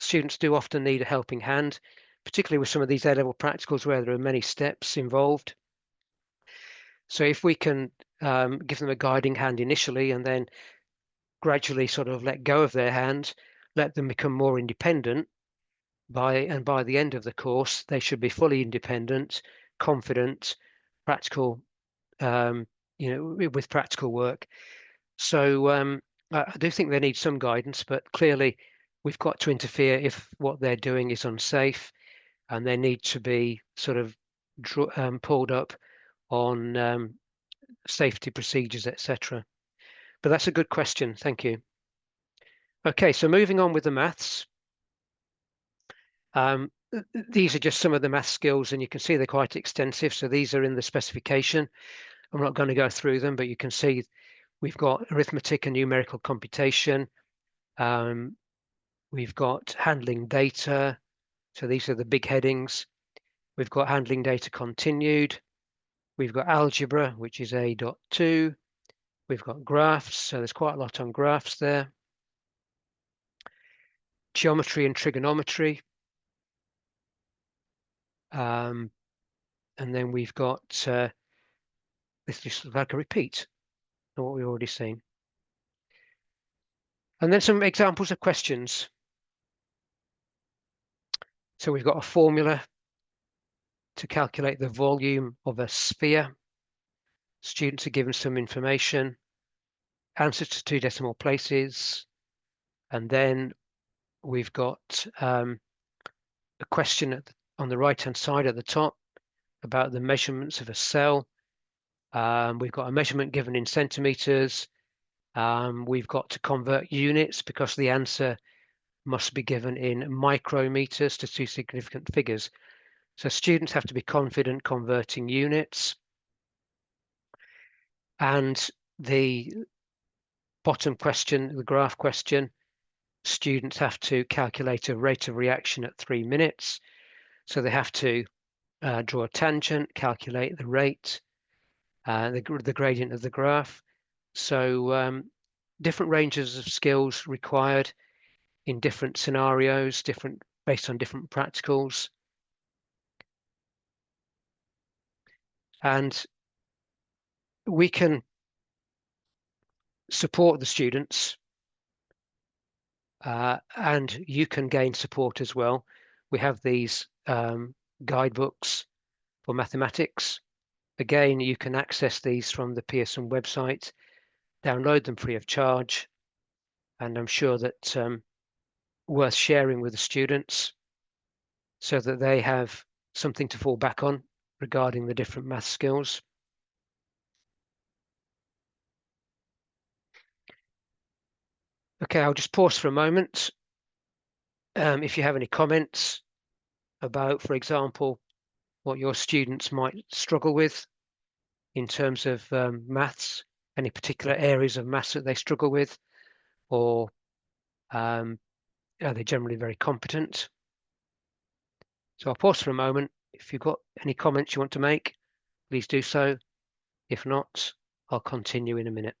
students do often need a helping hand, particularly with some of these A-level practicals where there are many steps involved. So if we can give them a guiding hand initially and then gradually sort of let go of their hand, let them become more independent, by the end of the course, they should be fully independent, confident, practical, with practical work. So I do think they need some guidance, but clearly we've got to interfere if what they're doing is unsafe, and they need to be sort of pulled up on safety procedures, etc. But that's a good question. Thank you. Okay, so moving on with the maths. These are just some of the math skills, and you can see they're quite extensive. So these are in the specification. I'm not going to go through them, but you can see we've got arithmetic and numerical computation. We've got handling data. So these are the big headings. We've got handling data continued. We've got algebra, which is A.2. We've got graphs. So there's quite a lot on graphs there. Geometry and trigonometry. And then we've got, this is like a repeat of what we've already seen. And then some examples of questions. So we've got a formula to calculate the volume of a sphere. Students are given some information, answers to 2 decimal places, and then we've got a question on the right-hand side at the top about the measurements of a cell. We've got a measurement given in centimeters. We've got to convert units because the answer must be given in micrometers to 2 significant figures. So students have to be confident converting units. And the bottom question, the graph question, students have to calculate a rate of reaction at 3 minutes. So they have to draw a tangent, calculate the rate, the gradient of the graph. So different ranges of skills required in different scenarios, based on different practicals. And we can support the students and you can gain support as well. We have these guidebooks for mathematics. Again, you can access these from the Pearson website, download them free of charge, and I'm sure that worth sharing with the students so that they have something to fall back on regarding the different math skills. Okay, I'll just pause for a moment. If you have any comments, about, for example, what your students might struggle with in terms of maths, any particular areas of maths that they struggle with, or are they generally very competent? So I'll pause for a moment. If you've got any comments you want to make, please do so. If not, I'll continue in a minute.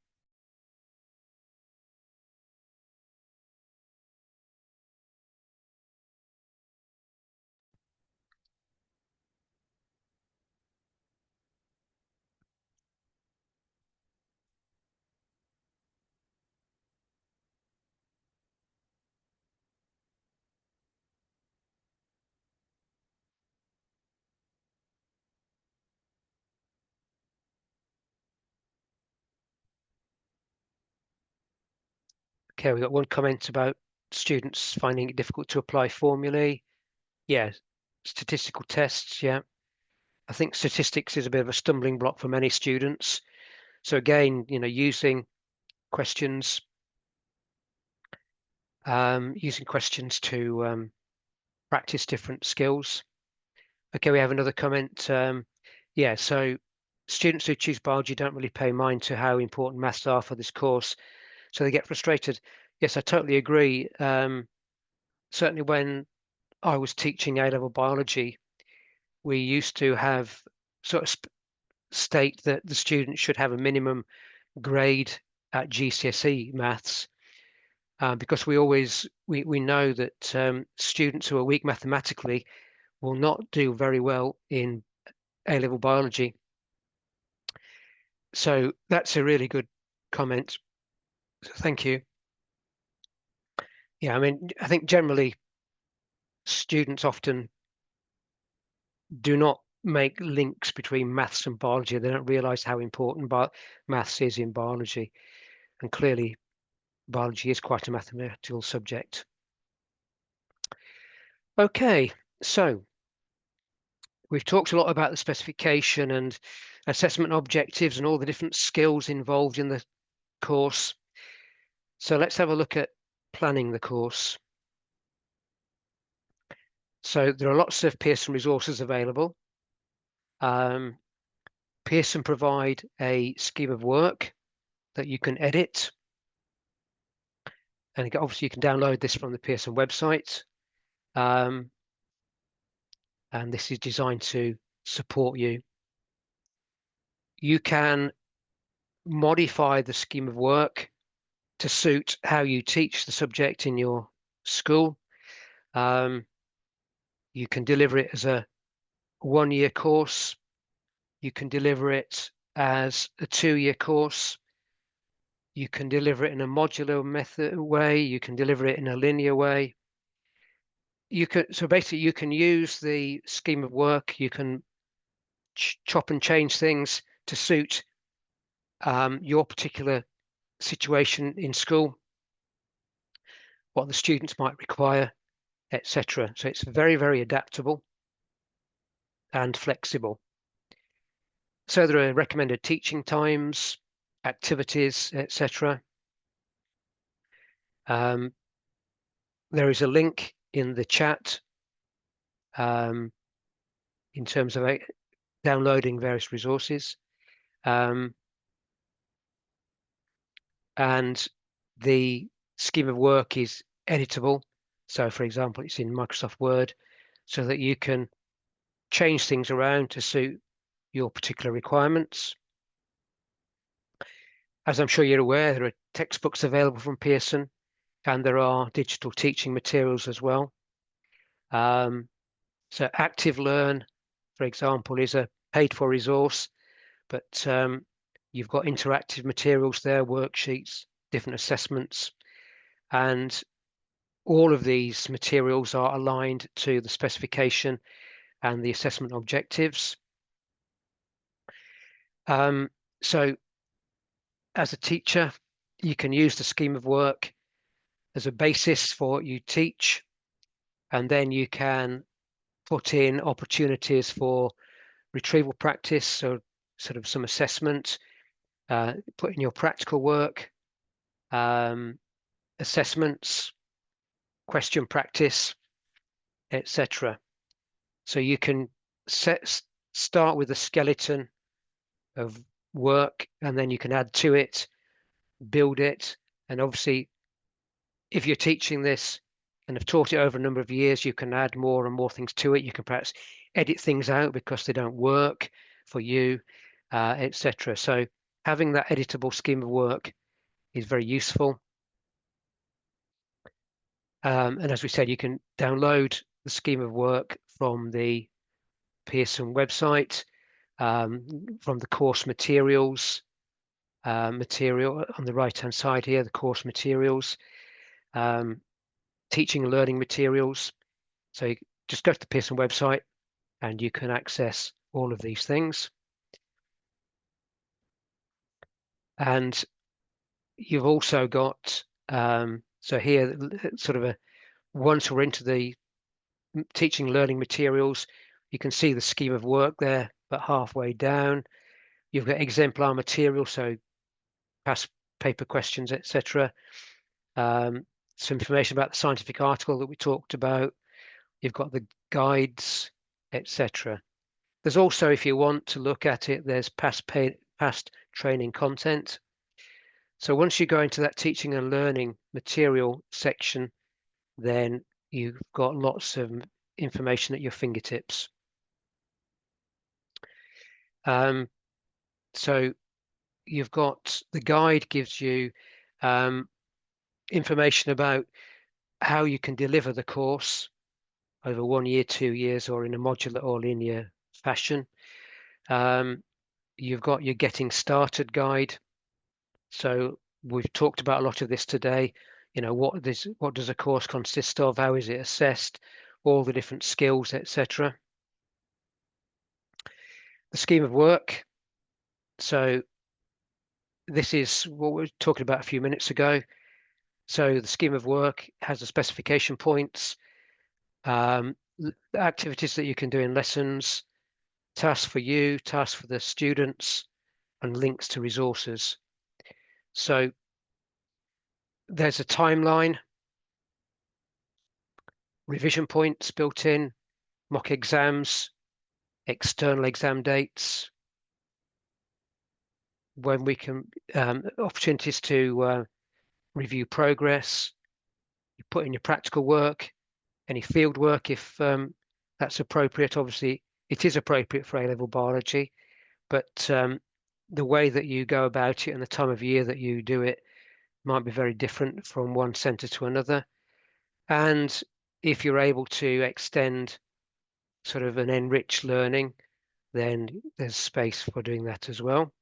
Okay, we've got one comment about students finding it difficult to apply formulae. Yeah, statistical tests, yeah. I think statistics is a bit of a stumbling block for many students. So again, using questions, to practice different skills. Okay, we have another comment. Yeah, so students who choose biology don't really pay mind to how important maths are for this course, so they get frustrated. Yes, I totally agree. Certainly when I was teaching A-level biology, we used to have sort of state that the student should have a minimum grade at GCSE maths, because we know that students who are weak mathematically will not do very well in A-level biology. So that's a really good comment. Thank you. Yeah, I mean, I think generally students often do not make links between maths and biology. They don't realize how important maths is in biology. And clearly, biology is quite a mathematical subject. Okay, so we've talked a lot about the specification and assessment objectives and all the different skills involved in the course. So let's have a look at planning the course. So there are lots of Pearson resources available. Pearson provide a scheme of work that you can edit. And obviously you can download this from the Pearson website. And this is designed to support you. You can modify the scheme of work to suit how you teach the subject in your school. You can deliver it as a one-year course. You can deliver it as a two-year course. You can deliver it in a modular method way. You can deliver it in a linear way. So basically you can use the scheme of work. You can chop and change things to suit your particular situation in school, what the students might require, etc. So it's very, very adaptable and flexible. So there are recommended teaching times, activities, etc. There is a link in the chat in terms of downloading various resources. And the scheme of work is editable. So for example, it's in Microsoft Word, so that you can change things around to suit your particular requirements. As I'm sure you're aware, there are textbooks available from Pearson, and there are digital teaching materials as well. So Active Learn, for example, is a paid-for resource, but you've got interactive materials there, worksheets, different assessments, and all of these materials are aligned to the specification and the assessment objectives. So as a teacher, you can use the scheme of work as a basis for what you teach, and then you can put in opportunities for retrieval practice, so sort of some assessment, put in your practical work, assessments, question practice, etc. So you can start with a skeleton of work, and then you can add to it, build it. And obviously, if you're teaching this and have taught it over a number of years, you can add more and more things to it. You can perhaps edit things out because they don't work for you, etc. So having that editable scheme of work is very useful. And as we said, you can download the scheme of work from the Pearson website, from the course materials material on the right-hand side here, the course materials, teaching and learning materials. So you just go to the Pearson website and you can access all of these things. And you've also got, so here, sort of once we're into the teaching learning materials, you can see the scheme of work there, but halfway down, you've got exemplar material, so past paper questions, etc. Some information about the scientific article that we talked about. You've got the guides, etc. There's also, if you want to look at it, there's past training content. So once you go into that teaching and learning material section, then you've got lots of information at your fingertips. So you've got the guide gives you information about how you can deliver the course over 1 year, 2 years, or in a modular or linear fashion. You've got your getting started guide. So we've talked about a lot of this today. You know, what does a course consist of? How is it assessed? All the different skills, etc. The scheme of work. So this is what we were talking about a few minutes ago. So the scheme of work has the specification points, activities that you can do in lessons, tasks for you, tasks for the students, and links to resources. So there's a timeline, revision points built in, mock exams, external exam dates, when we can, opportunities to review progress, you put in your practical work, any field work if that's appropriate. Obviously, it is appropriate for A-level biology, but the way that you go about it and the time of year that you do it might be very different from one centre to another. And if you're able to extend sort of an enriched learning, then there's space for doing that as well.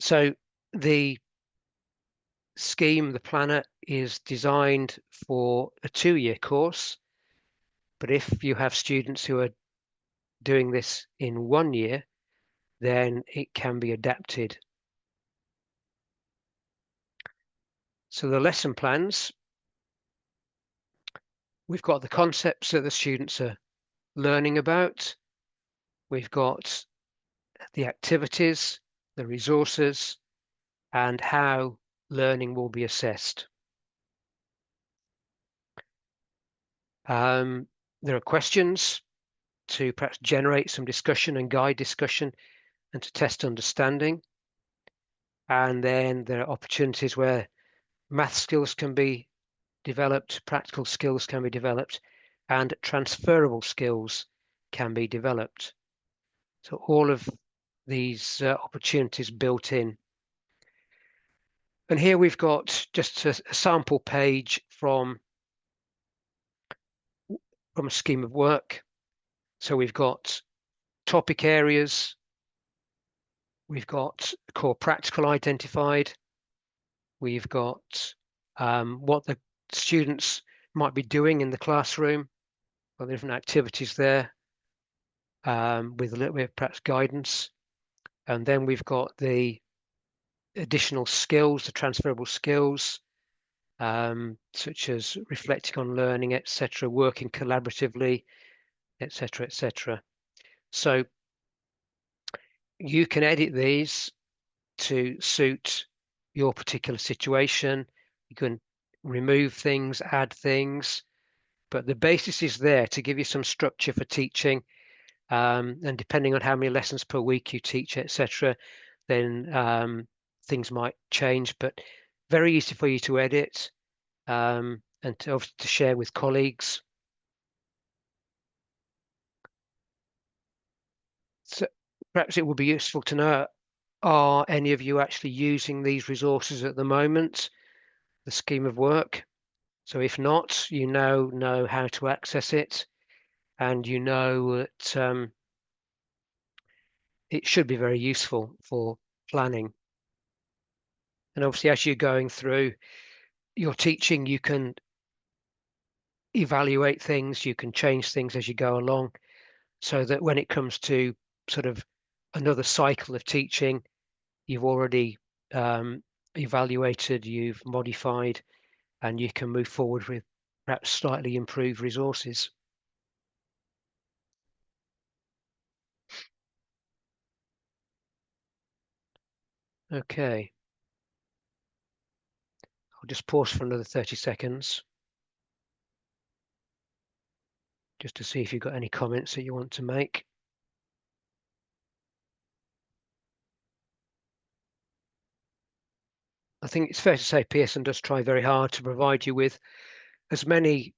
So the scheme, the planner, is designed for a 2-year course. But if you have students who are doing this in 1 year, then it can be adapted. So the lesson plans, we've got the concepts that the students are learning about. We've got the activities, the resources, and how learning will be assessed. There are questions to perhaps generate some discussion and guide discussion and to test understanding. And then there are opportunities where math skills can be developed, practical skills can be developed, and transferable skills can be developed. So all of these opportunities built in. And here we've got just a sample page from a scheme of work. So we've got topic areas, we've got core practical identified, we've got what the students might be doing in the classroom, or the different activities there, with a little bit of perhaps guidance. And then we've got the additional skills, the transferable skills, such as reflecting on learning, etc., working collaboratively, etc., etc. So you can edit these to suit your particular situation. You can remove things, add things. but the basis is there to give you some structure for teaching. And depending on how many lessons per week you teach, etc., then things might change, but very easy for you to edit and obviously to share with colleagues. So perhaps it would be useful to know, are any of you actually using these resources at the moment, the scheme of work? So if not, you now know how to access it, and you know that it should be very useful for planning. And obviously, as you're going through your teaching, you can evaluate things, you can change things as you go along, so that when it comes to sort of another cycle of teaching, you've already evaluated, you've modified, and you can move forward with perhaps slightly improved resources. Okay, I'll just pause for another 30 seconds just to see if you've got any comments that you want to make. I think it's fair to say Pearson does try very hard to provide you with as many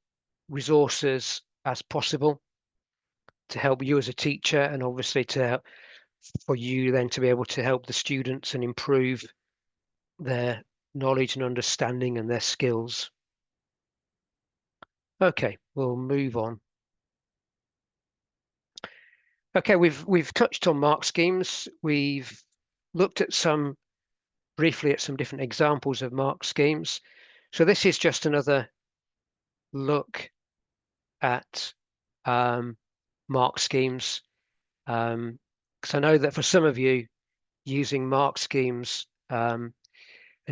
resources as possible to help you as a teacher, and obviously for you then to be able to help the students and improve their knowledge and understanding and their skills. Okay, we'll move on. Okay, we've touched on mark schemes. We've looked at briefly at some different examples of mark schemes. So this is just another look at mark schemes, because I know that for some of you, using mark schemes and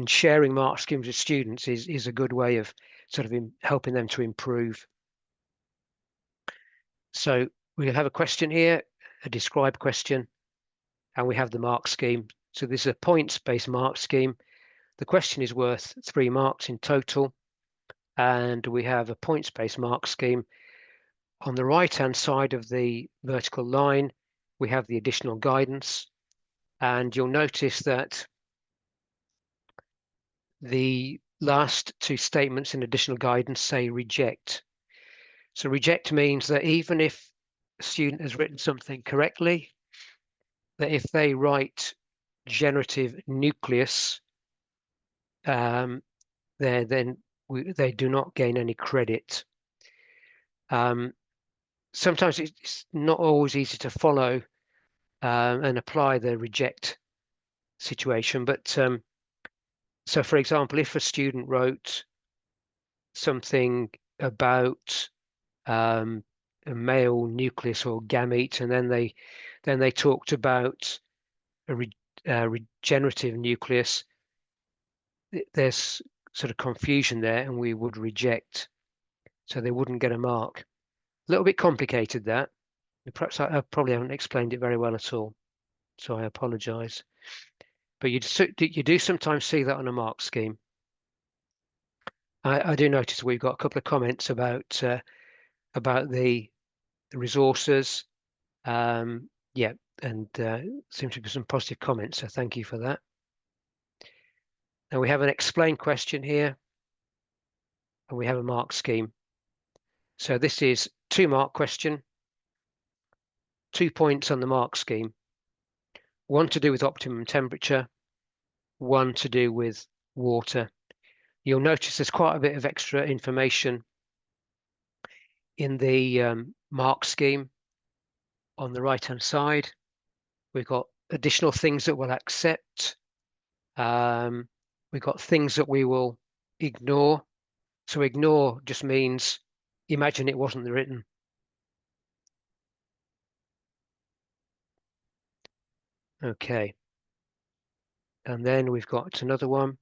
sharing mark schemes with students is a good way of sort of helping them to improve. So we have a question here, a describe question, and we have the mark scheme. So this is a points-based mark scheme. The question is worth 3 marks in total, and we have a points-based mark scheme. On the right-hand side of the vertical line, we have the additional guidance, and you'll notice that the last 2 statements in additional guidance say reject. So reject means that even if a student has written something correctly, that if they write generative nucleus, then they do not gain any credit. Sometimes it's not always easy to follow and apply the reject situation, but so for example, if a student wrote something about a male nucleus or gamete, and then they talked about a regenerative nucleus, there's sort of confusion there, and we would reject, so they wouldn't get a mark. A little bit complicated, that. Perhaps I probably haven't explained it very well at all, so I apologize. But you do sometimes see that on a mark scheme. I do notice we've got a couple of comments about the resources. Yeah, and seems to be some positive comments, so thank you for that. Now we have an explain question here, and we have a mark scheme. So this is 2 mark question, 2 points on the mark scheme, 1 to do with optimum temperature, 1 to do with water. You'll notice there's quite a bit of extra information in the mark scheme. On the right hand side, we've got additional things that we'll accept. We've got things that we will ignore. So ignore just means imagine it wasn't written. Okay. And then we've got another one.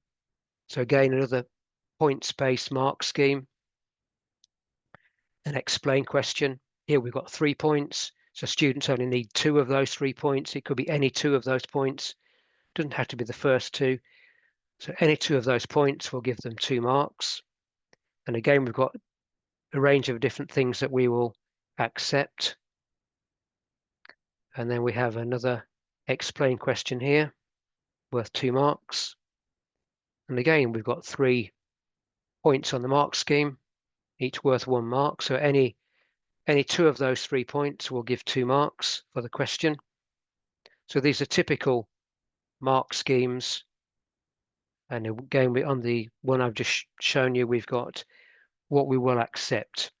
So again, another points-based mark scheme. An explain question. Here we've got 3 points. So students only need 2 of those 3 points. It could be any 2 of those points. Doesn't have to be the first 2. So any 2 of those points will give them 2 marks. And again, we've got a range of different things that we will accept. And then we have another explain question here, worth 2 marks. And again, we've got 3 points on the mark scheme, each worth 1 mark. So any 2 of those 3 points will give 2 marks for the question. So these are typical mark schemes. And again, on the one I've just shown you, we've got what we will accept.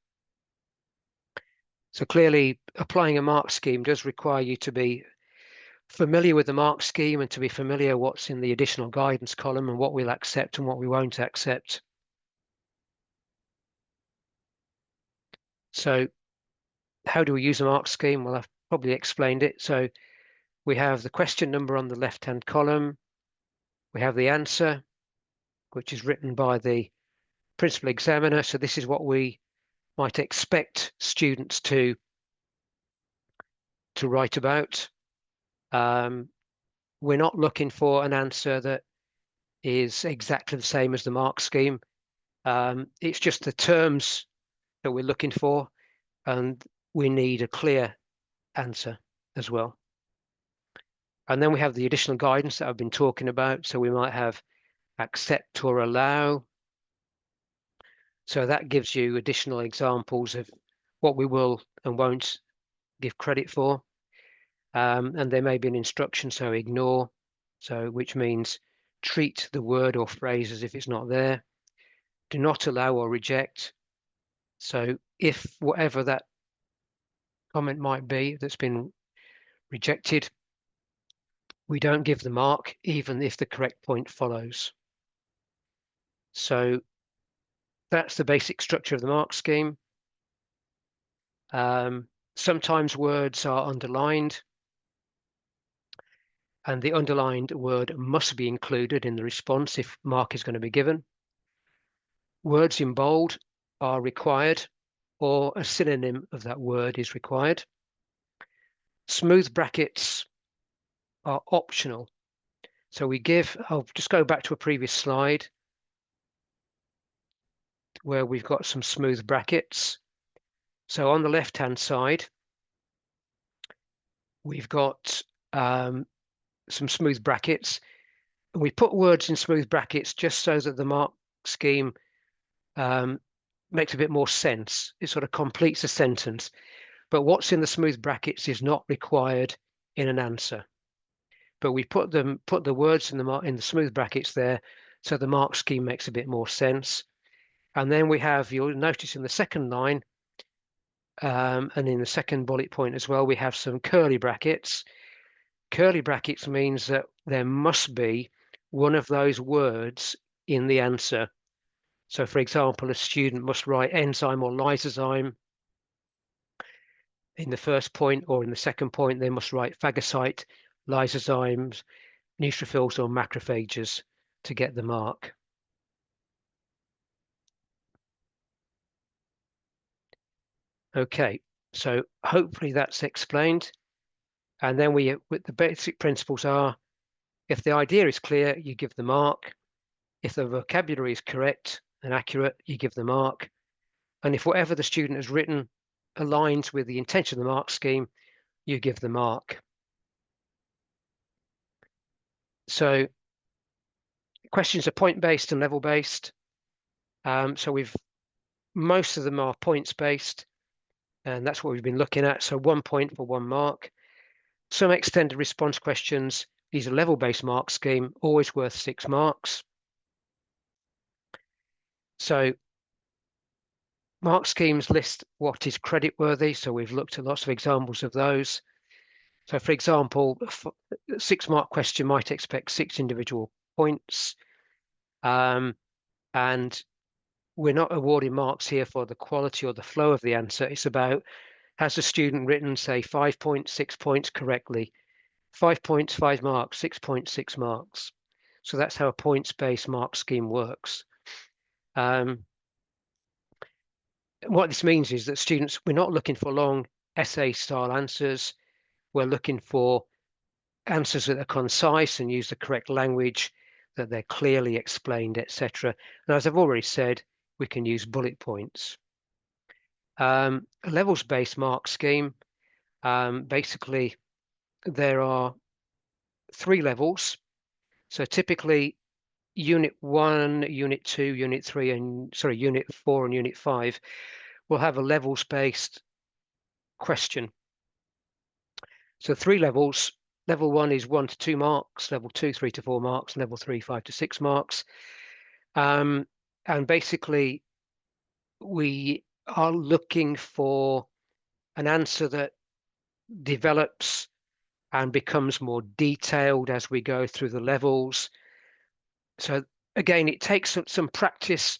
So clearly, applying a mark scheme does require you to be familiar with the mark scheme and to be familiar what's in the additional guidance column and what we'll accept and what we won't accept. So how do we use a mark scheme? Well, I've probably explained it. So we have the question number on the left-hand column. We have the answer, which is written by the principal examiner. So this is what we might expect students to write about. We're not looking for an answer that is exactly the same as the mark scheme. It's just the terms that we're looking for, and we need a clear answer as well. And then we have the additional guidance that I've been talking about. So we might have accept or allow. So that gives you additional examples of what we will and won't give credit for. And there may be an instruction, so ignore, so which means treat the word or phrase as if it's not there. Do not allow or reject. So if whatever that comment might be that's been rejected, we don't give the mark, even if the correct point follows. So that's the basic structure of the mark scheme. Sometimes words are underlined, and the underlined word must be included in the response if mark is going to be given. Words in bold are required, or a synonym of that word is required. Smooth brackets are optional. So we give, I'll just go back to a previous slide where we've got some smooth brackets. So on the left-hand side, we've got some smooth brackets. And we put words in smooth brackets just so that the mark scheme makes a bit more sense. It sort of completes a sentence. But what's in the smooth brackets is not required in an answer. But we put the words in the smooth brackets there, so the mark scheme makes a bit more sense. And then we have, you'll notice in the second line, and in the second bullet point as well, we have some curly brackets. Curly brackets means that there must be one of those words in the answer. So for example, a student must write enzyme or lysozyme in the first point, or in the second point, they must write phagocyte, lysozymes, neutrophils or macrophages to get the mark. Okay, so hopefully that's explained. And then the basic principles are, if the idea is clear, you give the mark. If the vocabulary is correct and accurate, you give the mark. And if whatever the student has written aligns with the intention of the mark scheme, you give the mark. So questions are point-based and level-based. So most of them are points-based, and that's what we've been looking at. So 1 point for 1 mark. Some extended response questions, these are level-based mark scheme, always worth 6 marks. So mark schemes list what is credit-worthy. So we've looked at lots of examples of those. So for example, a 6-mark question might expect 6 individual points. And we're not awarding marks here for the quality or the flow of the answer. It's about, has the student written, say, 5 points, 6 points correctly? 5 points, 5 marks, 6 points, 6 marks. So that's how a points-based mark scheme works. What this means is that students, we're not looking for long essay-style answers. We're looking for answers that are concise and use the correct language, that they're clearly explained, etc. And as I've already said, we can use bullet points. A levels-based mark scheme, basically there are 3 levels. So typically Unit 1, Unit 2, Unit 3, and Unit 4 and Unit 5 will have a levels-based question. So 3 levels. Level 1 is 1 to 2 marks, level 2, 3 to 4 marks, level 3, 5 to 6 marks. And basically, we are looking for an answer that develops and becomes more detailed as we go through the levels. So again, it takes some practice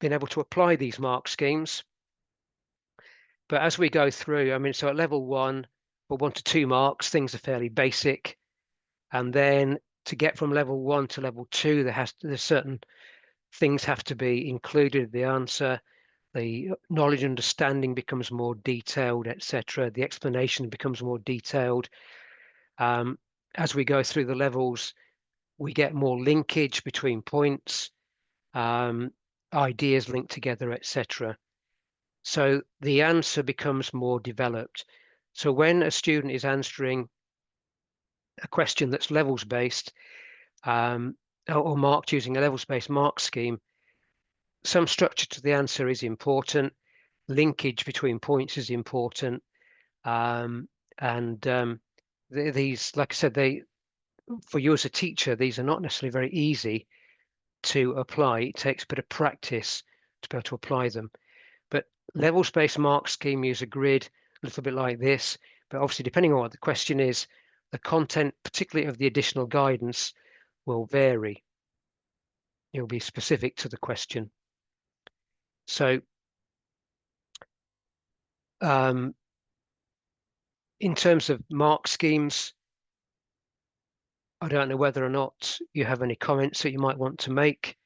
being able to apply these mark schemes. But as we go through, I mean, so at level 1, for 1 to 2 marks, things are fairly basic. And then to get from level 1 to level 2, there's certain things have to be included in the answer. The knowledge understanding becomes more detailed, etc. The explanation becomes more detailed. As we go through the levels, we get more linkage between points, ideas linked together, etc. So the answer becomes more developed. So when a student is answering a question that's levels based, or marked using a levels-based mark scheme, some structure to the answer is important. Linkage between points is important. These, like I said, for you as a teacher, these are not necessarily very easy to apply. It takes a bit of practice to be able to apply them. But levels-based mark scheme use a grid, a little bit like this. But obviously, depending on what the question is, the content, particularly of the additional guidance, will vary. It will be specific to the question. So in terms of mark schemes, I don't know whether or not you have any comments that you might want to make,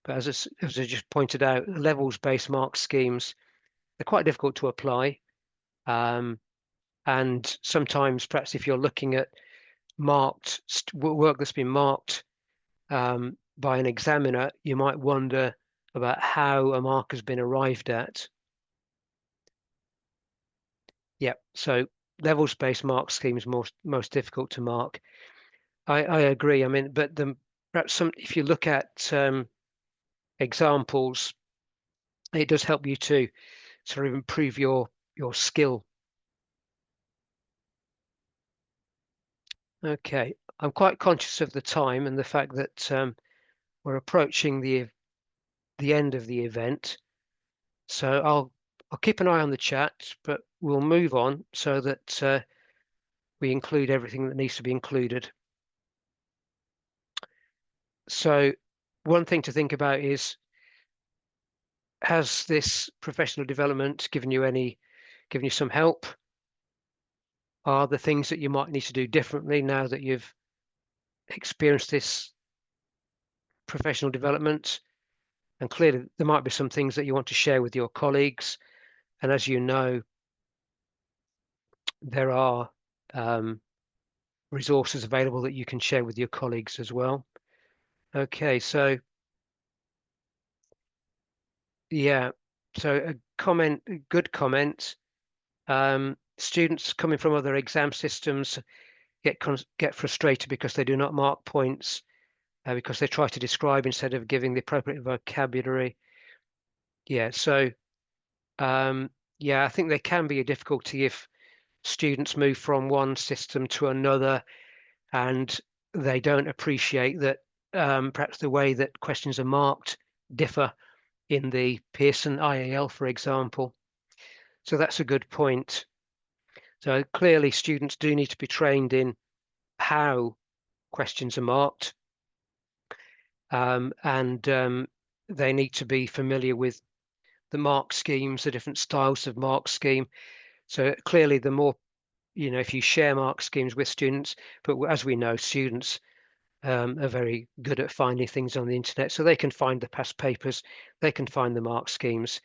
but as I just pointed out, levels-based mark schemes, they're quite difficult to apply. And sometimes, perhaps if you're looking at marked work that's been marked by an examiner, you might wonder about how a mark has been arrived at. Yeah, so levels-based mark schemes most difficult to mark. I agree. I mean, but perhaps if you look at examples, it does help you to sort of improve your skill. Okay, I'm quite conscious of the time and the fact that we're approaching the end of the event. So I'll keep an eye on the chat, but we'll move on so that we include everything that needs to be included. So one thing to think about is, has this professional development given you some help? Are there things that you might need to do differently now that you've experienced this professional development? And clearly there might be some things that you want to share with your colleagues. And as you know, there are resources available that you can share with your colleagues as well. Okay, so yeah, so a good comment. Students coming from other exam systems get frustrated because they do not mark points because they try to describe instead of giving the appropriate vocabulary. Yeah, so yeah, I think there can be a difficulty if students move from one system to another and they don't appreciate that perhaps the way that questions are marked differ in the Pearson IAL, for example. So that's a good point. So clearly students do need to be trained in how questions are marked, and they need to be familiar with the mark schemes, the different styles of mark scheme. So clearly the more, if you share mark schemes with students, but as we know, students are very good at finding things on the internet, so they can find the past papers, they can find the mark schemes,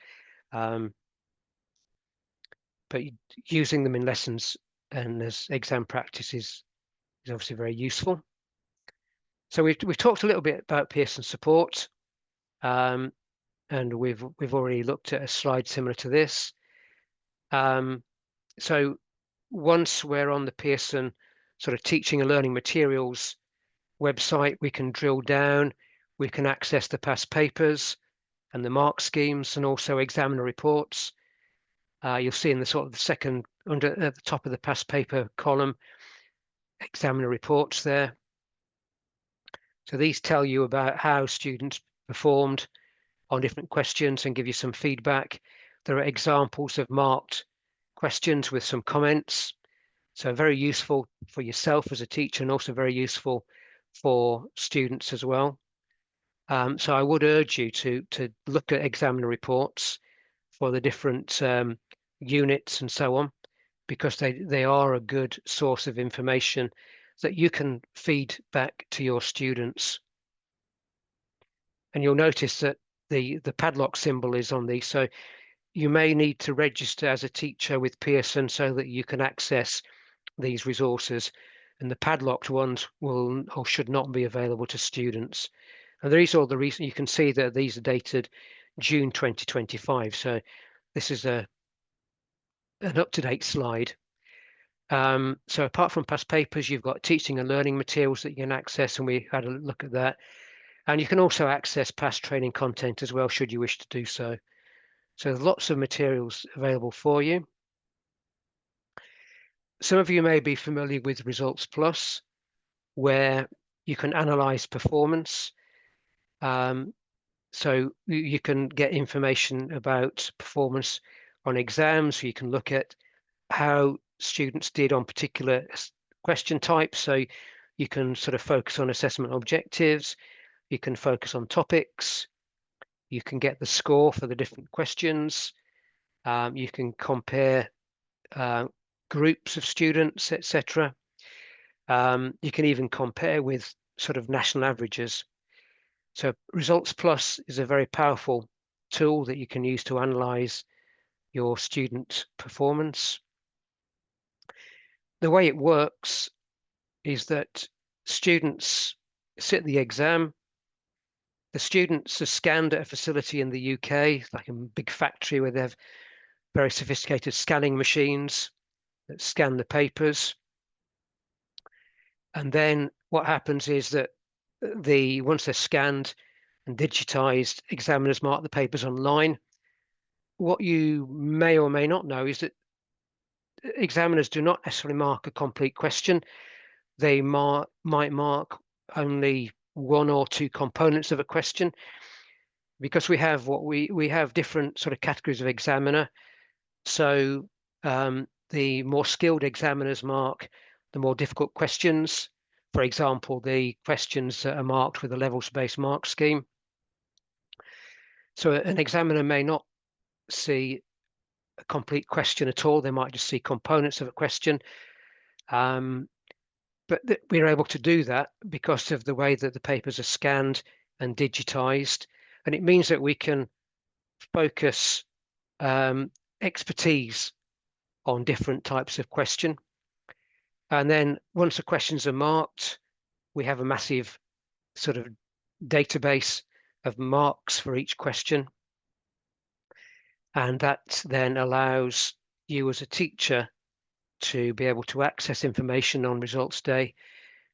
but using them in lessons and as exam practice is obviously very useful. So we've talked a little bit about Pearson support, and we've already looked at a slide similar to this. So once we're on the Pearson sort of teaching and learning materials website, we can drill down, we can access the past papers and the mark schemes and also examiner reports. You'll see in the sort of the second under at the top of the past paper column, examiner reports there. So these tell you about how students performed on different questions and give you some feedback. There are examples of marked questions with some comments. So very useful for yourself as a teacher and also very useful for students as well. So I would urge you to look at examiner reports for the different units and so on, because they are a good source of information that you can feed back to your students. And you'll notice that the padlock symbol is on these. So you may need to register as a teacher with Pearson so that you can access these resources. And the padlocked ones will or should not be available to students. And these are the reason you can see that these are dated June 2025. So this is an up-to-date slide. So apart from past papers, you've got teaching and learning materials that you can access, and we had a look at that. And you can also access past training content as well, should you wish to do so. So there's lots of materials available for you. Some of you may be familiar with Results Plus, where you can analyze performance. So you can get information about performance on exams. You can look at how students did on particular question types. So you can sort of focus on assessment objectives. You can focus on topics. You can get the score for the different questions. You can compare groups of students, etc. You can even compare with sort of national averages. So Results Plus is a very powerful tool that you can use to analyze your student performance. The way it works is that students sit the exam. The students are scanned at a facility in the UK, like a big factory where they have very sophisticated scanning machines that scan the papers. And then what happens is that once they're scanned and digitized, examiners mark the papers online. What you may or may not know is that examiners do not necessarily mark a complete question. They might mark only one or two components of a question, because we have we have different sort of categories of examiner. So the more skilled examiners mark the more difficult questions. For example, the questions that are marked with a levels-based mark scheme. So an examiner may not see a complete question at all. They might just see components of a question. But we're able to do that because of the way that the papers are scanned and digitized. And it means that we can focus expertise on different types of question. And then once the questions are marked, we have a massive sort of database of marks for each question. And that then allows you as a teacher to be able to access information on results day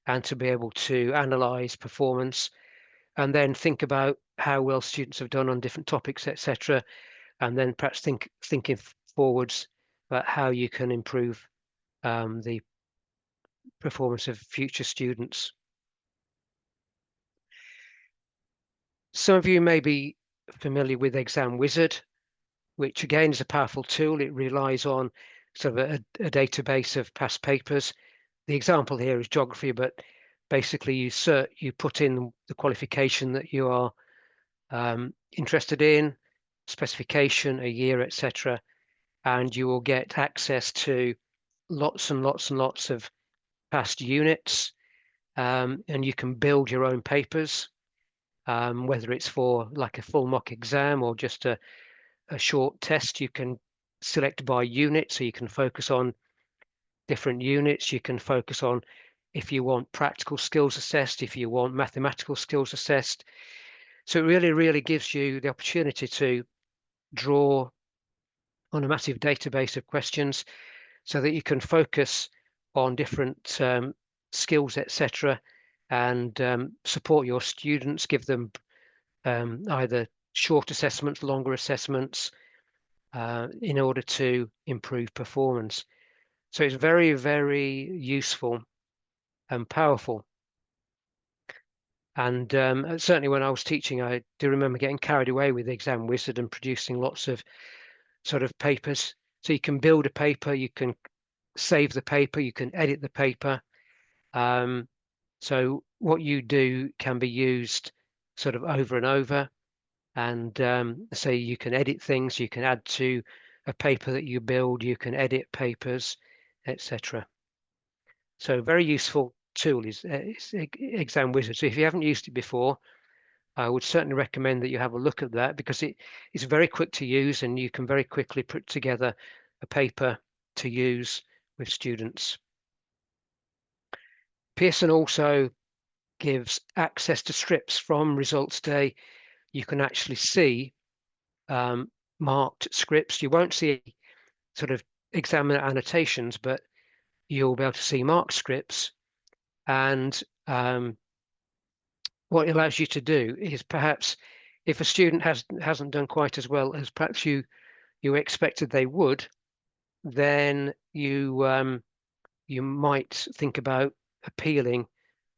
and to be able to analyze performance and then think about how well students have done on different topics, etc. And then perhaps thinking forwards about how you can improve the performance of future students. Some of you may be familiar with Exam Wizard, which again is a powerful tool. It relies on sort of a database of past papers. The example here is geography, but basically you put in the qualification that you are interested in, specification, a year, etc., and you will get access to lots and lots and lots of past units, and you can build your own papers, whether it's for like a full mock exam or just a short test. You can select by unit, so you can focus on different units. You can focus on if you want practical skills assessed, if you want mathematical skills assessed. So it really, really gives you the opportunity to draw on a massive database of questions so that you can focus on different skills, etc., and support your students, give them either short assessments, longer assessments, in order to improve performance. So it's very, very useful and powerful. And certainly when I was teaching, I do remember getting carried away with the Exam Wizard and producing lots of sort of papers. So you can build a paper, you can save the paper, you can edit the paper. So what you do can be used sort of over and over. And so you can edit things, you can add to a paper that you build, you can edit papers, etc. So very useful tool is Exam Wizard. So if you haven't used it before, I would certainly recommend that you have a look at that, because it's very quick to use and you can very quickly put together a paper to use with students. Pearson also gives access to strips from results day. You can actually see marked scripts. You won't see sort of examiner annotations, but you'll be able to see marked scripts. And what it allows you to do is, perhaps if a student hasn't done quite as well as perhaps you expected they would, then you might think about appealing,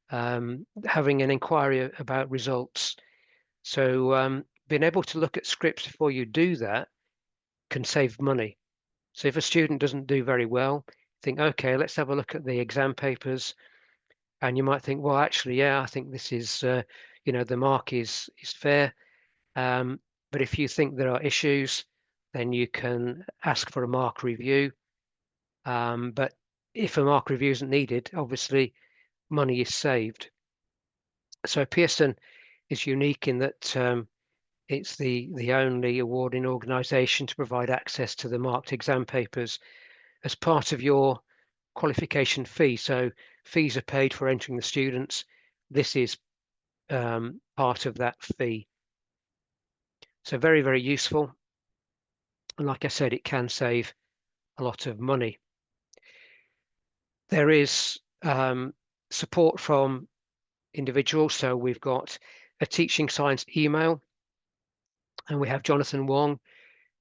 having an inquiry about results. So being able to look at scripts before you do that can save money. So if a student doesn't do very well, think, okay, let's have a look at the exam papers. And you might think, well, actually, yeah, I think this is, the mark is fair. But if you think there are issues, then you can ask for a mark review. But if a mark review isn't needed, obviously money is saved. So Pearson is unique in that it's the only awarding organisation to provide access to the marked exam papers as part of your qualification fee. So fees are paid for entering the students. This is part of that fee. So very, very useful. And like I said, it can save a lot of money. There is support from individuals. So we've got a teaching science email, and we have Jonathan Wong,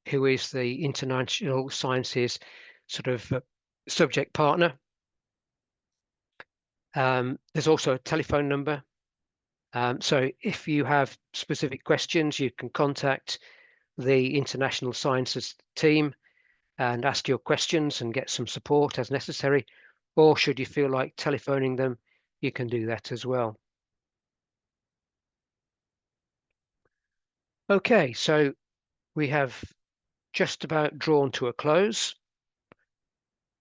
who is the international sciences sort of subject partner. There's also a telephone number. So if you have specific questions, you can contact the International Sciences team and ask your questions and get some support as necessary. Or should you feel like telephoning them, you can do that as well. Okay, so we have just about drawn to a close.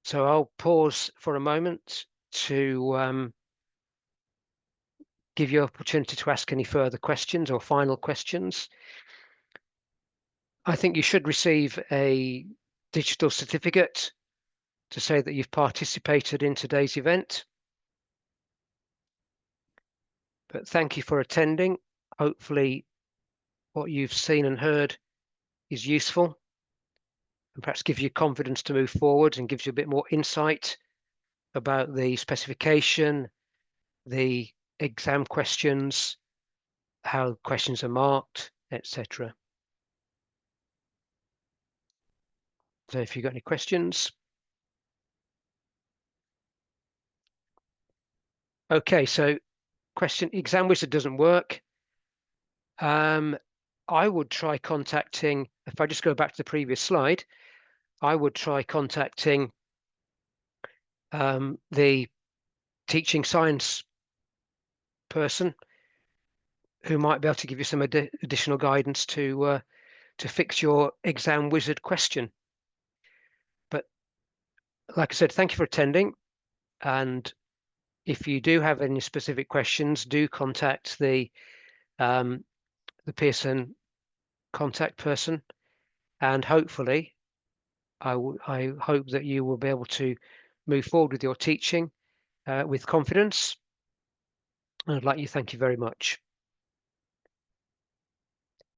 So I'll pause for a moment to give you an opportunity to ask any further questions or final questions. I think you should receive a digital certificate to say that you've participated in today's event. But thank you for attending. Hopefully what you've seen and heard is useful and perhaps gives you confidence to move forward and gives you a bit more insight about the specification, the exam questions, how questions are marked, etc. So if you've got any questions. Okay, so question, Exam Wizard doesn't work. I would try contacting, if I just go back to the previous slide, I would try contacting the teaching science person, who might be able to give you some additional guidance to fix your Exam Wizard question. But like I said, thank you for attending. And if you do have any specific questions, do contact the Pearson contact person. And hopefully, I hope that you will be able to move forward with your teaching with confidence. I'd like to thank you very much.